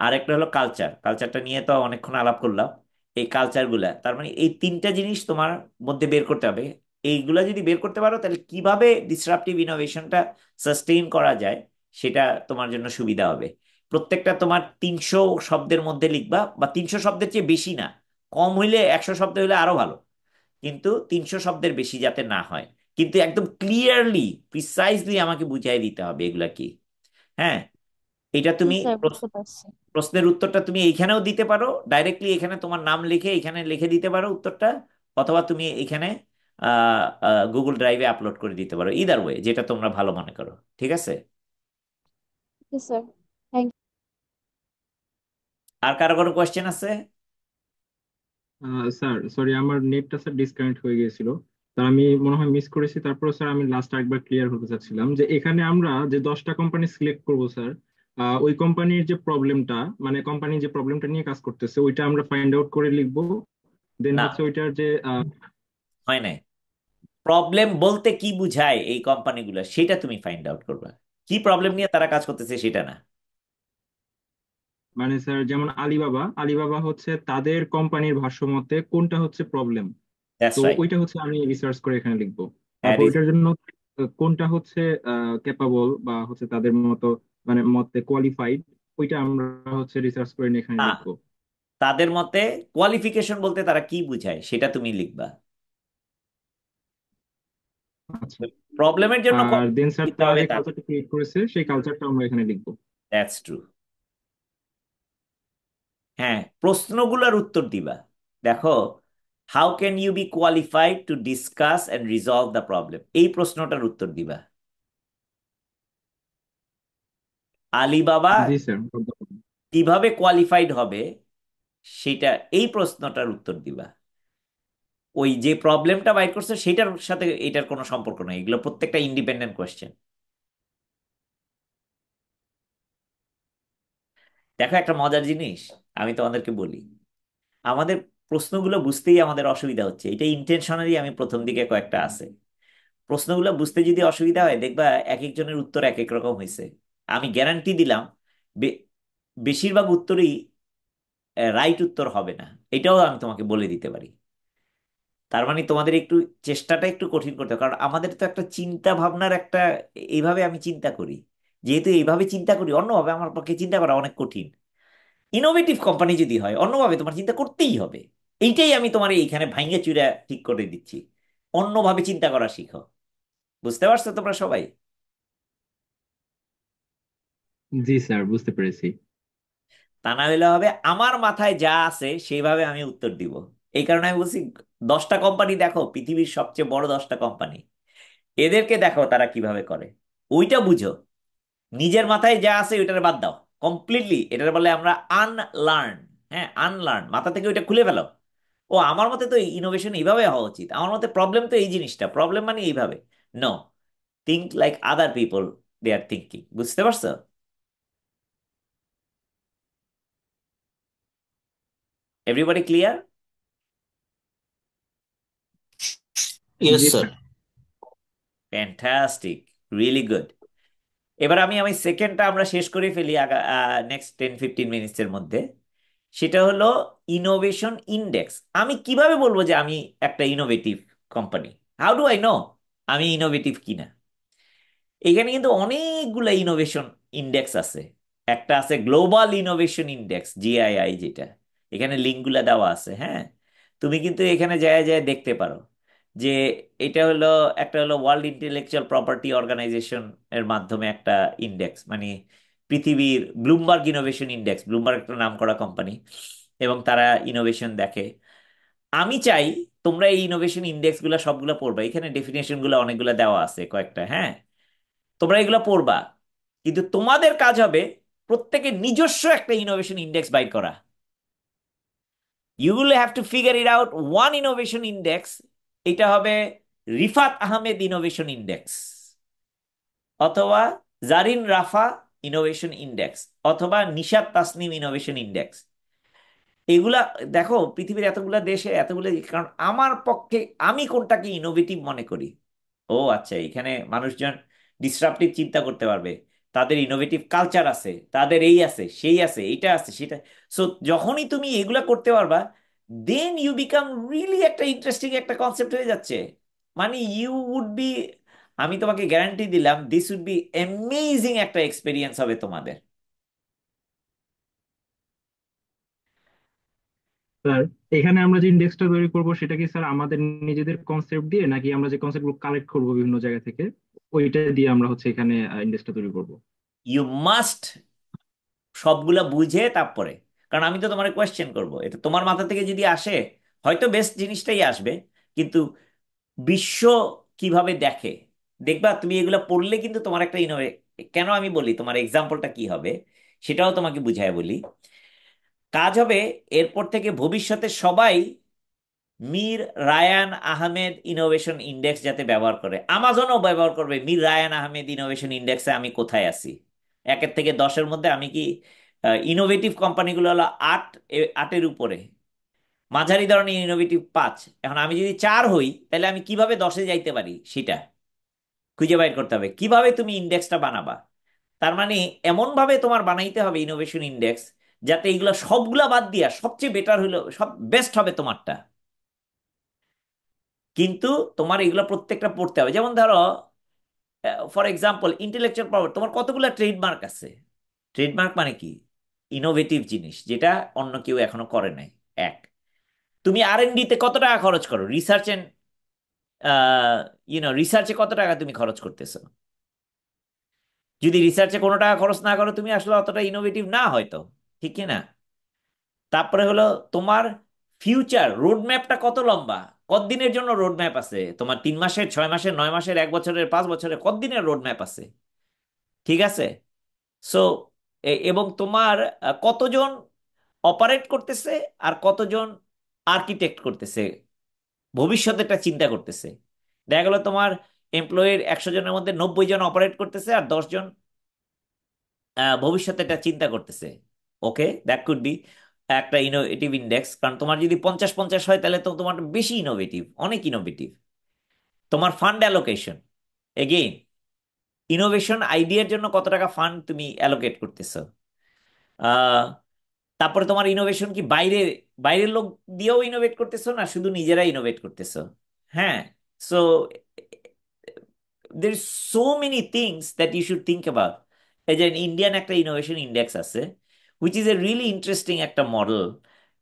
আরেকটা হলো কালচার। কালচারটা নিয়ে তো অনেকক্ষণ আলাপ করলাম। এই কালচারগুলা, তার মানে এই 3টা জিনিস তোমার মধ্যে বের করতে হবে। এইগুলা যদি বের করতে পারো, তাহলে কিভাবে ডিসরাপটিভ ইনোভেশনটা সাস্টেইন করা যায়, সেটা তোমার জন্য সুবিধা হবে। প্রত্যেকটা তোমার 300 শব্দের মধ্যে লিখবা, বা 300 শব্দের চেয়ে বেশি না। কম হইলে 100 শব্দ হইলে আরো ভালো, কিন্তু 300 শব্দের বেশি যাতে না হয়। কিন্তু একদম ক্লিয়ারলি, প্রিসাইজলি আমাকে বুঝাই দিতে হবে এগুলা কি। হ্যাঁ, এটা জি তুমি স্যার, বুঝতে পারছি। প্রশ্নের উত্তরটা তুমি এইখানেও দিতে পারো, ডাইরেক্টলি এখানে তোমার নাম লিখে এখানে লিখে দিতে পারো উত্তরটা। অথবা তুমি এখানে গুগল ড্রাইভে আপলোড করে দিতে পারো। ইদার ওয়ে, যেটা তোমরা ভালো মনে করো। ঠিক আছে? জি স্যার, থ্যাংক আর কারো কোনো কোয়েশ্চেন আছে? স্যার সরি, আমার নেটটা স্যার ডিসকানেক্ট হয়ে গিয়েছিল, তার আমি মনে হয় মিস করেছি। তারপরে স্যার আমি লাস্ট একবার ক্লিয়ার হতে চাচ্ছিলাম যে এখানে আমরা যে 10টা কোম্পানি সিলেক্ট করব স্যার, ওই কোম্পানির যে প্রবলেমটা, মানে কোম্পানি যে প্রবলেমটা নিয়ে কাজ করতেছে ওইটা আমরা ফাইন্ড আউট করে লিখবো। দেন না, হচ্ছে ওইটার যে হয় নাই। প্রবলেম বলতে কি বুঝায় এই কোম্পানিগুলো, সেটা তুমি ফাইন্ড আউট করবা। কি প্রবলেম নিয়ে তারা কাজ করতেছে সেটা না। মানে স্যার যেমন আলিবাবা, আলিবাবা হচ্ছে তাদের কোম্পানির ভাষ্যমতে কোনটা হচ্ছে প্রবলেম, দ্যাটস তো রাইট। ওইটা হচ্ছে আমি রিসার্চ করে এখানে লিখবো। হ্যাঁ, তারপর ওইটার জন্য কোনটা হচ্ছে ক্যাপাবল বা হচ্ছে তাদের মতো মানে মতে কোয়ালিফাইড, ওইটা আমরা হচ্ছে রিসার্চ করে নিয়ে এখানে না, লিখবো। তাদের মতে কোয়ালিফিকেশন বলতে তারা কি বুঝায় সেটা তুমি লিখবা। আচ্ছা। প্রবলেমের জন্য আর দেন স্যার দিতে তারা হবে যে তা। কালচারটা ক্রিয়েট করেছে সেই কালচারটা আমরা এখানে লিখবো। That's true. হ্যাঁ, প্রশ্নগুলোর উত্তর দিবা। দেখো, how can you be qualified to discuss and resolve the problem, এই প্রশ্নটার উত্তর দিবা। আলিবাবা জি স্যার। কিভাবে কোয়ালিফাইড হবে, সেটা, এই প্রশ্নটার উত্তর দিবা। ওই যে প্রবলেমটা বাইর করছে সেটার সাথে এটার কোনো সম্পর্ক নাই, এগুলো প্রত্যেকটা ইন্ডিপেন্ডেন্ট কোয়েশ্চেন। দেখো, একটা মজার জিনিস আমি তোমাদেরকে বলি। আমাদের প্রশ্নগুলো বুঝতেই আমাদের অসুবিধা হচ্ছে, এটা ইন্টেনশনালি। আমি প্রথম দিকে কয়েকটা আছে প্রশ্নগুলো বুঝতে যদি অসুবিধা হয়, দেখবা এক একজনের উত্তর এক এক রকম হয়েছে। আমি গ্যারান্টি দিলাম, বে- বেশিরভাগ উত্তরই রাইট উত্তর হবে না। এটাও আমি তোমাকে বলে দিতে পারি। তার মানে তোমাদের একটু চেষ্টাটা একটু কঠিন করতে হবে, কারণ আমাদের তো একটা চিন্তা ভাবনার একটা, এইভাবে আমি চিন্তা করি। যেহেতু এইভাবে চিন্তা করি, অন্যভাবে আমার পক্ষে চিন্তা করা অনেক কঠিন। ইনোভেটিভ কোম্পানি যদি হয়, অন্যভাবে তোমার চিন্তা করতেই হবে। এইটাই আমি তোমার এইখানে ভাইঙ্গা চুরা ঠিক করে দিচ্ছি। অন্যভাবে চিন্তা করা শিখো। বুঝতে পারছো তোমরা সবাই? জি স্যার, বুঝতে পেরেছি। তা না হলে হবে আমার মাথায় যা আছে সেইভাবে আমি উত্তর দিব। এই কারণে আমি বলছি, 10টা কোম্পানি দেখো, পৃথিবীর সবচেয়ে বড় 10টা কোম্পানি, এদেরকে দেখো তারা কিভাবে করে, ওইটা বুঝো। নিজের মাথায় যা আছে ওইটার বাদ দাও কমপ্লিটলি। এটার বলে আমরা আনলার্ন। হ্যাঁ, আনলার্ন, মাথা থেকে ওইটা খুলে ফেলো। ও, আমার মতে তো ইনোভেশন এইভাবে হওয়া উচিত, আমার মতে প্রবলেম তো এই জিনিসটা, প্রবলেম মানে এইভাবে। No, think like other people they are thinking. বুঝতে পারছো? Everybody clear? ইয়েস জি sir. Sir. Fantastic, really good. এবার আমি সেকেন্ডটা আমরা শেষ করে ফেলি নেক্সট 10-15 মিনিটস এর মধ্যে। সেটা হলো ইনোভেশন ইন্ডেক্স। আমি কিভাবে বলবো যে আমি একটা innovative company? How do I know আমি ইনোভেটিভ কিনা? এখানে কিন্তু অনেকগুলা ইনোভেশন ইন্ডেক্স আছে। একটা আছে গ্লোবাল ইনোভেশন ইন্ডেক্স, জিআইআই, যেটা এখানে লিঙ্কগুলা দেওয়া আছে। হ্যাঁ, তুমি কিন্তু এখানে যায় যায় দেখতে পারো যে এটা হলো, একটা হলো ওয়ার্ল্ড ইন্টেলেকচুয়াল প্রপার্টি অর্গানাইজেশন এর মাধ্যমে একটা ইন্ডেক্স, মানে পৃথিবীর ব্লুমবার্গ ইনোভেশন ইন্ডেক্স। ব্লুমবার্গ একটা নাম করা কোম্পানি, এবং তারা ইনোভেশন দেখে। আমি চাই তোমরা এই ইনোভেশন ইন্ডেক্স গুলা সবগুলা পড়বা, এখানে ডেফিনেশন গুলো অনেকগুলা দেওয়া আছে কয়েকটা, হ্যাঁ, তোমরা এগুলা পড়বা। কিন্তু তোমাদের কাজ হবে প্রত্যেকের নিজস্ব একটা ইনোভেশন ইন্ডেক্স বাইর করা। You will have to figure it out one innovation index. এটা হবে রিফাত আহমেদ ইনোভেশন ইন্ডেক্স, অথবা জারিন রাফা ইনোভেশন ইন্ডেক্স, অথবা নিশাত তাসনিম ইনোভেশন ইন্ডেক্স। এগুলা দেখো, পৃথিবীর এতগুলা দেশে এতগুলো, কারণ আমার পক্ষে আমি কোনটাকে ইনোভেটিভ মনে করি। ও আচ্ছা, এখানে মানুষজন ডিসরাপটিভ চিন্তা করতে পারবে, তাদের ইনোভেটিভ কালচার আছে, তাদের এই আছে সেই আছে এইটা আছে সেটা। সো যখনই তুমি এগুলা করতে পারবা, দেন ইউ বিকাম রিয়েলি একটা ইন্টারেস্টিং একটা কনসেপ্ট হয়ে যাচ্ছে। মানে ইউ উড বি, আমি তোমাকে গ্যারান্টি দিলাম, দিস উড বি অ্যামেজিং একটা এক্সপিরিয়েন্স হবে তোমাদের। স্যার, এখানে আমরা যে ইন্ডেক্সটা তৈরি করব সেটা কি স্যার আমাদের নিজেদের কনসেপ্ট দিয়ে, নাকি আমরা যে কনসেপ্ট গুলো কালেক্ট করবো বিভিন্ন জায়গা থেকে ওইটা দিয়ে আমরা হচ্ছে এখানে ইন্ডেক্সটা তৈরি করব? ইউ মাস্ট সবগুলা বুঝে তারপরে, কারণ আমি তো তোমার কোয়েশ্চেন করব, এটা তোমার মাথা থেকে যদি আসে হয়তো বেস্ট জিনিসটাই আসবে। কিন্তু বিশ্ব কিভাবে দেখে দেখবা, তুমি এগুলা পড়লে কিন্তু তোমার একটা ইনোভে, কেন আমি বলি তোমার এক্সাম্পলটা কি হবে সেটাও তোমাকে বুঝায় বলি। কাজ হবে এরপর থেকে ভবিষ্যতে সবাই মীর রায়ান আহমেদ ইনোভেশন ইন্ডেক্স যাতে ব্যবহার করে, আমাজনও ব্যবহার করবে মীর রায়ান আহমেদ ইনোভেশন ইন্ডেক্সে আমি কোথায় আছি। 1 থেকে 10-এর মধ্যে আমি কি, ইনোভেটিভ কোম্পানিগুলো হলো 8, 8-এর উপরে, মাঝারি ধরনের ইনোভেটিভ 5। এখন আমি যদি 4 হই, তাহলে আমি কিভাবে 10-এ যাইতে পারি সেটা খুঁজে বাইর করতে হবে। কিভাবে তুমি ইন্ডেক্সটা বানাবা, তার মানে এমন ভাবে তোমার বানাইতে হবে ইনোভেশন ইন্ডেক্স যাতে এগুলো সবগুলা বাদ দিয়া সবচেয়ে বেটার হলো, সব বেস্ট হবে তোমারটা। কিন্তু তোমার এগুলো প্রত্যেকটা পড়তে হবে। যেমন ধরো, ফর এক্সাম্পল ইন্টেলেকচুয়াল প্রপার্টি, তোমার কতগুলো ট্রেডমার্ক আছে। ট্রেডমার্ক মানে কি? ইনোভেটিভ জিনিস যেটা অন্য কেউ এখনো করে নাই। এক, তুমি R&D তে কত টাকা খরচ করো, রিসার্চ এন্ড রিসার্চে কত টাকা তুমি খরচ করতেছো? যদি রিসার্চে কোনো টাকা খরচ না করো, তুমি আসলে অতটা ইনোভেটিভ না হয়তো, ঠিক কি না? তারপরে হলো তোমার ফিউচার রোড ম্যাপটা কত লম্বা, কতদিনের জন্য রোড ম্যাপ আছে তোমার, 3 মাসের, 6 মাসের, 9 মাসের, 1 বছরের, 5 বছরের, কতদিনের রোড ম্যাপ আছে, ঠিক আছে? সো এবং তোমার কতজন অপারেট করতেছে আর কতজন আর্কিটেক্ট করতেছে, ভবিষ্যতেটা চিন্তা করতেছে। দেখা গেল তোমার এমপ্লয়ির 100 জনের মধ্যে 90 জন অপারেট করতেছে আর 10 জন ভবিষ্যতেটা চিন্তা করতেছে। ওকে, দ্যাট কুড বি একটা ইনোভেটিভ ইন্ডেক্স, কারণ তোমার যদি 50-50 হয় তাহলে তো তোমার বেশি ইনোভেটিভ, অনেক ইনোভেটিভ। তোমার ফান্ড অ্যালোকেশন, এগেইন ইনোভেশন আইডিয়ার জন্য কত টাকা ফান্ড তুমি অ্যালোকেট করতেছো। আহ তারপরে তোমার ইনোভেশন কি বাইরে, বাইরের লোক দিয়েও ইনোভেট করতেছো না শুধু নিজেরা ইনোভেট করতেছো। হ্যাঁ, so there is so many things that you should think about. এই যে ইন্ডিয়ান একটা ইনোভেশন ইন্ডেক্স আছে, which is a really interesting একটা মডেল।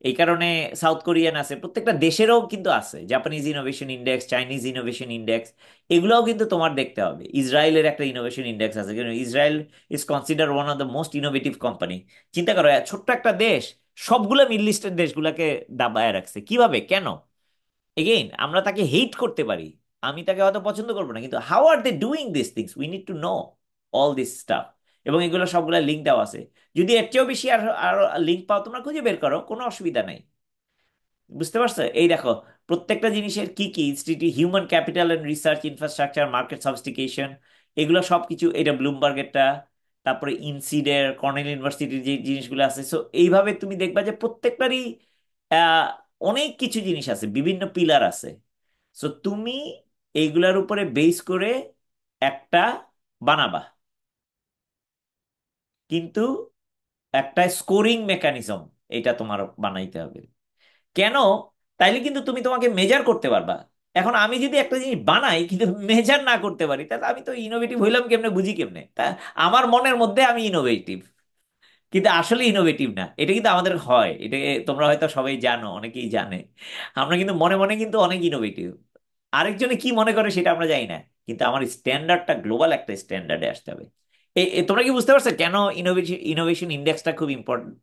এই কারণে সাউথ কোরিয়ান আছে, প্রত্যেকটা দেশেরও কিন্তু আছে, Japanese innovation index, Chinese innovation index, এগুলোও কিন্তু তোমার দেখতে হবে। ইসরায়েলের একটা ইনোভেশন ইন্ডেক্স আছে, কারণ Israel is consider one of the most innovative company. চিন্তা করো, ছোট্ট একটা দেশ সবগুলো মিডল ইস্টের দেশগুলোকে দাবায় রাখছে, কিভাবে, কেন? এগেইন আমরা তাকে হেট করতে পারি, আমি তাকে হয়তো পছন্দ করবো না, কিন্তু how are they doing this things, we need to know all this stuff. এবং এগুলো সবগুলো লিঙ্ক দেওয়া আছে, যদি এর চেয়েও বেশি আর আর লিঙ্ক পাও তোমরা খুঁজে বের করো, কোনো অসুবিধা নাই। বুঝতে পারছো? এই দেখো, প্রত্যেকটা জিনিসের কি কি institute, human capital and research infrastructure, market sophistication, এগুলো সবকিছু, এটা ব্লুমবার্গেরটা, তারপরে ইনসিডের, কর্নেল ইউনিভার্সিটির যে জিনিসগুলো আছে। সো এইভাবে তুমি দেখবা যে প্রত্যেকটারই আহ, অনেক কিছু জিনিস আছে, বিভিন্ন পিলার আছে। সো তুমি এইগুলার উপরে বেস করে একটা বানাবা, কিন্তু একটা স্কোরিং মেকানিজম এটা তোমার বানাইতে হবে। কেন? তাইলে কিন্তু তুমি তোমাকে মেজার করতে পারবা। এখন আমি যদি একটা জিনিস বানাই কিন্তু মেজার না করতে পারি, তাহলে আমি তো ইনোভেটিভ হইলাম কেমনে, বুঝি কেমনে তা? আমার মনের মধ্যে আমি ইনোভেটিভ, কিন্তু আসলে ইনোভেটিভ না। এটা কিন্তু আমাদের হয়, এটা তোমরা হয়তো সবাই জানো, অনেকেই জানে, আমরা কিন্তু মনে মনে কিন্তু অনেক ইনোভেটিভ। আরেকজনে কি মনে করে সেটা আমরা জানি না, কিন্তু আমার স্ট্যান্ডার্ডটা গ্লোবাল একটা স্ট্যান্ডার্ডে আসতে হবে। তোমরা কি বুঝতে পারছো কেন ইনোভেশন ইন্ডেক্সটা খুব ইম্পর্টেন্ট?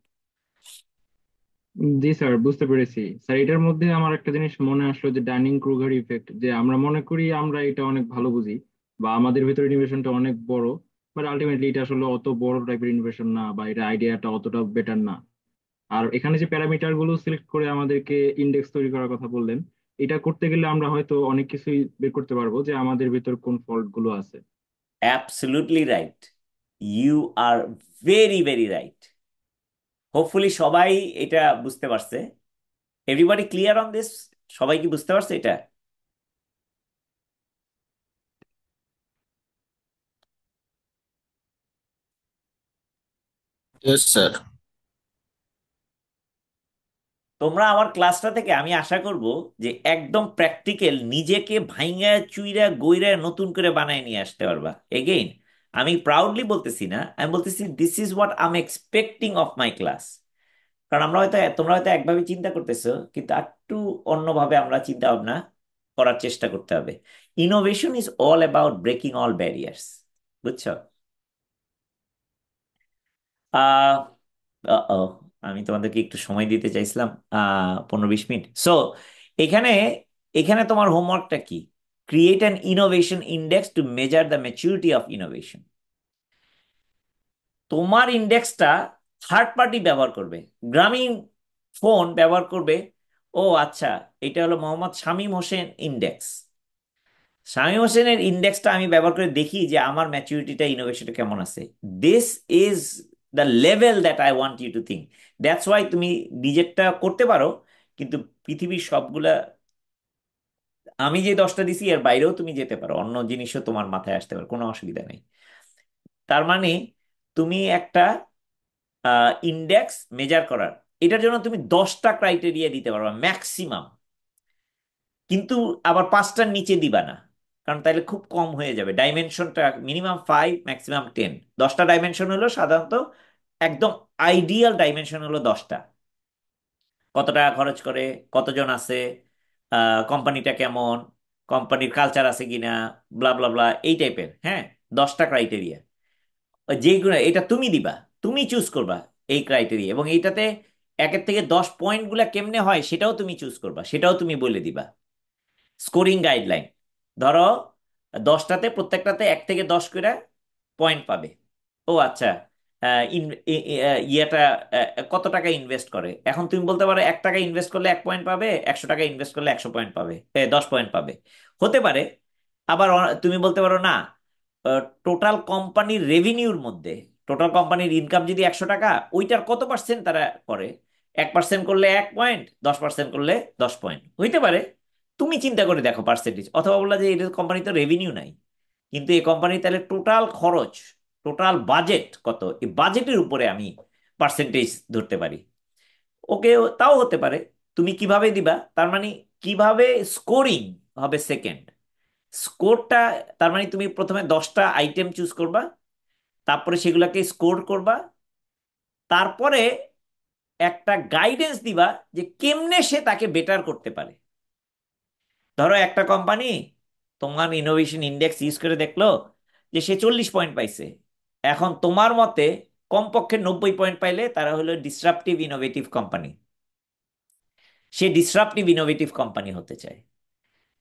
জি স্যার, বুঝতে পেরেছি স্যার। এটার মধ্যে আমার একটা জিনিস মনে আসলো, যে ডাইনিং ক্রুগার ইফেক্ট, যে আমরা মনে করি আমরা এটা অনেক ভালো বুঝি বা আমাদের ভিতরে ইনোভেশনটা অনেক বড়, বাট আলটিমেটলি এটা আসলে অত বড় টাইপের ইনোভেশন না, বা এটা আইডিয়াটা অতটা বেটার না। আর এখানে যে প্যারামিটার গুলো সিলেক্ট করে আমাদেরকে ইন্ডেক্স তৈরি করার কথা বললেন, এটা করতে গেলে আমরা হয়তো অনেক কিছুই বের করতে পারবো যে আমাদের ভিতর কোন ফল্ট গুলো আছে। Absolutely right, you are very very right. Hopefully সবাই এটা বুঝতে পারছে। Everybody clear on this? সবাই কি বুঝতে পারছে এটা? Yes sir. তোমরা আমার ক্লাসটা থেকে আমি আশা করব যে একদম প্র্যাকটিক্যাল, নিজেকে ভাইঙ্গা চুইরা গইরা নতুন করে বানায় নিয়ে আসতে পারবা। এগেইন, আমি প্রাউডলি বলতেছি না, আমি বলতেছি this is what I am expecting of my class. কারণ তোমরা হয়তো একভাবে চিন্তা করতেছো, কিন্তু একটু অন্যভাবে আমরা চিন্তা ভাবনা করার চেষ্টা করতে হবে। Innovation is all about breaking all barriers. বুঝছো? আহ ও, আমি তোমাদেরকে একটু সময় দিতে চাইছিলাম, 15-20 মিনিট। সো এখানে এখানে তোমার হোমওয়ার্কটা কি? Create an innovation index to measure the maturity of innovation. তোমার ইন্ডেক্সটা থার্ড পার্টি ব্যবহার করবে, গ্রামীণ ফোন ব্যবহার করবে। ও আচ্ছা, এটা হলো মোহাম্মদ শামীম হোসেন ইন্ডেক্স। শামীম হোসেনের ইন্ডেক্সটা আমি ব্যবহার করে দেখি যে আমার ম্যাচুরিটিটা, ইনোভেশনটা কেমন আছে। This is the level that I want you to think. That's why তুমি নিজেরটা করতে পারো, কিন্তু পৃথিবীর সবগুলা, আমি যে 10টা দিছি এর বাইরেও তুমি যেতে পারো, অন্য জিনিসও তোমার মাথায় আসতে পারে, কোনো অসুবিধা নেই। তার মানে তুমি একটা ইন্ডেক্স মেজার করার, এটার জন্য তুমি 10টা ক্রাইটেরিয়া দিতে পারবা ম্যাক্সিমাম, কিন্তু আবার 5টার নিচে দিবা না, কারণ তাহলে খুব কম হয়ে যাবে। ডাইমেনশনটা মিনিমাম 5, ম্যাক্সিমাম 10। 10টা ডাইমেনশন হলো সাধারণত, একদম আইডিয়াল ডাইমেনশন হলো 10টা। কত টাকা খরচ করে, কতজন আছে, কোম্পানিটা কেমন, কোম্পানির কালচার আছে কিনা, ব্লা ব্লা ব্লা, এই টাইপের। হ্যাঁ, 10টা ক্রাইটেরিয়া, যেগুলো এটা তুমি দিবা, তুমি চুজ করবা এই ক্রাইটেরিয়া, এবং এইটাতে 1 থেকে 10 পয়েন্ট গুলা কেমনে হয় সেটাও তুমি চুজ করবা, সেটাও তুমি বলে দিবা। স্কোরিং গাইডলাইন, ধরো 10টাতে প্রত্যেকটাতে 1 থেকে 10 করে পয়েন্ট পাবে। ও আচ্ছা, ইয়েটা কত টাকা ইনভেস্ট করে, এখন তুমি বলতে পারো 1 টাকা ইনভেস্ট করলে 1 পয়েন্ট পাবে, 100 টাকা ইনভেস্ট করলে 100 পয়েন্ট পাবে, 10 পয়েন্ট পাবে। হতে পারে। আবার তুমি বলতে পারো না, টোটাল কোম্পানির রেভিনিউর মধ্যে, টোটাল কোম্পানির ইনকাম যদি 100 টাকা, ওইটার কত পার্সেন্ট তারা করে, 1% করলে 1 পয়েন্ট, 10% করলে 10 পয়েন্ট, হইতে পারে। তুমি চিন্তা করে দেখো পার্সেন্টেজ, অথবা বললা যে এটা কোম্পানি তো রেভিনিউ নাই, কিন্তু এই কোম্পানি তাহলে টোটাল খরচ, টোটাল বাজেট কত, এই বাজেটের উপরে আমি পার্সেন্টেজ ধরতে পারি। ওকে, তাও হতে পারে। তুমি কিভাবে দিবা, তার মানে কিভাবে স্কোরিং হবে সেকেন্ড, স্কোরটা, তার মানে তুমি প্রথমে 10টা আইটেম চুজ করবা, তারপরে সেগুলোকে স্কোর করবা, তারপরে একটা গাইডেন্স দিবা যে কেমনে সে তাকে বেটার করতে পারে। ধরো একটা কোম্পানি তোমার ইনোভেশন ইন্ডেক্স ইউজ করে দেখলো যে সে 40 পয়েন্ট পাইছে, এখন তোমার মতে কমপক্ষে 90 পয়েন্ট পাইলে তারা হলো ডিসরাপটিভ ইনোভেটিভ কোম্পানি, সে ডিসরাপটিভ ইনোভেটিভ কোম্পানি হতে চায়।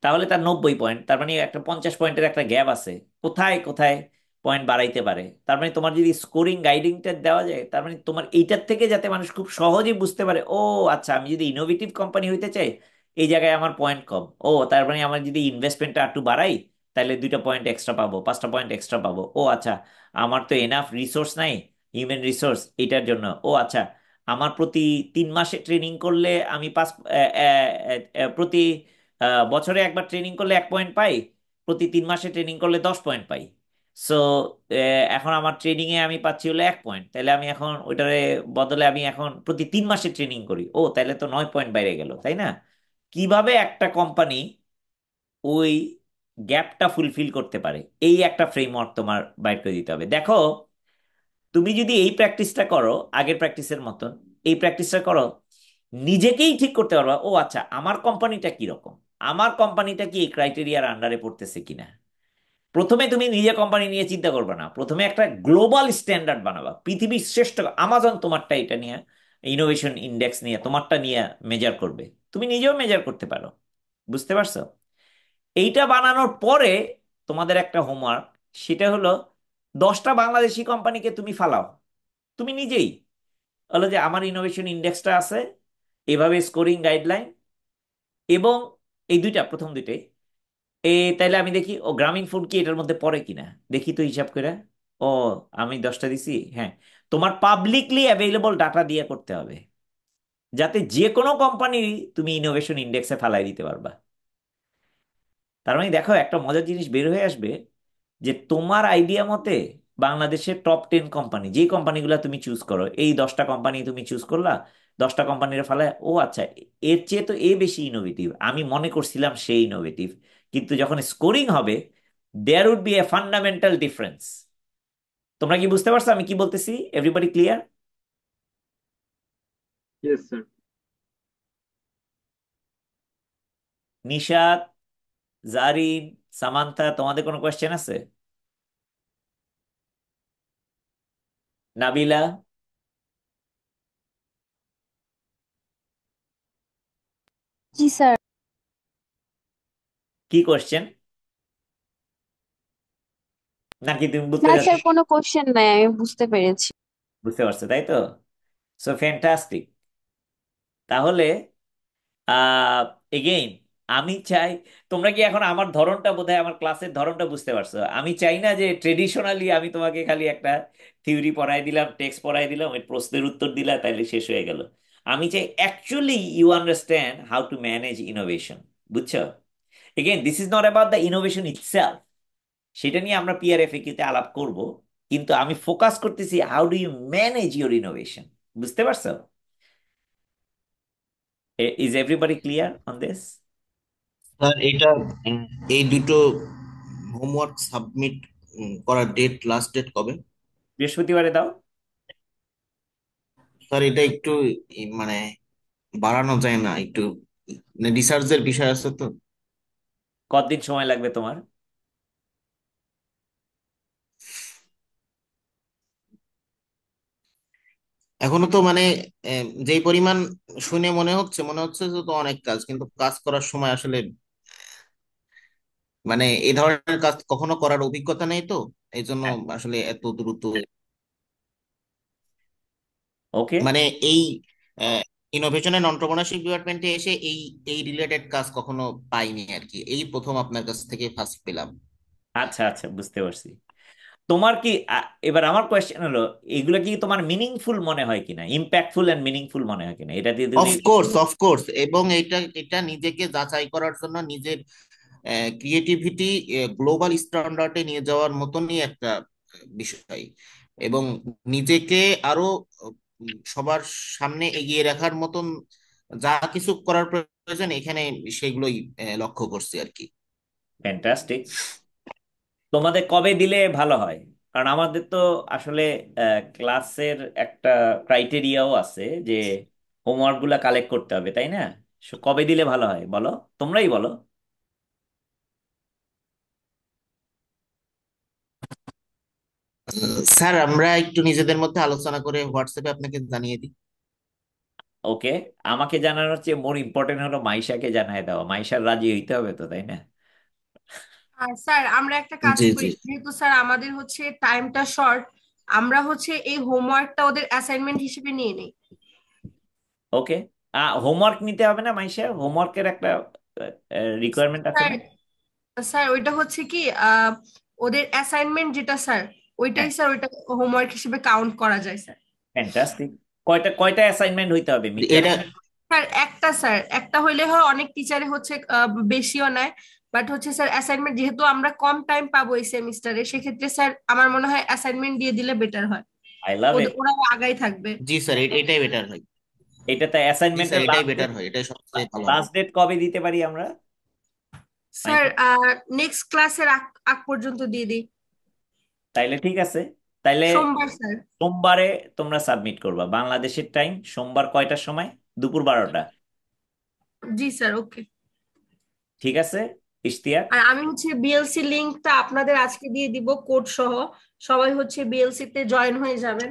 তাহলে তার 90 পয়েন্ট, তার মানে একটা 50 পয়েন্টের একটা গ্যাপ আছে, কোথায় কোথায় পয়েন্ট বাড়াইতে পারে। তার মানে তোমার যদি স্কোরিং গাইডিংটা দেওয়া যায়, তার মানে তোমার এইটার থেকে যাতে মানুষ খুব সহজেই বুঝতে পারে, ও আচ্ছা, আমি যদি ইনোভেটিভ কোম্পানি হইতে চাই, এই জায়গায় আমার পয়েন্ট কম। ও তার মানে আমার যদি ইনভেস্টমেন্টটা একটু বাড়াই, তাহলে 2টা পয়েন্ট এক্সট্রা পাবো, 5টা পয়েন্ট এক্সট্রা পাবো। ও আচ্ছা, আমার তো এনাফ রিসোর্স নাই, হিউম্যান রিসোর্স, এটার জন্য। ও আচ্ছা, আমার প্রতি 3 মাসে ট্রেনিং করলে আমি প্রতি বছরে একবার ট্রেনিং করলে 1 পয়েন্ট পাই, প্রতি 3 মাসে ট্রেনিং করলে 10 পয়েন্ট পাই। সো এখন আমার ট্রেনিং এ আমি পাচ্ছি হলো 1 পয়েন্ট, তাহলে আমি এখন ওইটারে বদলে আমি এখন প্রতি 3 মাসে ট্রেনিং করি, ও তাহলে তো 9 পয়েন্ট বাইরে গেল, তাই না? কিভাবে একটা কোম্পানি ওই গ্যাপটা ফুলফিল করতে পারে, এই একটা ফ্রেমওয়ার্ক তোমার বাইর করে দিতে হবে। দেখো, তুমি যদি এই প্র্যাকটিসটা করো, আগের প্র্যাকটিসের মতন এই প্র্যাকটিসটা করো, নিজেকেই ঠিক করতে পারবা, ও আচ্ছা, আমার কোম্পানিটা কি রকম, আমার কোম্পানিটা কি এই ক্রাইটেরিয়ার আন্ডারে পড়তেছে কিনা। প্রথমে তুমি নিজে কোম্পানি নিয়ে চিন্তা করবে না, প্রথমে একটা গ্লোবাল স্ট্যান্ডার্ড বানাবা, পৃথিবীর শ্রেষ্ঠ আমাজন তোমারটা এটা নিয়ে, ইনোভেশন ইন্ডেক্স নিয়ে তোমারটা নিয়ে মেজার করবে, তুমি নিজেও মেজার করতে পারো। বুঝতে পারছো? এইটা বানানোর পরে তোমাদের একটা হোমওয়ার্ক, সেটা হলো 10টা বাংলাদেশি কোম্পানিকে তুমি ফালাও, তুমি নিজেই। হলো যে আমার ইনোভেশন ইন্ডেক্সটা আছে, এভাবে স্কোরিং গাইডলাইন, এবং এই দুইটা প্রথম দুইটাই তাইলে আমি দেখি ও গ্রামীণ ফোন কি এটার মধ্যে পড়ে কিনা, দেখি তো হিসাব করে। ও, আমি 10টা দিছি, হ্যাঁ। তোমার পাবলিকলি অ্যাভেলেবল ডাটা দিয়ে করতে হবে, যাতে যে কোনো কোম্পানি তুমি ইনোভেশন ইন্ডেক্সে ফালাই দিতে পারবা। তার মানে দেখো একটা মজার জিনিস বের হয়ে আসবে, যে তোমার আইডিয়া মতে বাংলাদেশের টপ 10 কোম্পানি, যে কোম্পানিগুলো তুমি চুজ করো, এই 10টা কোম্পানি তুমি চুজ করলা, 10টা কোম্পানির ফলে ও আচ্ছা, এর চেয়ে তো এ বেশি ইনোভেটিভ, আমি মনে করছিলাম সে ইনোভেটিভ। কিন্তু যখন স্কোরিং হবে, there would be a fundamental difference. তোমরা কি বুঝতে পারছো আমি কি বলতেছি? Everybody clear? Yes sir. Nishat, Zarin, Samantha, তোমাদের কোনো কোয়েশ্চেন আছে? নাবিলা? জি স্যার। কি কোয়েশ্চেন? নাকি তুমি বলতে না চাচ্ছ? স্যার, কোনো কোশ্চেন নাই, আমি বুঝতে পেরেছি। বুঝতে পারছো তাই তো? So fantastic. তাহলে এগেইন আমি চাই, তোমরা কি এখন আমার ধরনটা, বোধহয় আমার ক্লাসের ধরনটা বুঝতে পারছো? আমি চাই না যে ট্রেডিশনালি আমি তোমাকে খালি একটা থিওরি পড়াই দিলাম, টেক্সট পড়াই দিলাম, এর প্রশ্নের উত্তর দিলা, তাইলে শেষ হয়ে গেল। আমি চাই actually you understand how to manage innovation. বুঝছো? Again this is not about the innovation itself, সেটা নিয়ে আমরা পিআরএফএকিউ তে আলাপ করব, কিন্তু আমি ফোকাস করতেছি how do you manage your innovation. বুঝতে পারছো? Is everybody clear on this? Sir এটা উম, এই দুটো হোমওয়ার্ক সাবমিট করার লাস্ট ডেট কবে? বৃহস্পতিবারে দাও। স্যার এটা একটু মানে বাড়ানো যায় না একটু? রিসার্চের বিষয় আছে তো। কতদিন সময় লাগবে তোমার? এখনো তো মানে যেই পরিমাণ শুনে মনে হচ্ছে যে তো অনেক কাজ, কিন্তু কাজ করার সময় আসলে মানে এই ধরনের কাজ কখনো করার অভিজ্ঞতা নেই তো, এই জন্য আসলে এত দ্রুত ওকে। মানে এই ইনোভেশন এন্ড এন্টারপ্রেনারশিপ ডিপার্টমেন্টে এসে এই এই রিলেটেড কাজ কখনো পাইনি আর কি, এই প্রথম আপনার কাছ থেকে ফার্স্ট পেলাম। আচ্ছা আচ্ছা, বুঝতে পারছি। তোমার কি এবার আমার কোয়েশ্চেন হলো, এগুলো কি তোমার মিনিংফুল মনে হয় কিনা, ইম্প্যাক্টফুল এন্ড মিনিংফুল মনে হয় কিনা, এটা দিয়ে তুমি। অফকোর্স অফকোর্স, এবং এটা এটা নিজেকে যাচাই করার জন্য নিজের ক্রিয়েটিভিটি গ্লোবাল স্ট্যান্ডার্ডে নিয়ে যাওয়ার মতনই একটা বিষয়, এবং নিজেকে আরো সবার সামনে এগিয়ে রাখার মতন যা কিছু করার প্রয়োজন এখানে সেগুলোই লক্ষ্য করছি আর কি। ফ্যান্টাস্টিক। তোমাদের কবে দিলে ভালো হয়? কারণ আমাদের তো আসলে ক্লাসের একটা ক্রাইটেরিয়াও আছে, যে হোমওয়ার্ক গুলা কালেক্ট করতে হবে, তাই না? So, কবে দিলে ভালো হয় বলো, তোমরাই বলো। স্যার আমরা একটু নিজেদের মধ্যে আলোচনা করে হোয়াটসঅ্যাপে আপনাকে জানিয়ে দিই। ওকে। আমাকে জানানোর চেয়ে মোর ইম্পর্টেন্ট হলো মাইশাকে জানাই দেওয়া, মাইশার রাজি হইতে হবে তো, তাই না? আর স্যার আমরা একটা কাজ জি করি, জি। যেহেতু স্যার আমাদের হচ্ছে টাইমটা শর্ট, আমরা হচ্ছে এই হোমওয়ার্কটা ওদের অ্যাসাইনমেন্ট হিসেবে নিয়ে নিই। ওকে। হোমওয়ার্ক নিতে হবে না মাইশা? হোমওয়ার্কের একটা রিকোয়ারমেন্ট আছে স্যার না? স্যার ওইটা হচ্ছে কি ওদের অ্যাসাইনমেন্ট যেটা স্যার, ওইটাই হ্যাঁ। স্যার ওইটা হোমওয়ার্ক হিসেবে কাউন্ট করা যায় স্যার। ফ্যান্টাস্টিক। কয়টা কয়টা অ্যাসাইনমেন্ট হইতে হবে মিডটার্ম? এটা স্যার একটা হইলে হয়, অনেক টিচারে হচ্ছে বেশিও নেয়, বাট হচ্ছে স্যার অ্যাসাইনমেন্ট যেহেতু আমরা কম টাইম পাবো এই সেমিস্টারে, সেক্ষেত্রে স্যার আমার মনে হয় অ্যাসাইনমেন্ট দিয়ে দিলে বেটার হয়, আই লাভ ইট। ওরা আগাই থাকবে। জি স্যার এটাই বেটার হয়। এটাতে জি স্যার অ্যাসাইনমেন্টের এটাই বেটার হয়, এটাই সবচেয়ে ভালো হবে। লাস্ট ডেট কবে দিতে পারি আমরা স্যার মাইশা? নেক্সট ক্লাসের আগ আগ পর্যন্ত দিয়ে দিই। তাইলে ঠিক আছে। তাইলে সোমবার স্যার। সোমবারে তোমরা সাবমিট করবা বাংলাদেশের টাইম, সোমবার কয়টার সময়? দুপুর 12টা। জি স্যার, ওকে। ঠিক আছে ইশতিয়াক। আর আমি হচ্ছে বিএলসি লিংকটা আপনাদের আজকে দিয়ে দিব কোড সহ, সবাই হচ্ছে বিএলসি তে জয়েন হয়ে যাবেন।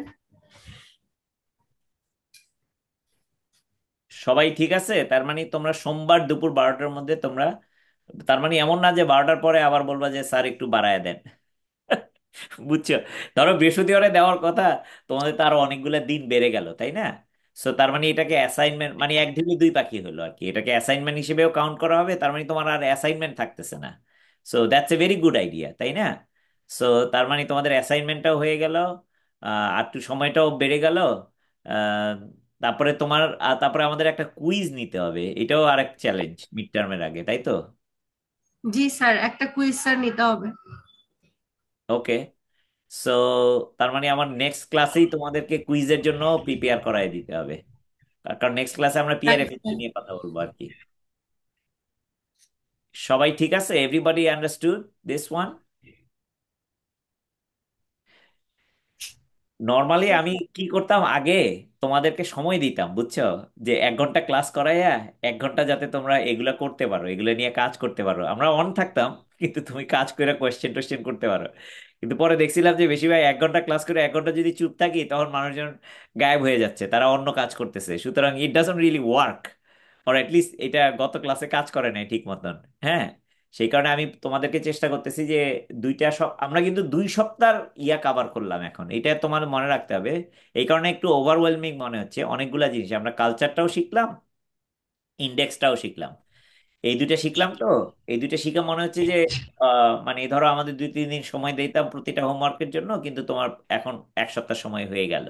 সবাই ঠিক আছে? তার মানে তোমরা সোমবার দুপুর 12টার মধ্যে তোমরা, তার মানে এমন না যে 12টার পরে আবার বলবা যে স্যার একটু বাড়ায় দেন। বুঝছো? ধরো বৃহস্পতিবারে দেওয়ার কথা, তোমাদের তো আরো অনেকগুলো দিন বেড়ে গেল, তাই না? সো তার মানে এটাকে অ্যাসাইনমেন্ট, মানে এক ঢিলে দুই পাখি হলো আর কি, এটাকে অ্যাসাইনমেন্ট হিসেবেও কাউন্ট করা হবে, তার মানে তোমার আর অ্যাসাইনমেন্ট থাকতেছে না। So that's a very good idea, তাই না? সো তার মানে তোমাদের অ্যাসাইনমেন্টটাও হয়ে গেল, আর একটু সময়টাও বেড়ে গেল। আহ, তারপরে তারপরে আমাদের একটা কুইজ নিতে হবে, এটাও আরেক চ্যালেঞ্জ মিড টার্মের আগে, তাই তো? জি স্যার, একটা কুইজ স্যার নিতে হবে। ওকে। সো তার মানে আমার নেক্সট ক্লাসেই তোমাদেরকে কুইজের জন্য প্রিপেয়ার করায় দিতে হবে, কারণ নেক্সট ক্লাসে আমরা পিয়ার রাইট এফেক্ট স্যার। নিয়ে কথা বলবো আর কি। সবাই ঠিক আছে? Everybody understood this one? Normally আমি কি করতাম আগে, তোমাদেরকে সময় দিতাম, বুঝছো? যে 1 ঘন্টা ক্লাস করাইয়া 1 ঘন্টা যাতে তোমরা এগুলা করতে পারো, এগুলো নিয়ে কাজ করতে পারো, আমরা অন থাকতাম, কিন্তু তুমি কাজ করে কোয়েশ্চেন টোয়েশ্চেন করতে পারো। কিন্তু পরে দেখছিলাম যে বেশিরভাগ 1 ঘন্টা ক্লাস করে 1 ঘন্টা যদি চুপ থাকি, তখন মানুষজন গায়েব হয়ে যাচ্ছে, তারা অন্য কাজ করতেছে, সুতরাং it doesn't really work, or least এটা গত ক্লাসে কাজ করে নাই ঠিক মতন। হ্যাঁ, সেই কারণে আমি তোমাদেরকে চেষ্টা করতেছি যে আমরা কিন্তু 2 সপ্তাহ ইয়া কাভার করলাম, এখন এটা তোমার মনে রাখতে হবে। এই কারণে একটু ওভারওয়েলমিং মনে হচ্ছে অনেকগুলা জিনিস, আমরা কালচারটাও শিখলাম, ইন্ডেক্সটাও শিখলাম, এই দুইটা শিখলাম তো। এই দুইটা শিখে মনে হচ্ছে যে মানে ধরো আমাদের 2-3 দিন সময় দিতাম প্রতিটা হোমওয়ার্কের জন্য, কিন্তু তোমার এখন 1 সপ্তাহ সময় হয়ে গেল।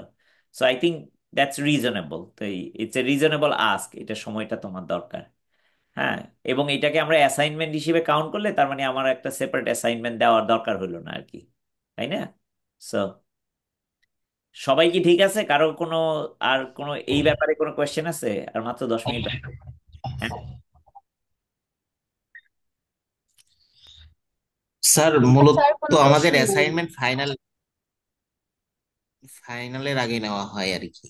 So I think that's reasonable, তো ইটস এ রিজনেবল আস্ক, এটা সময়টা তোমার দরকার। হ্যাঁ, এবং এটাকে আমরা অ্যাসাইনমেন্ট হিসেবে কাউন্ট করলে তার মানে আমার একটা সেপারেট অ্যাসাইনমেন্ট দেওয়ার দরকার হলো না আর কি, তাই না? সো সবাই কি ঠিক আছে? কারো কোনো এই ব্যাপারে কোনো কোয়েশ্চেন আছে? আর মাত্র 10 মিনিট বাকি। হ্যাঁ, স্যার মূলত স্যার কোনো আমাদের কোশ্চেন নেই। অ্যাসাইনমেন্ট ফাইনালের আগে নেওয়া হয় আর কি।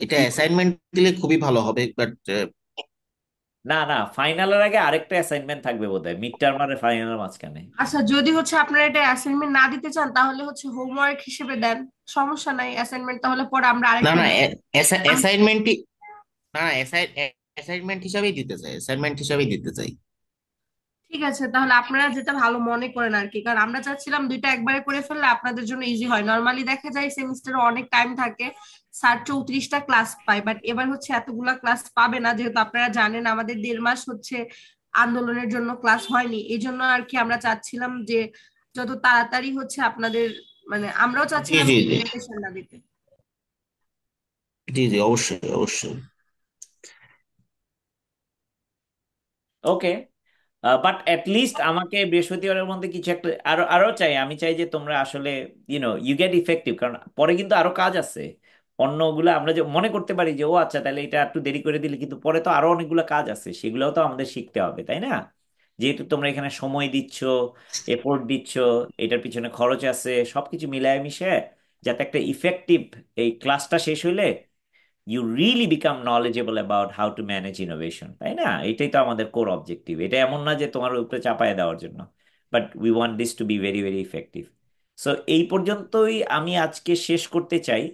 এটা কি? অ্যাসাইনমেন্ট দিলে খুবই ভালো হবে, বাট না না, ফাইনালের আগে আরেকটা অ্যাসাইনমেন্ট থাকবে বোধহয়, মিড টার্ম আর ফাইনালের মাঝখানে। আচ্ছা, যদি হচ্ছে আপনারা এটা অ্যাসাইনমেন্ট না দিতে চান তাহলে হচ্ছে হোমওয়ার্ক হিসেবে দেন, সমস্যা নাই। অ্যাসাইনমেন্ট তাহলে পরে আমরা না আরেকটা না, দিব। অ্যাসাইনমেন্টই না, অ্যাসাইনমেন্ট হিসাবেই দিতে চাই, অ্যাসাইনমেন্ট হিসাবেই দিতে চাই। ঠিক আছে, তাহলে আপনারা যেটা ভালো মনে করেন আর কি, কারণ আমরা চাচ্ছিলাম দুইটা একবারে করে ফেললে আপনাদের জন্য ইজি হয়। নর্মালি দেখা যায় সেমিস্টারে অনেক টাইম থাকে, স্যার 34টা ক্লাস পায়, বাট এবার হচ্ছে এতগুলা ক্লাস পাবে না, যেহেতু আপনারা জানেন আমাদের 1.5 মাস হচ্ছে আন্দোলনের জন্য ক্লাস হয়নি। এই জন্য আর কি আমরা চাচ্ছিলাম যে যত তাড়াতাড়ি হচ্ছে আপনাদের, মানে আমরাও জি চাচ্ছিলাম জি জি প্রেজেন্টেশন না দিতে। জি জি, অবশ্যই অবশ্যই। ওকে, বাট অ্যাট লিস্ট আমাকে বৃহস্পতিবারের মধ্যে কিছু একটা আরো আরো চাই, আমি চাই যে তোমরা আসলে ইউ গেট ইফেক্টিভ, কারণ পরে কিন্তু আরো কাজ আছে অন্যগুলো, আমরা যে মনে করতে পারি যে ও আচ্ছা তাহলে এটা একটু দেরি করে দিলে, কিন্তু পরে তো আরো অনেকগুলো কাজ আছে, সেগুলোও তো আমাদের শিখতে হবে, তাই না? যেহেতু তোমরা এখানে সময় দিচ্ছ, এফোর্ট দিচ্ছ, এটার পিছনে খরচ আছে, সবকিছু মিলায় মিশে যাতে একটা ইফেক্টিভ এই ক্লাসটা শেষ হইলে you really become knowledgeable about how to manage innovation, তাই না? এটাই তো আমাদের কোর অবজেক্টিভ, এটা এমন না যে তোমার উপরে চাপায় দেওয়ার জন্য, but we want this to be very very effective. So এই পর্যন্তই আমি আজকে শেষ করতে চাই।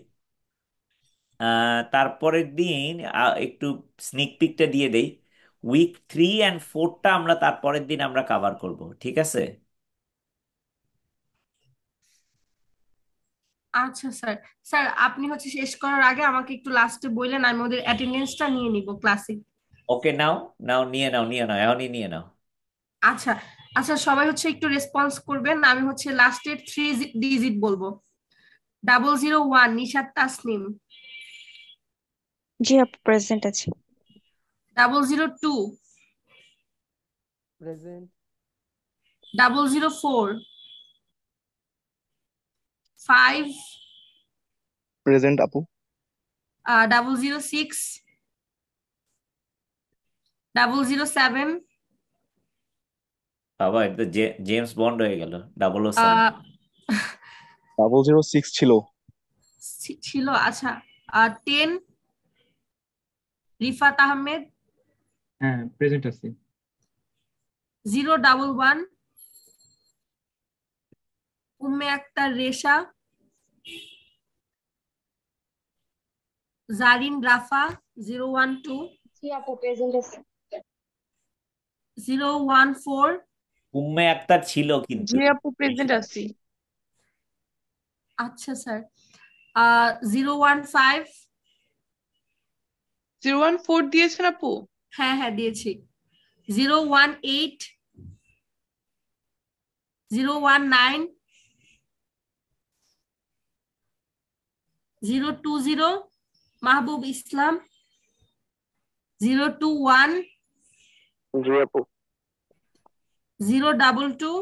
তারপরের দিন একটু স্নিক পিকটা দিয়ে দেই, উইক 3 and 4টা আমরা তারপরের দিন আমরা কাভার করব, ঠিক আছে? আচ্ছা স্যার। স্যার আপনি হচ্ছে শেষ করার আগে আমাকে একটু লাস্টে বললেন, আমি ওদের অ্যাটেন্ডেন্সটা নিয়ে নিব ক্লাসে। ওকে, নাও নাও, নিয়ে নাও এখনই নিয়ে নাও। আচ্ছা। আচ্ছা, সবাই হচ্ছে একটু রেসপন্স করবেন, আমি হচ্ছে লাস্টের 3 ডিজিট বলবো। 001 নিশাত তাসনিম। জি আপু, প্রেজেন্ট আছে। 002 প্রেজেন্ট। 004 5 প্রেজেন্ট আপু। 006 007 বাবা, এটা তো জেমস বন্ড হয়ে গেল, 007। 006 ছিল। ছিল। আচ্ছা, 10 রিফাত আহমেদ। হ্যাঁ, প্রেজেন্ট আছে। 011 উম্মে আক্তার রেশা। জারিন রাফা 012 জি আপু প্রেজেন্ট আছে। 014। উম্মে আক্তার ছিল কিন্তু। জি আপু প্রেজেন্ট আছি। আচ্ছা স্যার। 015। 014 দিয়েছেন আপু? হ্যাঁ হ্যাঁ দিয়েছি। 018। 019। 020 মাহবুব ইসলাম। 021। জি আপু। 022।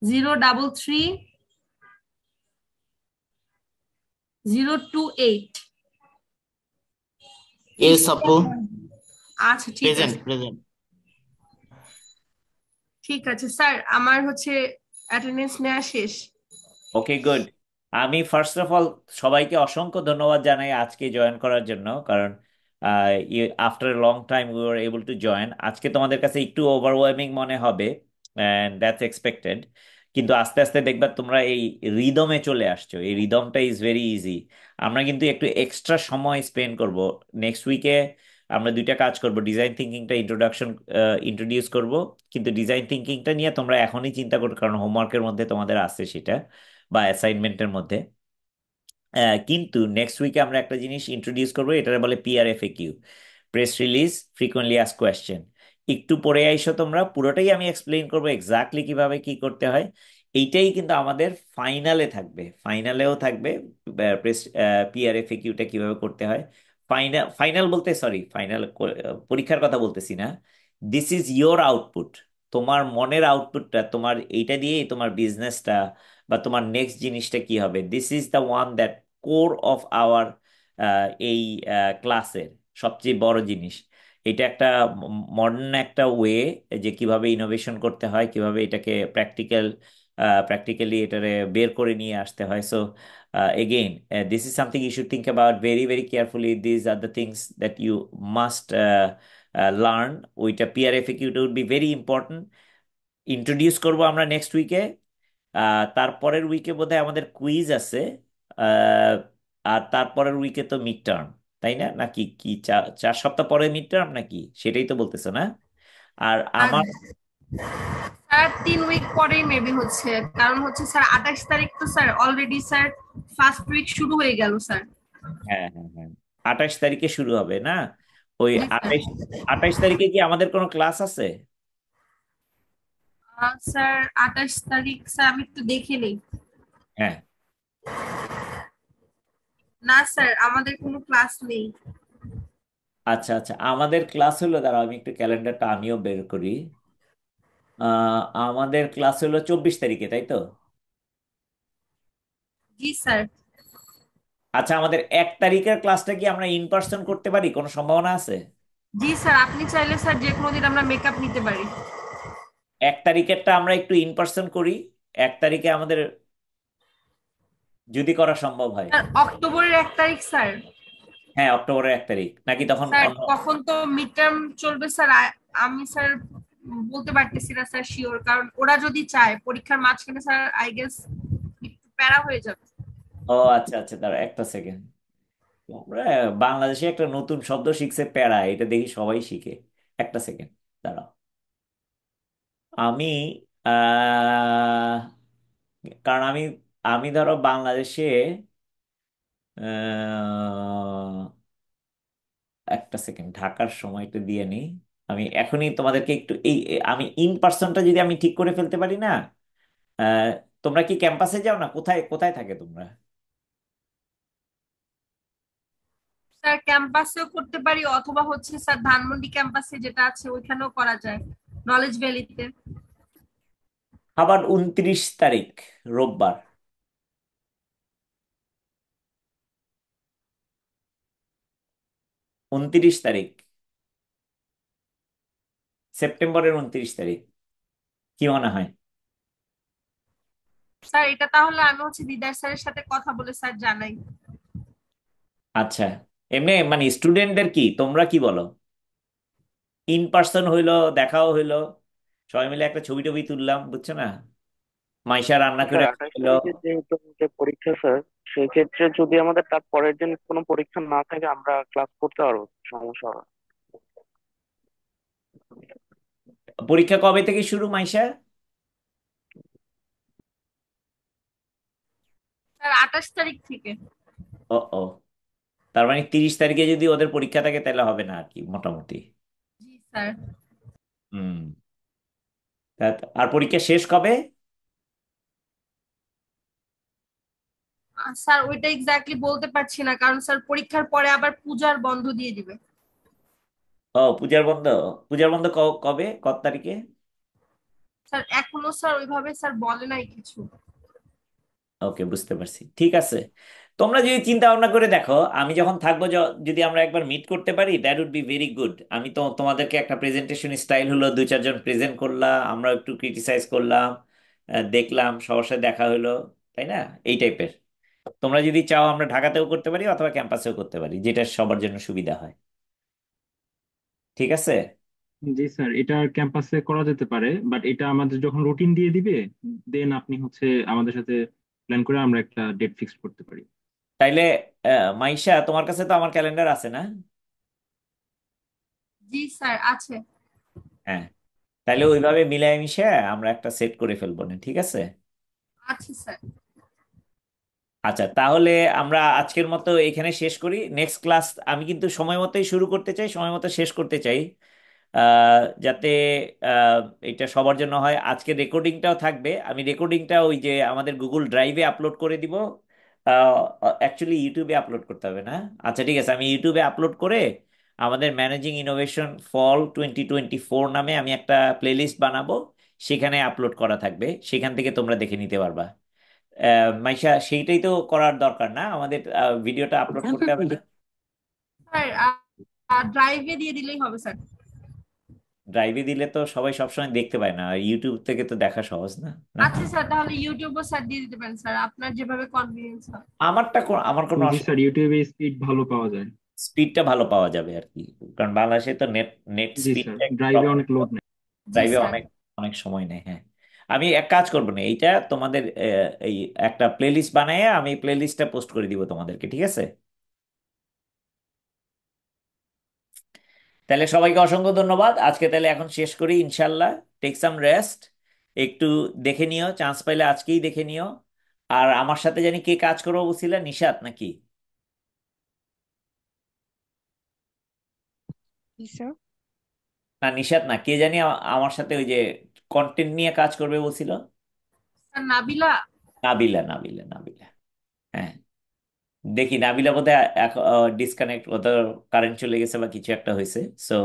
033। 028। এস আপু। আচ্ছা ঠিক প্রেজেন্ট আছে। প্রেজেন্ট। ঠিক আছে স্যার, আমার হচ্ছে অ্যাটেন্ডেন্স নেওয়া শেষ। ওকে, গুড। আমি ফার্স্ট অফ অল সবাইকে অসংখ্য ধন্যবাদ জানাই আজকে জয়েন করার জন্য, কারণ after long time we were able to join. আজকে তোমাদের কাছে একটু ওভারওয়েলমিং মনে হবে, অ্যান্ড দ্যাটস এক্সপেক্টেড, কিন্তু আস্তে আস্তে দেখবা তোমরা এই রিদমে চলে আসছো। এই রিদমটা ইজ ভেরি ইজি। আমরা কিন্তু একটু এক্সট্রা সময় স্পেন্ড করব নেক্সট উইকে। আমরা দুইটা কাজ করব, ডিজাইন থিঙ্কিংটা ইন্ট্রোডিউস করব, কিন্তু ডিজাইন থিঙ্কিংটা নিয়ে তোমরা এখনই চিন্তা করো, কারণ হোমওয়ার্কের মধ্যে তোমাদের আছে সেটা, বা অ্যাসাইনমেন্টের মধ্যে। কিন্তু নেক্সট উইকে আমরা একটা জিনিস ইন্ট্রোডিউস করবো, এটা বলে PRFAQ, press release frequently asked question. একটু পরে আইসো তোমরা, পুরোটাই আমি এক্সপ্লেইন করবো এক্স্যাক্টলি কিভাবে কি করতে হয়। এইটাই কিন্তু আমাদের ফাইনালে থাকবে, ফাইনালেও থাকবে প্রেস PRFAQটা কিভাবে করতে হয়। ফাইনাল ফাইনাল বলতে সরি, ফাইনাল পরীক্ষার কথা বলতেছি না। দিস ইজ ইয়োর আউটপুট, তোমার মনের আউটপুটটা, তোমার এইটা দিয়েই তোমার বিজনেসটা বা তোমার নেক্সট জিনিসটা কি হবে। This is the one that core of our এই ক্লাসের সবচেয়ে বড় জিনিস। এটা একটা মডার্ন একটা ওয়ে, যে কিভাবে ইনোভেশন করতে হয়, কিভাবে এটাকে প্র্যাকটিক্যালি এটারে বের করে নিয়ে আসতে হয়। So again, this is something you should think about very very carefully. This are the things that you must learn. ওইটা PRFAQ would be very important. Introduce করবো আমরা নেক্সট উইকে। তারপরের উইকে বোধহয় আমাদের কুইজ আছে। আহ, আর তারপরের উইকে তো মিড টার্ম, তাই না? নাকি কি 4 সপ্তাহ পরে মিড টার্ম নাকি, সেটাই তো বলতেছে না? আর আর আমার স্যার 3 উইক পরেই মেবি হচ্ছে, কারণ হচ্ছে স্যার 28 তারিখ তো sir already sir first week শুরু হয়ে গেল স্যার। হ্যাঁ হ্যাঁ হ্যাঁ, 28 তারিখে শুরু হবে না? ওই জি স্যার। 28 তারিখে কি আমাদের কোনো ক্লাস আছে? স্যার 28 তারিখ স্যার আমি একটু দেখে নিই। হ্যাঁ। না স্যার আমাদের কোনো ক্লাস নেই। আচ্ছা আচ্ছা, আমাদের ক্লাস হলো, দাঁড়াও আমি একটু ক্যালেন্ডারটা আমিও বের করি। আমাদের ক্লাস হলো 24 তারিখে, তাই তো? জি স্যার। আচ্ছা, আমাদের 1 তারিখের ক্লাসটা কি আমরা ইন পার্সন করতে পারি, কোনো সম্ভাবনা আছে? জি স্যার, আপনি চাইলে স্যার যে কোনো দিন আমরা মেকআপ নিতে পারি। 1 তারিখেরটা আমরা একটু ইন পার্সন করি। 1 তারিখে আমাদের যদি করা সম্ভব হয়। স্যার অক্টোবরের 1 তারিখ স্যার। হ্যাঁ, অক্টোবরের 1 তারিখ, নাকি তখন স্যার অন্য? তখন তো মিড টার্ম চলবে স্যার। আমি স্যার বলতে পারতেছি না স্যার শিওর, কারণ ওরা যদি চায় পরীক্ষার মাঝখানে স্যার আই গেস একটু প্যারা হয়ে যাবে। ও আচ্ছা আচ্ছা, দাঁড়া একটা সেকেন্ড। আমরা বাংলাদেশে একটা নতুন শব্দ শিখছে, প্যারা, এটা দেখি সবাই শিখে। একটা সেকেন্ড দাঁড়াও। আমি কারণ আমি আমি ধরো বাংলাদেশে, আহ, একটা সেকেন্ড ঢাকার সময়টা দিয়ে নি। আমি এখনই তোমাদেরকে একটু আমি ইন পার্সনটা যদি আমি ঠিক করে ফেলতে পারি না। আহ, তোমরা কি ক্যাম্পাসে যাও না, কোথায় কোথায় থাকে তোমরা? স্যার ক্যাম্পাসেও করতে পারি, অথবা হচ্ছে স্যার ধানমন্ডি ক্যাম্পাসে যেটা আছে ওইখানেও করা যায়, নলেজ ভ্যালিতে। আবার 29 তারিখ, রোববার। 29 তারিখ, সেপ্টেম্বরের 29 তারিখ, কি মনে হয়? স্যার এটা তাহলে আমি হচ্ছে দিদার স্যারের সাথে কথা বলে স্যার জানাই। আচ্ছা, এমনি মানে স্টুডেন্টদের কি, তোমরা কি বলো? ইন পার্সন হইলো, দেখাও হইলো, সবাই মিলে একটা ছবি টবি তুললাম, বুঝছো না? মাইশা রান্না স্যার করে 28 খাইলো। তারিখে যেহেতু আমাদের পরীক্ষা স্যার, সেই ক্ষেত্রে যদি আমাদের তার পরের দিন কোনো পরীক্ষা না থাকে আমরা ক্লাস করতে পারবো, সমস্যা হবে না। পরীক্ষা কবে থেকে শুরু মাইশা? স্যার 28 তারিখ থেকে। ও ও, তার মানে 30 তারিখে যদি ওদের পরীক্ষা থাকে তাহলে হবে না আর কি মোটামুটি। জি স্যার। হুম। আর পরীক্ষা শেষ কবে? স্যার ওইটা এক্স্যাক্টলি বলতে পারছি না, কারণ স্যার পরীক্ষার পরে আবার পূজার বন্ধ দিয়ে দিবে। ও, পূজার বন্ধ। পূজার বন্ধ কবে, কত তারিখে? স্যার এখনো স্যার ওইভাবে স্যার বলে নাই কিছু। ওকে, বুঝতে পারছি, ঠিক আছে। তোমরা যদি চিন্তা ভাবনা করে দেখো, আমি যখন থাকবো, যদি আমরা একবার মিট করতে পারি, that would be very good. আমি তো তোমাদেরকে একটা প্রেজেন্টেশন স্টাইল হলো, 2-4 জন প্রেজেন্ট করলাম, আমরা একটু ক্রিটিসাইজ করলাম, দেখলাম, সবার সাথে দেখা হলো, তাই না? এই টাইপের। তোমরা যদি চাও আমরা ঢাকাতেও করতে পারি অথবা ক্যাম্পাসেও করতে পারি, যেটা সবার জন্য সুবিধা হয়। ঠিক আছে। জি স্যার, এটা ক্যাম্পাসে করা যেতে পারে, বাট এটা আমাদের যখন রুটিন দিয়ে দিবে, দেন আপনি হচ্ছে আমাদের সাথে প্ল্যান করে আমরা একটা ডেট ফিক্স করতে পারি। তাইলে মাইশা, তোমার কাছে তো আমার ক্যালেন্ডার আছে না? জি স্যার আছে। হ্যাঁ, তাহলে ওইভাবে মিলাই মিশে আমরা একটা সেট করে ফেলবো না, ঠিক আছে? আছে স্যার। আচ্ছা, তাহলে আমরা আজকের মতো এখানে শেষ করি। নেক্সট ক্লাস আমি কিন্তু সময় মতোই শুরু করতে চাই, সময় মতো শেষ করতে চাই, যাতে আহ, এটা সবার জন্য হয়। আজকে রেকর্ডিংটাও থাকবে, আমি রেকর্ডিংটা ওই যে আমাদের গুগল ড্রাইভে আপলোড করে দিব। অ্যাকচুয়ালি ইউটিউবে আপলোড করতে হবে না। আচ্ছা, ঠিক আছে, আমি ইউটিউবে আপলোড করে আমাদের ম্যানেজিং ইনোভেশন ফল 2024 নামে আমি একটা প্লেলিস্ট বানাবো, সেখানে আপলোড করা থাকবে, সেখান থেকে তোমরা দেখে নিতে পারবা। মাইশা, সেইটাই তো করার দরকার না আমাদের, ভিডিওটা আপলোড করতে হবে না? স্যার ড্রাইভে দিয়ে দিলেই হবে স্যার। ড্রাইভে দিলে তো সবাই সবসময় দেখতে পায় না, আর ইউটিউব থেকে তো দেখা সহজ না, না? আচ্ছা স্যার, তাহলে ইউটিউবও স্যার দিয়ে দিতে পারেন স্যার, আপনার যেভাবে কনভিনিয়েন্স হয়। আমার কোনো জি স্যার, ইউটিউবে স্পিড ভালো পাওয়া যায়। স্পিডটা ভালো পাওয়া যাবে আর কি, কারণ বাংলাদেশে তো নেট নেট জি স্যার, স্পিডটা একটু ড্রাইভে প্রবলেম। অনেক লোড নেয়। জি ড্রাইভে স্যার। অনেক অনেক সময় নেয়, হ্যাঁ। আমি এক কাজ করবো না, এইটা তোমাদের এই একটা প্লেলিস্ট বানায় আমি প্লেলিস্টটা পোস্ট করে দিব তোমাদেরকে, ঠিক আছে? তাহলে সবাইকে অসংখ্য ধন্যবাদ আজকে, তাহলে এখন শেষ করি ইনশাল্লাহ। টেক সাম রেস্ট, একটু দেখে নিও, চান্স পাইলে আজকেই দেখে নিও। আর আমার সাথে জানি কে কাজ করবো বলছিলে, নিশাত নাকি? জি স্যার। না, নিশাত না, কে জানি আমার সাথে ওই যে কন্টেন্ট নিয়ে কাজ করবে বলছিল। স্যার নাবিলা। নাবিলা, নাবিলা, নাবিলা। হ্যাঁ, দেখি নাবিলা বোধহয় ডিসকানেক্ট, ওদের কারেন্ট চলে গেছে বা কিছু একটা হয়েছে। সো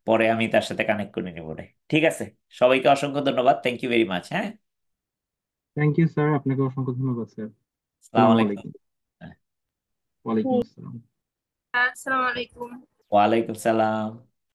পরে আমি তার সাথে কানেক্ট করে নেবো রে। ঠিক আছে, সবাইকে অসংখ্য ধন্যবাদ, থ্যাংক ইউ ভেরি মাচ। হ্যাঁ, থ্যাংক ইউ স্যার, আপনাকে অসংখ্য ধন্যবাদ স্যার। আসসালামু আসসালামু আলাইকুম। আলাইকুম। হ্যাঁ, ওয়ালাইকুম আসসালাম। আসসালামু আলাইকুম। ওয়ালাইকুম সালাম।